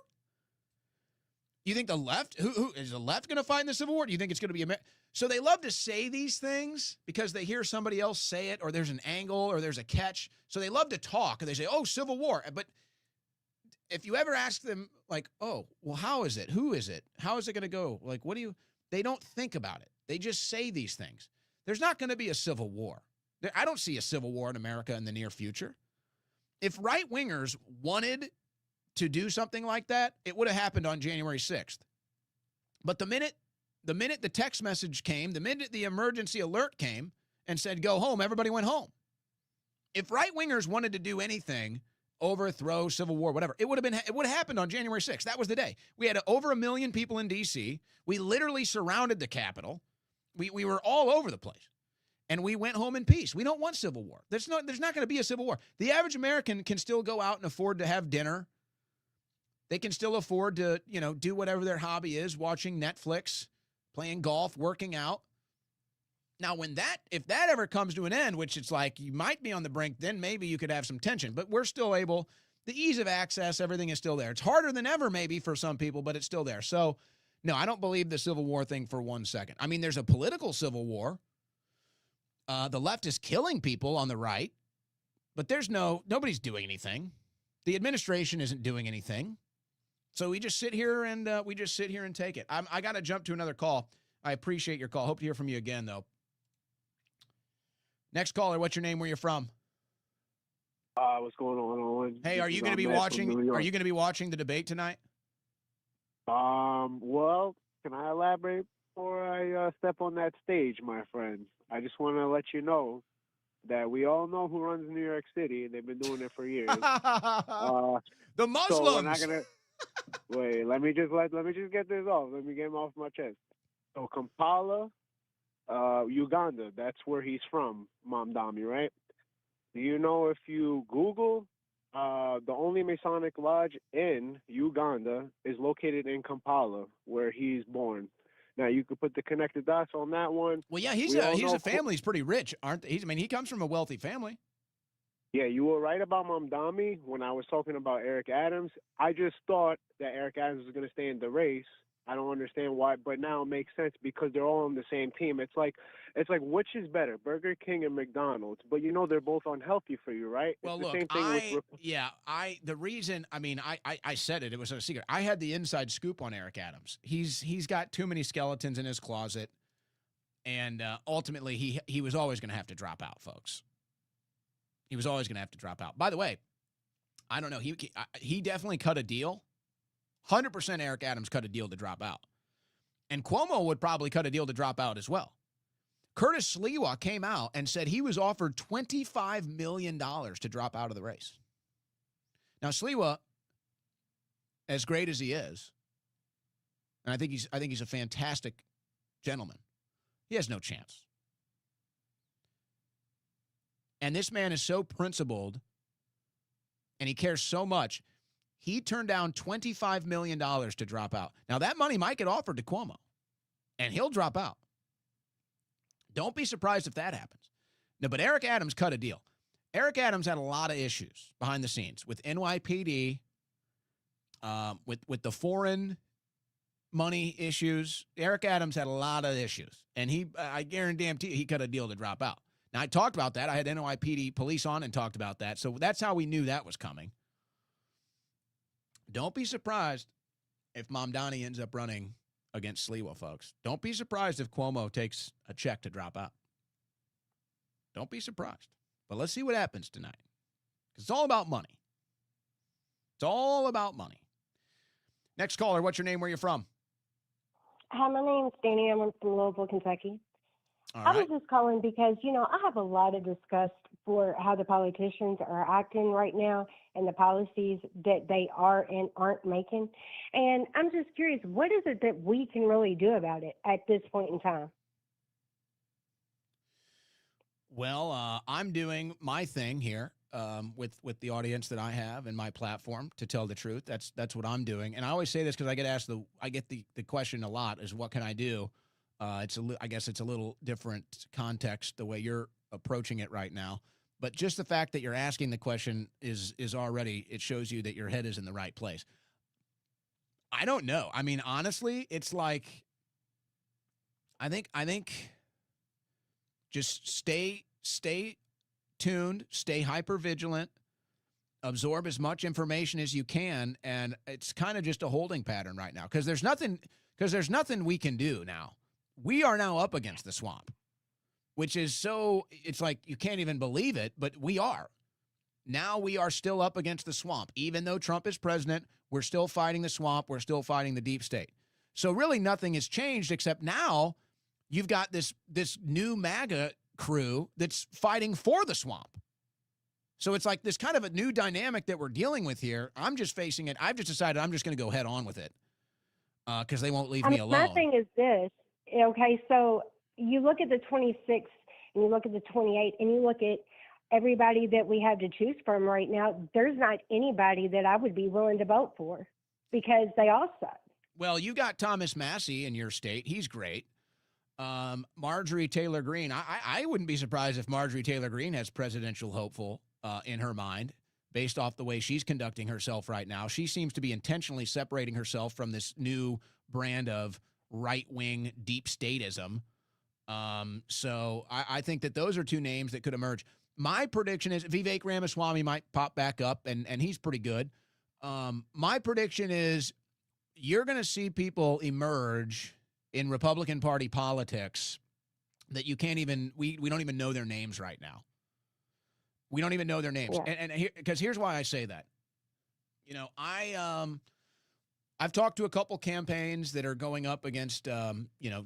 You think the left, who is the left going to fight in the Civil War? Do you think it's going to be America? So they love to say these things because they hear somebody else say it, or there's an angle, or there's a catch. So they love to talk, and they say, oh, Civil War. But if you ever ask them, like, oh, well, how is it? Who is it? How is it going to go? Like, they don't think about it. They just say these things. There's not going to be a Civil War. I don't see a Civil War in America in the near future. If right-wingers wanted to do something like that, it would have happened on January 6th. But the minute the text message came, the minute the emergency alert came and said, go home, everybody went home. If right-wingers wanted to do anything, overthrow, Civil War, whatever, it would have happened on January 6th. That was the day. We had over 1 million people in D.C. We literally surrounded the Capitol. We were all over the place. And we went home in peace. We don't want Civil War. There's not going to be a Civil War. The average American can still go out and afford to have dinner. They can still afford to, do whatever their hobby is, watching Netflix, playing golf, working out. Now, if that ever comes to an end, which it's like you might be on the brink, then maybe you could have some tension. But we're still able, the ease of access, everything is still there. It's harder than ever maybe for some people, but it's still there. So, no, I don't believe the Civil War thing for 1 second. I mean, there's a political Civil War. The left is killing people on the right, but nobody's doing anything. The administration isn't doing anything. So we just sit here and take it. I got to jump to another call. I appreciate your call. Hope to hear from you again, though. Next caller, what's your name? Where you from? What's going on, Owen? Hey, are you going to be watching? Are you going to be watching the debate tonight? Well, can I elaborate before I step on that stage, my friend? I just want to let you know that we all know who runs New York City, and they've been doing it for years. The Muslims. So we're not gonna wait. Let me just get this off. Let me get him off my chest. So Kampala, Uganda. That's where he's from, Mamdani, right? Do you know if you Google, the only Masonic lodge in Uganda is located in Kampala, where he's born. Now you could put the connected dots on that one. Well, yeah, he's a family. He's pretty rich, aren't they? I mean, he comes from a wealthy family. Yeah, you were right about Mamdani when I was talking about Eric Adams. I just thought that Eric Adams was going to stay in the race. I don't understand why, but now it makes sense because they're all on the same team. It's like which is better, Burger King and McDonald's? But they're both unhealthy for you, right? Well, it's the look, same thing the reason, I said it was a secret. I had the inside scoop on Eric Adams. He's got too many skeletons in his closet, and ultimately he was always going to have to drop out, folks. He was always going to have to drop out. By the way, I don't know. He definitely cut a deal. 100% Eric Adams cut a deal to drop out. And Cuomo would probably cut a deal to drop out as well. Curtis Sliwa came out and said he was offered $25 million to drop out of the race. Now, Sliwa as great as he is, and I think he's a fantastic gentleman, he has no chance. And this man is so principled, and he cares so much. He turned down $25 million to drop out. Now, that money might get offered to Cuomo, and he'll drop out. Don't be surprised if that happens. No, but Eric Adams cut a deal. Eric Adams had a lot of issues behind the scenes with NYPD, with the foreign money issues. Eric Adams had a lot of issues, and I guarantee he cut a deal to drop out. Now, I talked about that. I had NYPD police on and talked about that, so that's how we knew that was coming. Don't be surprised if Mamdani ends up running against Sliwa, folks. Don't be surprised if Cuomo takes a check to drop out. Don't be surprised. But let's see what happens tonight. Because it's all about money. It's all about money. Next caller, what's your name? Where you from? Hi, my name's Danny. I'm from Louisville, Kentucky. All I right. was just calling because, I have a lot of disgust for how the politicians are acting right now and the policies that they are and aren't making. And I'm just curious, what is it that we can really do about it at this point in time? Well, I'm doing my thing here with the audience that I have and my platform, to tell the truth. That's what I'm doing. And I always say this because I get asked the question a lot, is what can I do? I guess it's a little different context the way you're approaching it right now. But just the fact that you're asking the question is already, it shows you that your head is in the right place. I don't know. I mean, honestly, it's like, I think just stay tuned, stay hyper vigilant, absorb as much information as you can, and it's kind of just a holding pattern right now because there's nothing we can do now. We are now up against the swamp, which is it's like you can't even believe it, but we are. Now we are still up against the swamp. Even though Trump is president, we're still fighting the swamp. We're still fighting the deep state. So really nothing has changed except now you've got this new MAGA crew that's fighting for the swamp. So it's like this kind of a new dynamic that we're dealing with here. I'm just facing it. I've just decided I'm just going to go head on with it because they won't leave me alone. My thing is this. Okay, so you look at the 26th and you look at the 28th and you look at everybody that we have to choose from right now. There's not anybody that I would be willing to vote for because they all suck. Well, you got Thomas Massey in your state. He's great. Marjorie Taylor Greene. I wouldn't be surprised if Marjorie Taylor Greene has presidential hopeful in her mind based off the way she's conducting herself right now. She seems to be intentionally separating herself from this new brand of right-wing deep statism. So I think that those are two names that could emerge. My prediction is Vivek Ramaswamy might pop back up, and he's pretty good. My prediction is you're going to see people emerge in Republican Party politics that you can't even, we don't even know their names right now. We don't even know their names. Yeah. And because here's why I say that. I've talked to a couple campaigns that are going up against,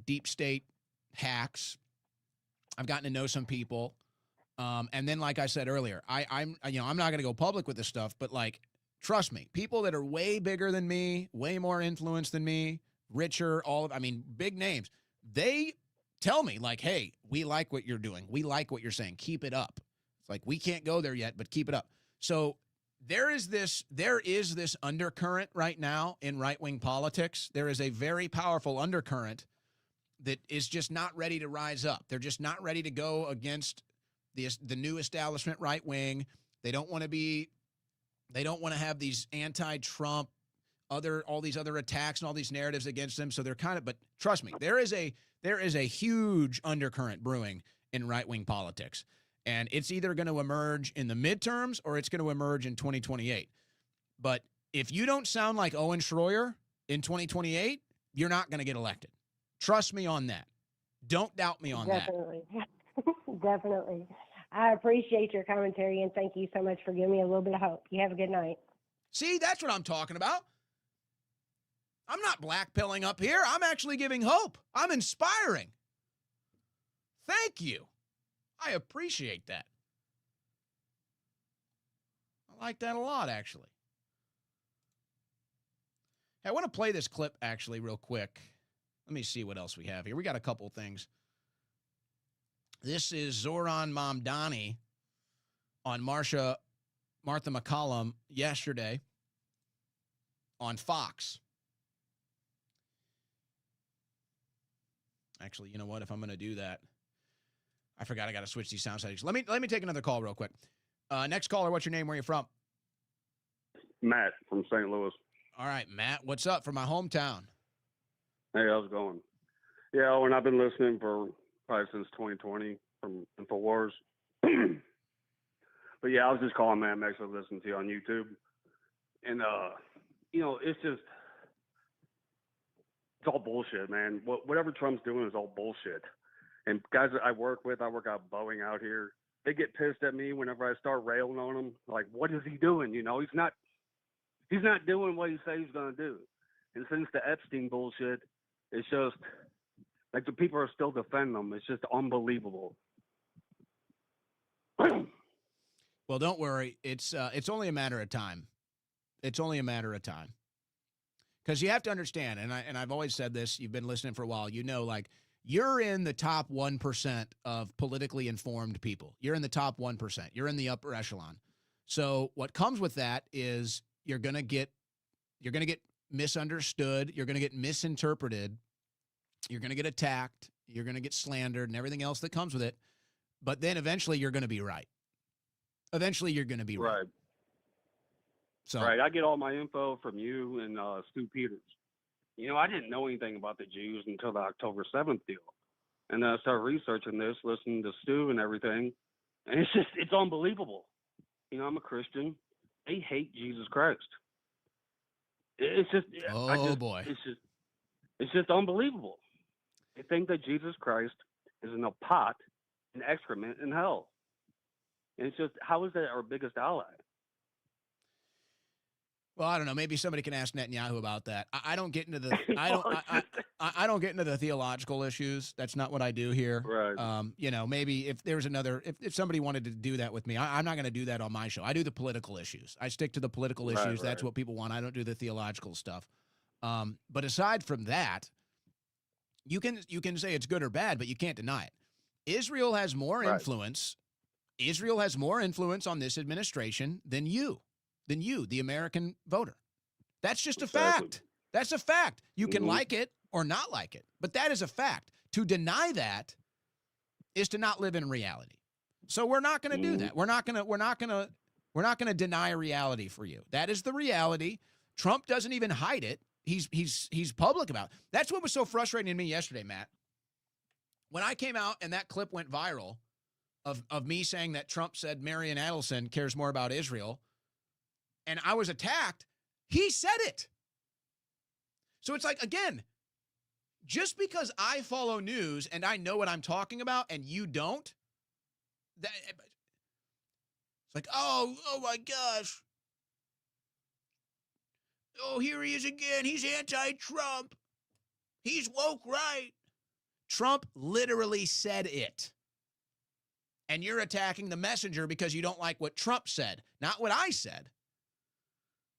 deep state hacks. I've gotten to know some people. And then, like I said earlier, I'm not going to go public with this stuff, but trust me, people that are way bigger than me, way more influence than me, richer, big names, they tell me hey, we like what you're doing. We like what you're saying. Keep it up. It's like, we can't go there yet, but keep it up. So there is this undercurrent right now in right-wing politics. There is a very powerful undercurrent that is just not ready to rise up. They're just not ready to go against the new establishment right wing. They don't want to have these anti-Trump, all these other attacks and all these narratives against them. So they're but trust me, there is a huge undercurrent brewing in right-wing politics. And it's either going to emerge in the midterms or it's going to emerge in 2028. But if you don't sound like Owen Schroyer in 2028, you're not going to get elected. Trust me on that. Don't doubt me on that. Definitely. I appreciate your commentary, and thank you so much for giving me a little bit of hope. You have a good night. See, that's what I'm talking about. I'm not blackpilling up here. I'm actually giving hope. I'm inspiring. Thank you. I appreciate that. I like that a lot, actually. Hey, I want to play this clip actually real quick. Let me see what else we have here. We got a couple things. This is Zoran Mamdani on Martha McCallum yesterday on Fox. Actually, you know what? If I'm going to do that, I forgot I got to switch these sound settings. Let me take another call real quick. Next caller, what's your name? Where are you from? Matt from St. Louis. All right, Matt, what's up from my hometown? Hey, how's it going? Yeah, Owen, I've been listening for probably since 2020 from InfoWars. But yeah, I was just calling, man. I'm actually listening to you on YouTube. And, it's just, it's all bullshit, man. Whatever Trump's doing is all bullshit. And guys that I work with, I work out Boeing out here, they get pissed at me whenever I start railing on them. Like, what is he doing? He's not doing what he says he's going to do. And since the Epstein bullshit, it's just, like, the people are still defending him. It's just unbelievable. Well, don't worry. It's only a matter of time. It's only a matter of time. Because you have to understand, and I've always said this, you've been listening for a while, like, you're in the top 1% of politically informed people. You're in the top 1%. You're in the upper echelon. So what comes with that is you're going to get misunderstood. You're going to get misinterpreted. You're going to get attacked. You're going to get slandered and everything else that comes with it. But then eventually you're going to be right. Eventually you're going to be right. So, right. I get all my info from you and Stu Peters. I didn't know anything about the Jews until the October 7th deal. And then I started researching this, listening to Stu and everything. And it's unbelievable. I'm a Christian. They hate Jesus Christ. It's just, boy. It's just unbelievable. They think that Jesus Christ is in a pot, an excrement in hell. And it's just, how is that our biggest ally? Well, I don't know. Maybe somebody can ask Netanyahu about that. I don't get into the I don't get into the theological issues. That's not what I do here. Right. Maybe if there's if somebody wanted to do that with me, I'm not going to do that on my show. I do the political issues. I stick to the political issues. That's what people want. I don't do the theological stuff. But aside from that, you can say it's good or bad, but you can't deny it. Israel has more influence. Israel has more influence on this administration than you, the American voter. That's just a fact. That's a fact. You can like it or not like it, but that is a fact. To deny that is to not live in reality. So we're not going to do that. We're not going to deny reality for you. That is the reality. Trump doesn't even hide it. He's public about it. That's what was so frustrating to me yesterday, Matt. When I came out and that clip went viral of me saying that Trump said Marian Adelson cares more about Israel, and I was attacked, he said it. So it's like, again, just because I follow news and I know what I'm talking about and you don't, it's like, oh my gosh. Oh, here he is again. He's anti-Trump. He's woke right. Trump literally said it. And you're attacking the messenger because you don't like what Trump said, not what I said.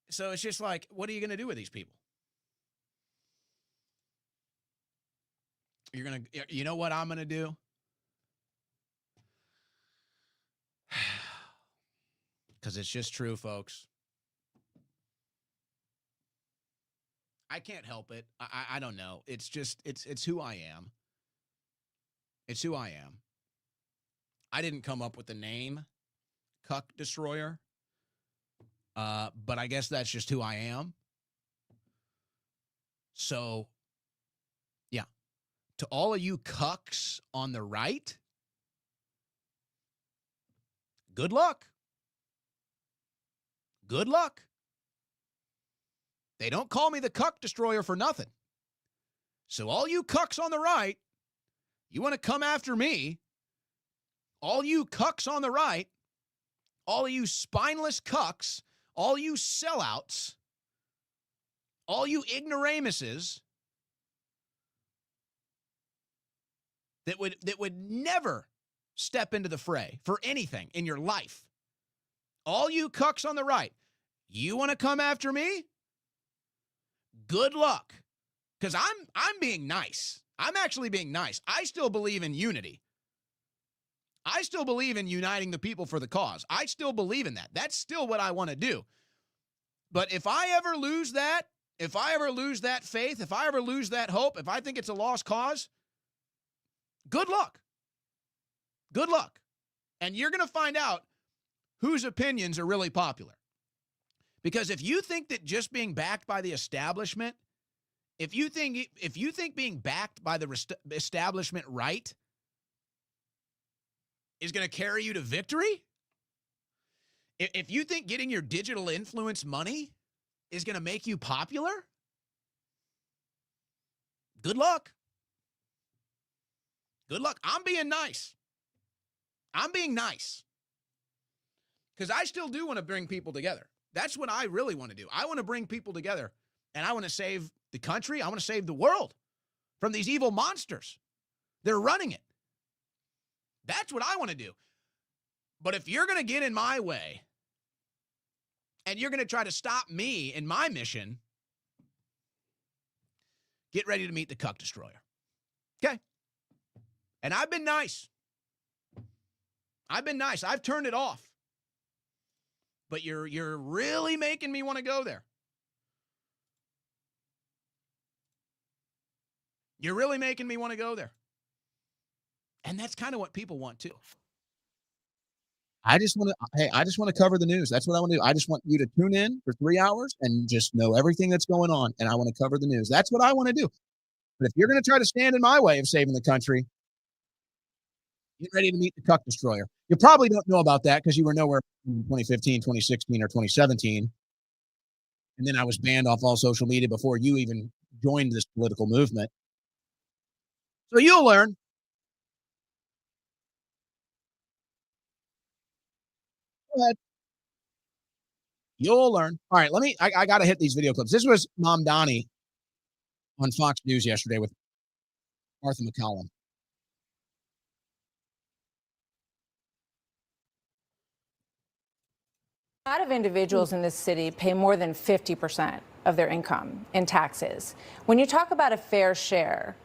So it's just like, what are you going to do with these people? You know what I'm going to do? Because it's just true, folks. I can't help it. I don't know. It's just, it's who I am. It's who I am. I didn't come up with the name Cuck Destroyer. But I guess that's just who I am. So, yeah. To all of you cucks on the right, good luck. Good luck. They don't call me the Cuck Destroyer for nothing. So all you cucks on the right, you want to come after me, all you cucks on the right, all of you spineless cucks, all you sellouts, all you ignoramuses that would never step into the fray for anything in your life. All you cucks on the right, you want to come after me? good luck. Because I'm being nice. I'm actually being nice. I still believe in unity. I still believe in uniting the people for the cause. I still believe in that. That's still what I want to do. But if I ever lose that, if I ever lose that faith, if I ever lose that hope, if I think it's a lost cause, good luck. Good luck. And you're going to find out whose opinions are really popular. Because if you think that just being backed by the establishment, if you think being backed by the establishment right is going to carry you to victory, if you think getting your digital influence money is going to make you popular, good luck. Good luck. I'm being nice. I'm being nice. Because I still do want to bring people together. That's what I really want to do. I want to bring people together, and I want to save the country. I want to save the world from these evil monsters. They're running it. That's what I want to do. But if you're going to get in my way and you're going to try to stop me in my mission, get ready to meet the Cuck Destroyer. Okay? And I've been nice. I've been nice. I've turned it off. But you're really making me want to go there. You're really making me want to go there. And that's kind of what people want too. I just want to cover the news. That's what I want to do. I just want you to tune in for 3 hours and just know everything that's going on. And I want to cover the news. That's what I want to do. But if you're going to try to stand in my way of saving the country, get ready to meet the Cuck Destroyer. You probably don't know about that because you were nowhere in 2015, 2016, or 2017. And then I was banned off all social media before you even joined this political movement. So you'll learn. Go ahead. You'll learn. All right, I got to hit these video clips. This was Mom Donnie on Fox News yesterday with Martha McCallum. A lot of individuals in this city pay more than 50% of their income in taxes. When you talk about a fair share,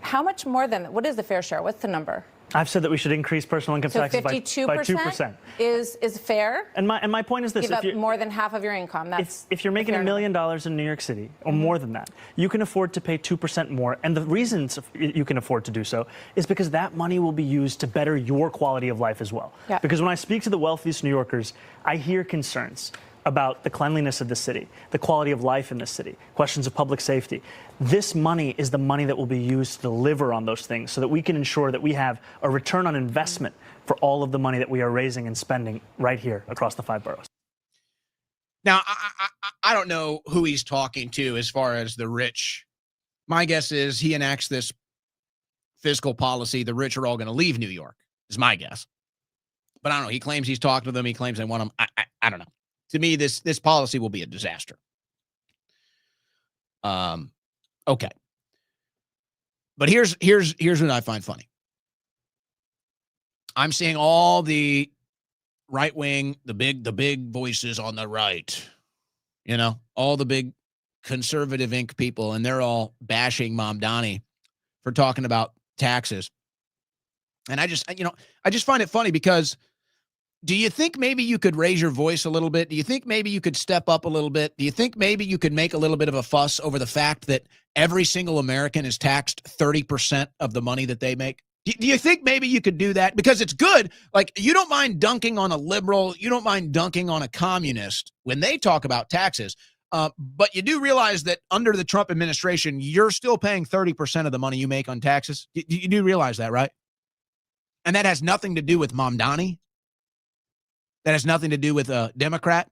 how much more than, what is the fair share? What's the number? I've said that we should increase personal income taxes by 2%. Is fair? And my point is this: give up more than half of your income. That's if you're making $1 million in New York City or more than that, you can afford to pay 2% more. And the reasons you can afford to do so is because that money will be used to better your quality of life as well. Yeah. Because when I speak to the wealthiest New Yorkers, I hear concerns about the cleanliness of the city, the quality of life in the city, questions of public safety. This money is the money that will be used to deliver on those things so that we can ensure that we have a return on investment for all of the money that we are raising and spending right here across the 5 boroughs. Now, I don't know who he's talking to as far as the rich. My guess is he enacts this fiscal policy. The rich are all going to leave New York, is my guess. But I don't know. He claims he's talking to them. He claims they want them. I don't know. To me, this policy will be a disaster. Okay. But here's what I find funny. I'm seeing all the right wing, the big voices on the right, all the big conservative ink people, and they're all bashing Mom Donnie for talking about taxes. And I just find it funny because do you think maybe you could raise your voice a little bit? Do you think maybe you could step up a little bit? Do you think maybe you could make a little bit of a fuss over the fact that every single American is taxed 30% of the money that they make? Do you think maybe you could do that? Because it's good. Like, you don't mind dunking on a liberal. You don't mind dunking on a communist when they talk about taxes. But you do realize that under the Trump administration, you're still paying 30% of the money you make on taxes. You do realize that, right? And that has nothing to do with Mom Donnie. That has nothing to do with a Democrat.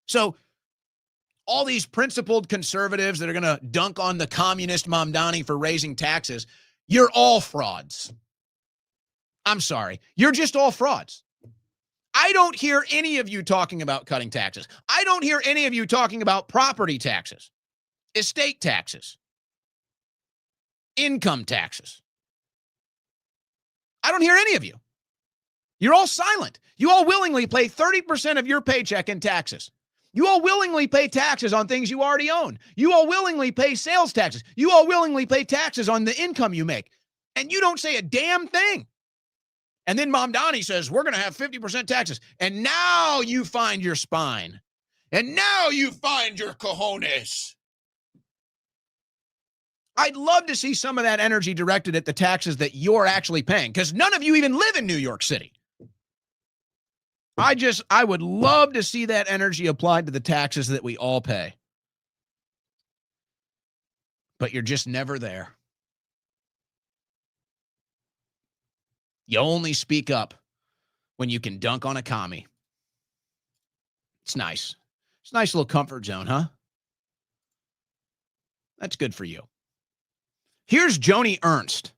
So all these principled conservatives that are going to dunk on the communist Mom Donnie for raising taxes, you're all frauds. I'm sorry. You're just all frauds. I don't hear any of you talking about cutting taxes. I don't hear any of you talking about property taxes, estate taxes, income taxes. I don't hear any of you. You're all silent. You all willingly pay 30% of your paycheck in taxes. You all willingly pay taxes on things you already own. You all willingly pay sales taxes. You all willingly pay taxes on the income you make. And you don't say a damn thing. And then Mamdani says, we're going to have 50% taxes. And now you find your spine. And now you find your cojones. I'd love to see some of that energy directed at the taxes that you're actually paying, because none of you even live in New York City. I would love to see that energy applied to the taxes that we all pay. But you're just never there. You only speak up when you can dunk on a commie. It's nice. It's a nice little comfort zone, huh? That's good for you. Here's Joni Ernst.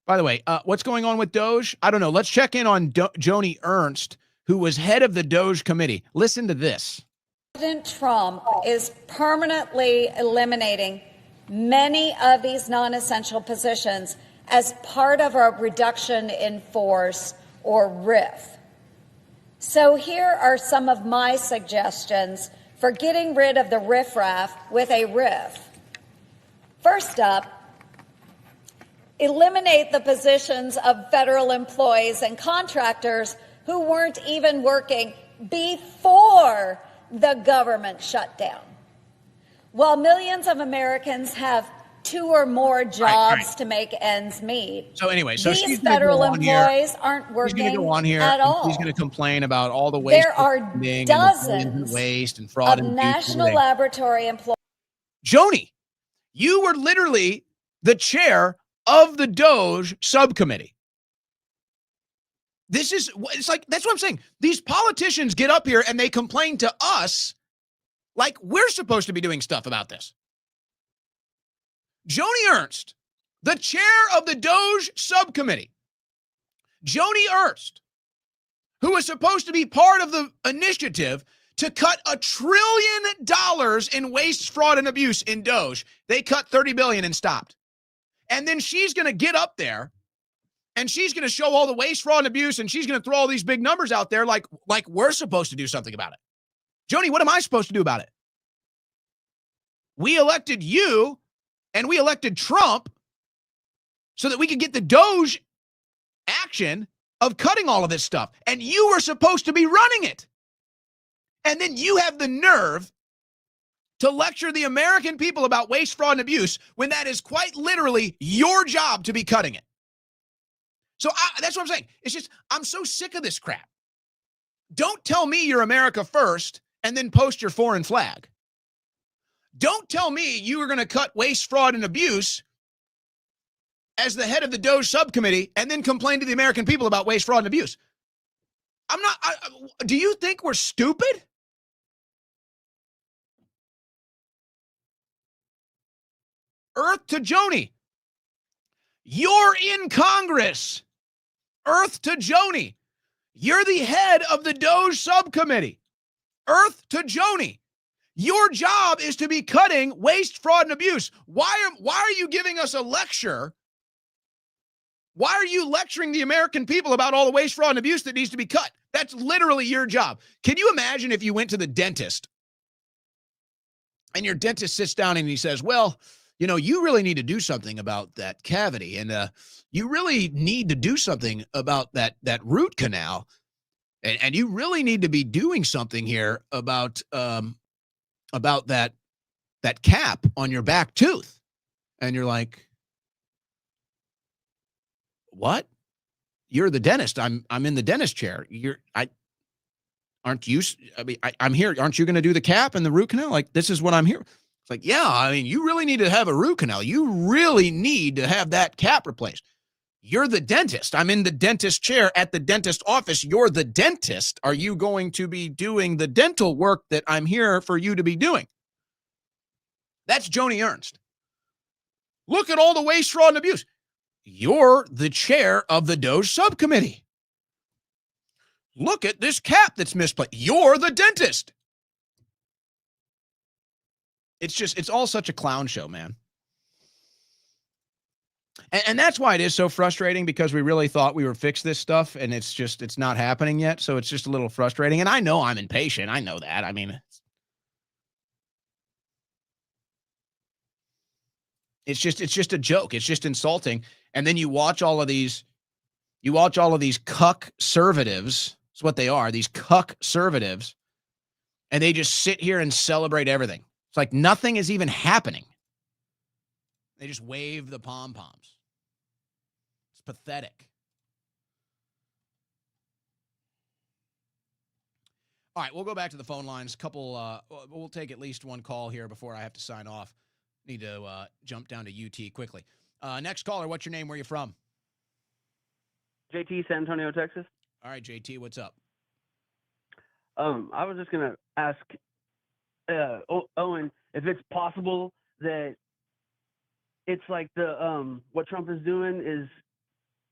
By the way, what's going on with Doge? I don't know. Let's check in on Joni Ernst, who was head of the Doge committee. Listen to this. President Trump is permanently eliminating many of these non-essential positions as part of a reduction in force, or RIF. So here are some of my suggestions for getting rid of the riffraff with a RIF. First up, eliminate the positions of federal employees and contractors who weren't even working before the government shutdown. While millions of Americans have 2 or more jobs to make ends meet, So anyway, so these federal employees aren't working She's going to go on here at all. She's going to complain about all the waste. There are dozens and waste and fraud of and national laboratory employees. Joni, you were literally the chair of the Doge subcommittee. It's like, that's what I'm saying. These politicians get up here and they complain to us like we're supposed to be doing stuff about this. Joni Ernst, the chair of the Doge subcommittee. Joni Ernst, who was supposed to be part of the initiative to cut $1 trillion in waste, fraud, and abuse in Doge. They cut $30 billion and stopped. And then she's going to get up there and she's going to show all the waste, fraud, and abuse, and she's going to throw all these big numbers out there like we're supposed to do something about it. Joni, what am I supposed to do about it? We elected you and we elected Trump so that we could get the Doge action of cutting all of this stuff. And you were supposed to be running it. And then you have the nerve to lecture the American people about waste, fraud, and abuse when that is quite literally your job to be cutting it. So that's what I'm saying. It's just, I'm so sick of this crap. Don't tell me you're America first and then post your foreign flag. Don't tell me you are going to cut waste, fraud, and abuse as the head of the Doge subcommittee and then complain to the American people about waste, fraud, and abuse. Do you think we're stupid? Earth to Joni. You're in Congress. Earth to Joni. You're the head of the Doge subcommittee. Earth to Joni. Your job is to be cutting waste, fraud, and abuse. Why are you giving us a lecture? Why are you lecturing the American people about all the waste, fraud, and abuse that needs to be cut? That's literally your job. Can you imagine if you went to the dentist and your dentist sits down and he says, well, you know, you really need to do something about that cavity, and you really need to do something about that root canal, and you really need to be doing something here about that cap on your back tooth. And you're like, what? You're the dentist. I'm in the dentist chair. I'm here. Aren't you going to do the cap and the root canal? Like, this is what I'm here. It's like, yeah, I mean, you really need to have a root canal. You really need to have that cap replaced. You're the dentist. I'm in the dentist chair at the dentist office. You're the dentist. Are you going to be doing the dental work that I'm here for you to be doing? That's Joni Ernst. Look at all the waste, fraud, and abuse. You're the chair of the Doge subcommittee. Look at this cap that's misplaced. You're the dentist. It's all such a clown show, man. And that's why it is so frustrating, because we really thought we were fixed this stuff, and it's not happening yet. So it's just a little frustrating. And I know I'm impatient. I know that. I mean, it's just a joke. It's just insulting. And then you watch all of these cuck conservatives. That's what they are. These cuck conservatives, and they just sit here and celebrate everything. It's like nothing is even happening. They just wave the pom-poms. It's pathetic. All right, we'll go back to the phone lines. We'll take at least one call here before I have to sign off. Need to jump down to UT quickly. Next caller, what's your name? Where are you from? JT, San Antonio, Texas. All right, JT, what's up? I was just gonna ask Owen if it's possible that it's like the what Trump is doing is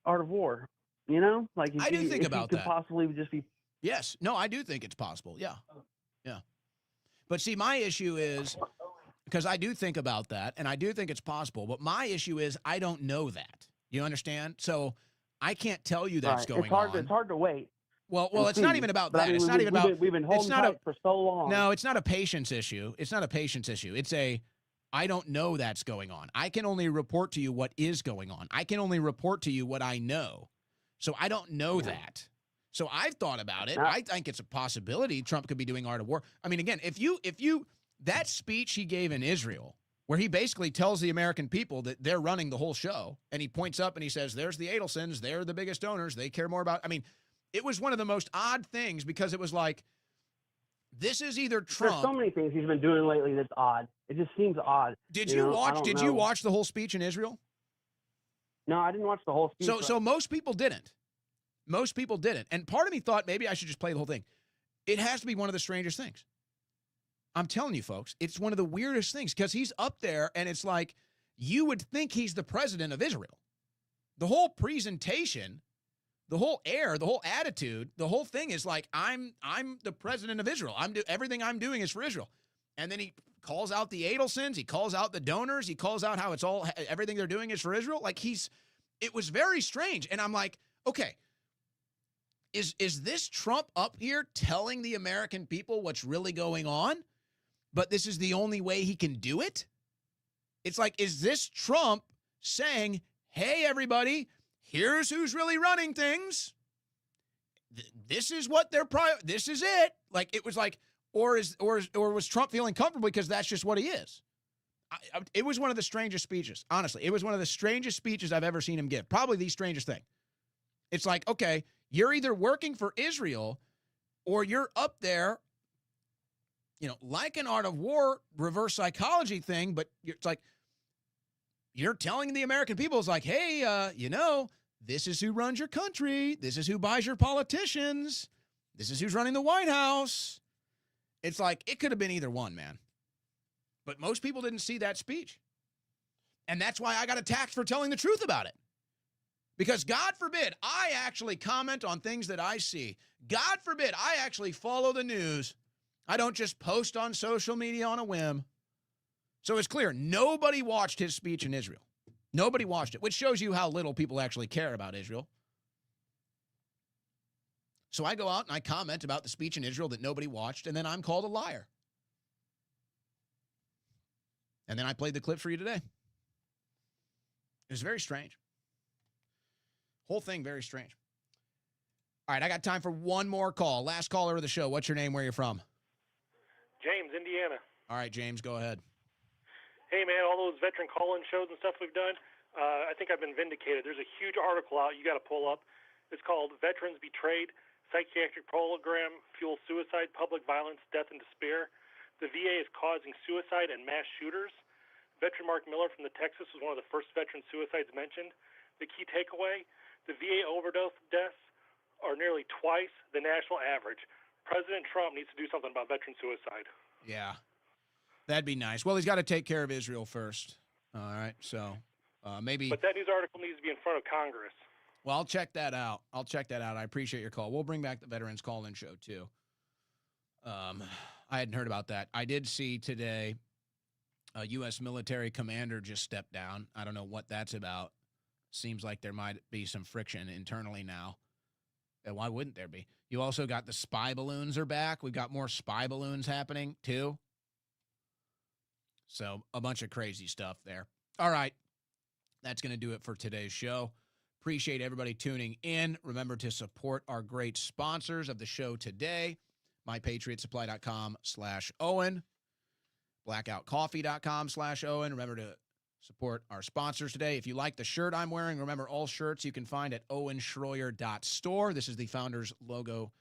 art of war. You know, like I do think about could that. possibly just be. Yes, no, I do think it's possible. Yeah, yeah. But see, my issue is, because I do think about that, and I do think it's possible. But my issue is I don't know that. You understand? So I can't tell you that's going on. It's hard to wait. Well, it's not even about that. It's not even about. We've been holding tight for so long. No, it's not a patience issue. It's not a patience issue. It's I don't know that's going on. I can only report to you what is going on. I can only report to you what I know. So I don't know that. So I've thought about it. I think it's a possibility Trump could be doing art of war. I mean, again, if you that speech he gave in Israel, where he basically tells the American people that they're running the whole show, and he points up and he says, there's the Adelsons, they're the biggest donors, they care more about, I mean, it was one of the most odd things, because it was like, this is either Trump. There's so many things he's been doing lately that's odd. It just seems odd. Did you watch the whole speech in Israel? No, I didn't watch the whole speech. So most people didn't. Most people didn't. And part of me thought maybe I should just play the whole thing. It has to be one of the strangest things. I'm telling you, folks, it's one of the weirdest things, because he's up there and it's like you would think he's the president of Israel. The whole presentation, the whole air, the whole attitude, the whole thing is like, I'm the president of Israel. Everything I'm doing is for Israel. And then he calls out the Adelsons. He calls out the donors. He calls out how everything they're doing is for Israel. Like it was very strange. And I'm like, okay, is this Trump up here telling the American people what's really going on? But this is the only way he can do it? It's like, is this Trump saying, hey, everybody, here's who's really running things. This is what this is it. Like, it was like, or was Trump feeling comfortable because that's just what he is? It was one of the strangest speeches. Honestly, it was one of the strangest speeches I've ever seen him give. Probably the strangest thing. It's like, okay, you're either working for Israel or you're up there, like an art of war reverse psychology thing, but it's like you're telling the American people, it's like, hey, this is who runs your country. This is who buys your politicians. This is who's running the White House. It's like it could have been either one, man. But most people didn't see that speech. And that's why I got attacked for telling the truth about it. Because God forbid I actually comment on things that I see. God forbid I actually follow the news. I don't just post on social media on a whim. So it's clear nobody watched his speech in Israel. Nobody watched it, which shows you how little people actually care about Israel. So I go out and I comment about the speech in Israel that nobody watched, and then I'm called a liar. And then I played the clip for you today. It was very strange. Whole thing very strange. All right, I got time for one more call. Last caller of the show. What's your name? Where are you from? James, Indiana. All right, James, go ahead. Hey, man, all those veteran call-in shows and stuff we've done, I think I've been vindicated. There's a huge article out you got to pull up. It's called Veterans Betrayed, Psychiatric Program Fuels Suicide, Public Violence, Death, and Despair. The VA is causing suicide and mass shooters. Veteran Mark Miller from the Texas was one of the first veteran suicides mentioned. The key takeaway, the VA overdose deaths are nearly twice the national average. President Trump needs to do something about veteran suicide. Yeah, that'd be nice. Well, he's got to take care of Israel first. All right, so maybe. But that news article needs to be in front of Congress. Well, I'll check that out. I appreciate your call. We'll bring back the Veterans Call-In Show, too. I hadn't heard about that. I did see today a U.S. military commander just stepped down. I don't know what that's about. Seems like there might be some friction internally now. And why wouldn't there be? You also got the spy balloons are back. We've got more spy balloons happening, too. So a bunch of crazy stuff there. All right. That's going to do it for today's show. Appreciate everybody tuning in. Remember to support our great sponsors of the show today. MyPatriotSupply.com/Owen. BlackoutCoffee.com/Owen. Remember to support our sponsors today. If you like the shirt I'm wearing, remember all shirts you can find at owenschroyer.store. This is the founder's logo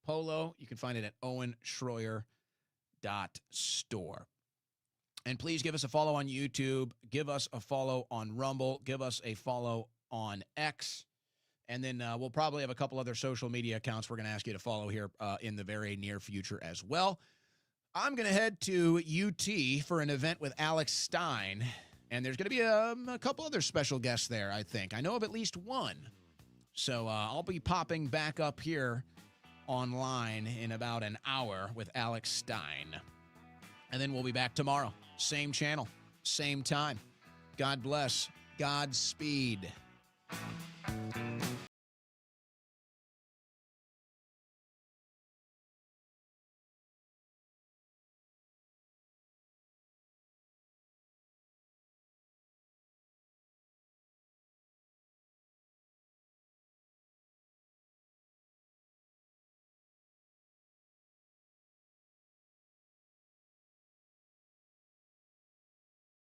polo. You can find it at owenschroyer.store. And please give us a follow on YouTube. Give us a follow on Rumble. Give us a follow on X. And then we'll probably have a couple other social media accounts we're going to ask you to follow here in the very near future as well. I'm going to head to UT for an event with Alex Stein. And there's going to be a couple other special guests there, I think. I know of at least one. So I'll be popping back up here online in about an hour with Alex Stein. And then we'll be back tomorrow. Same channel, same time. God bless. Godspeed.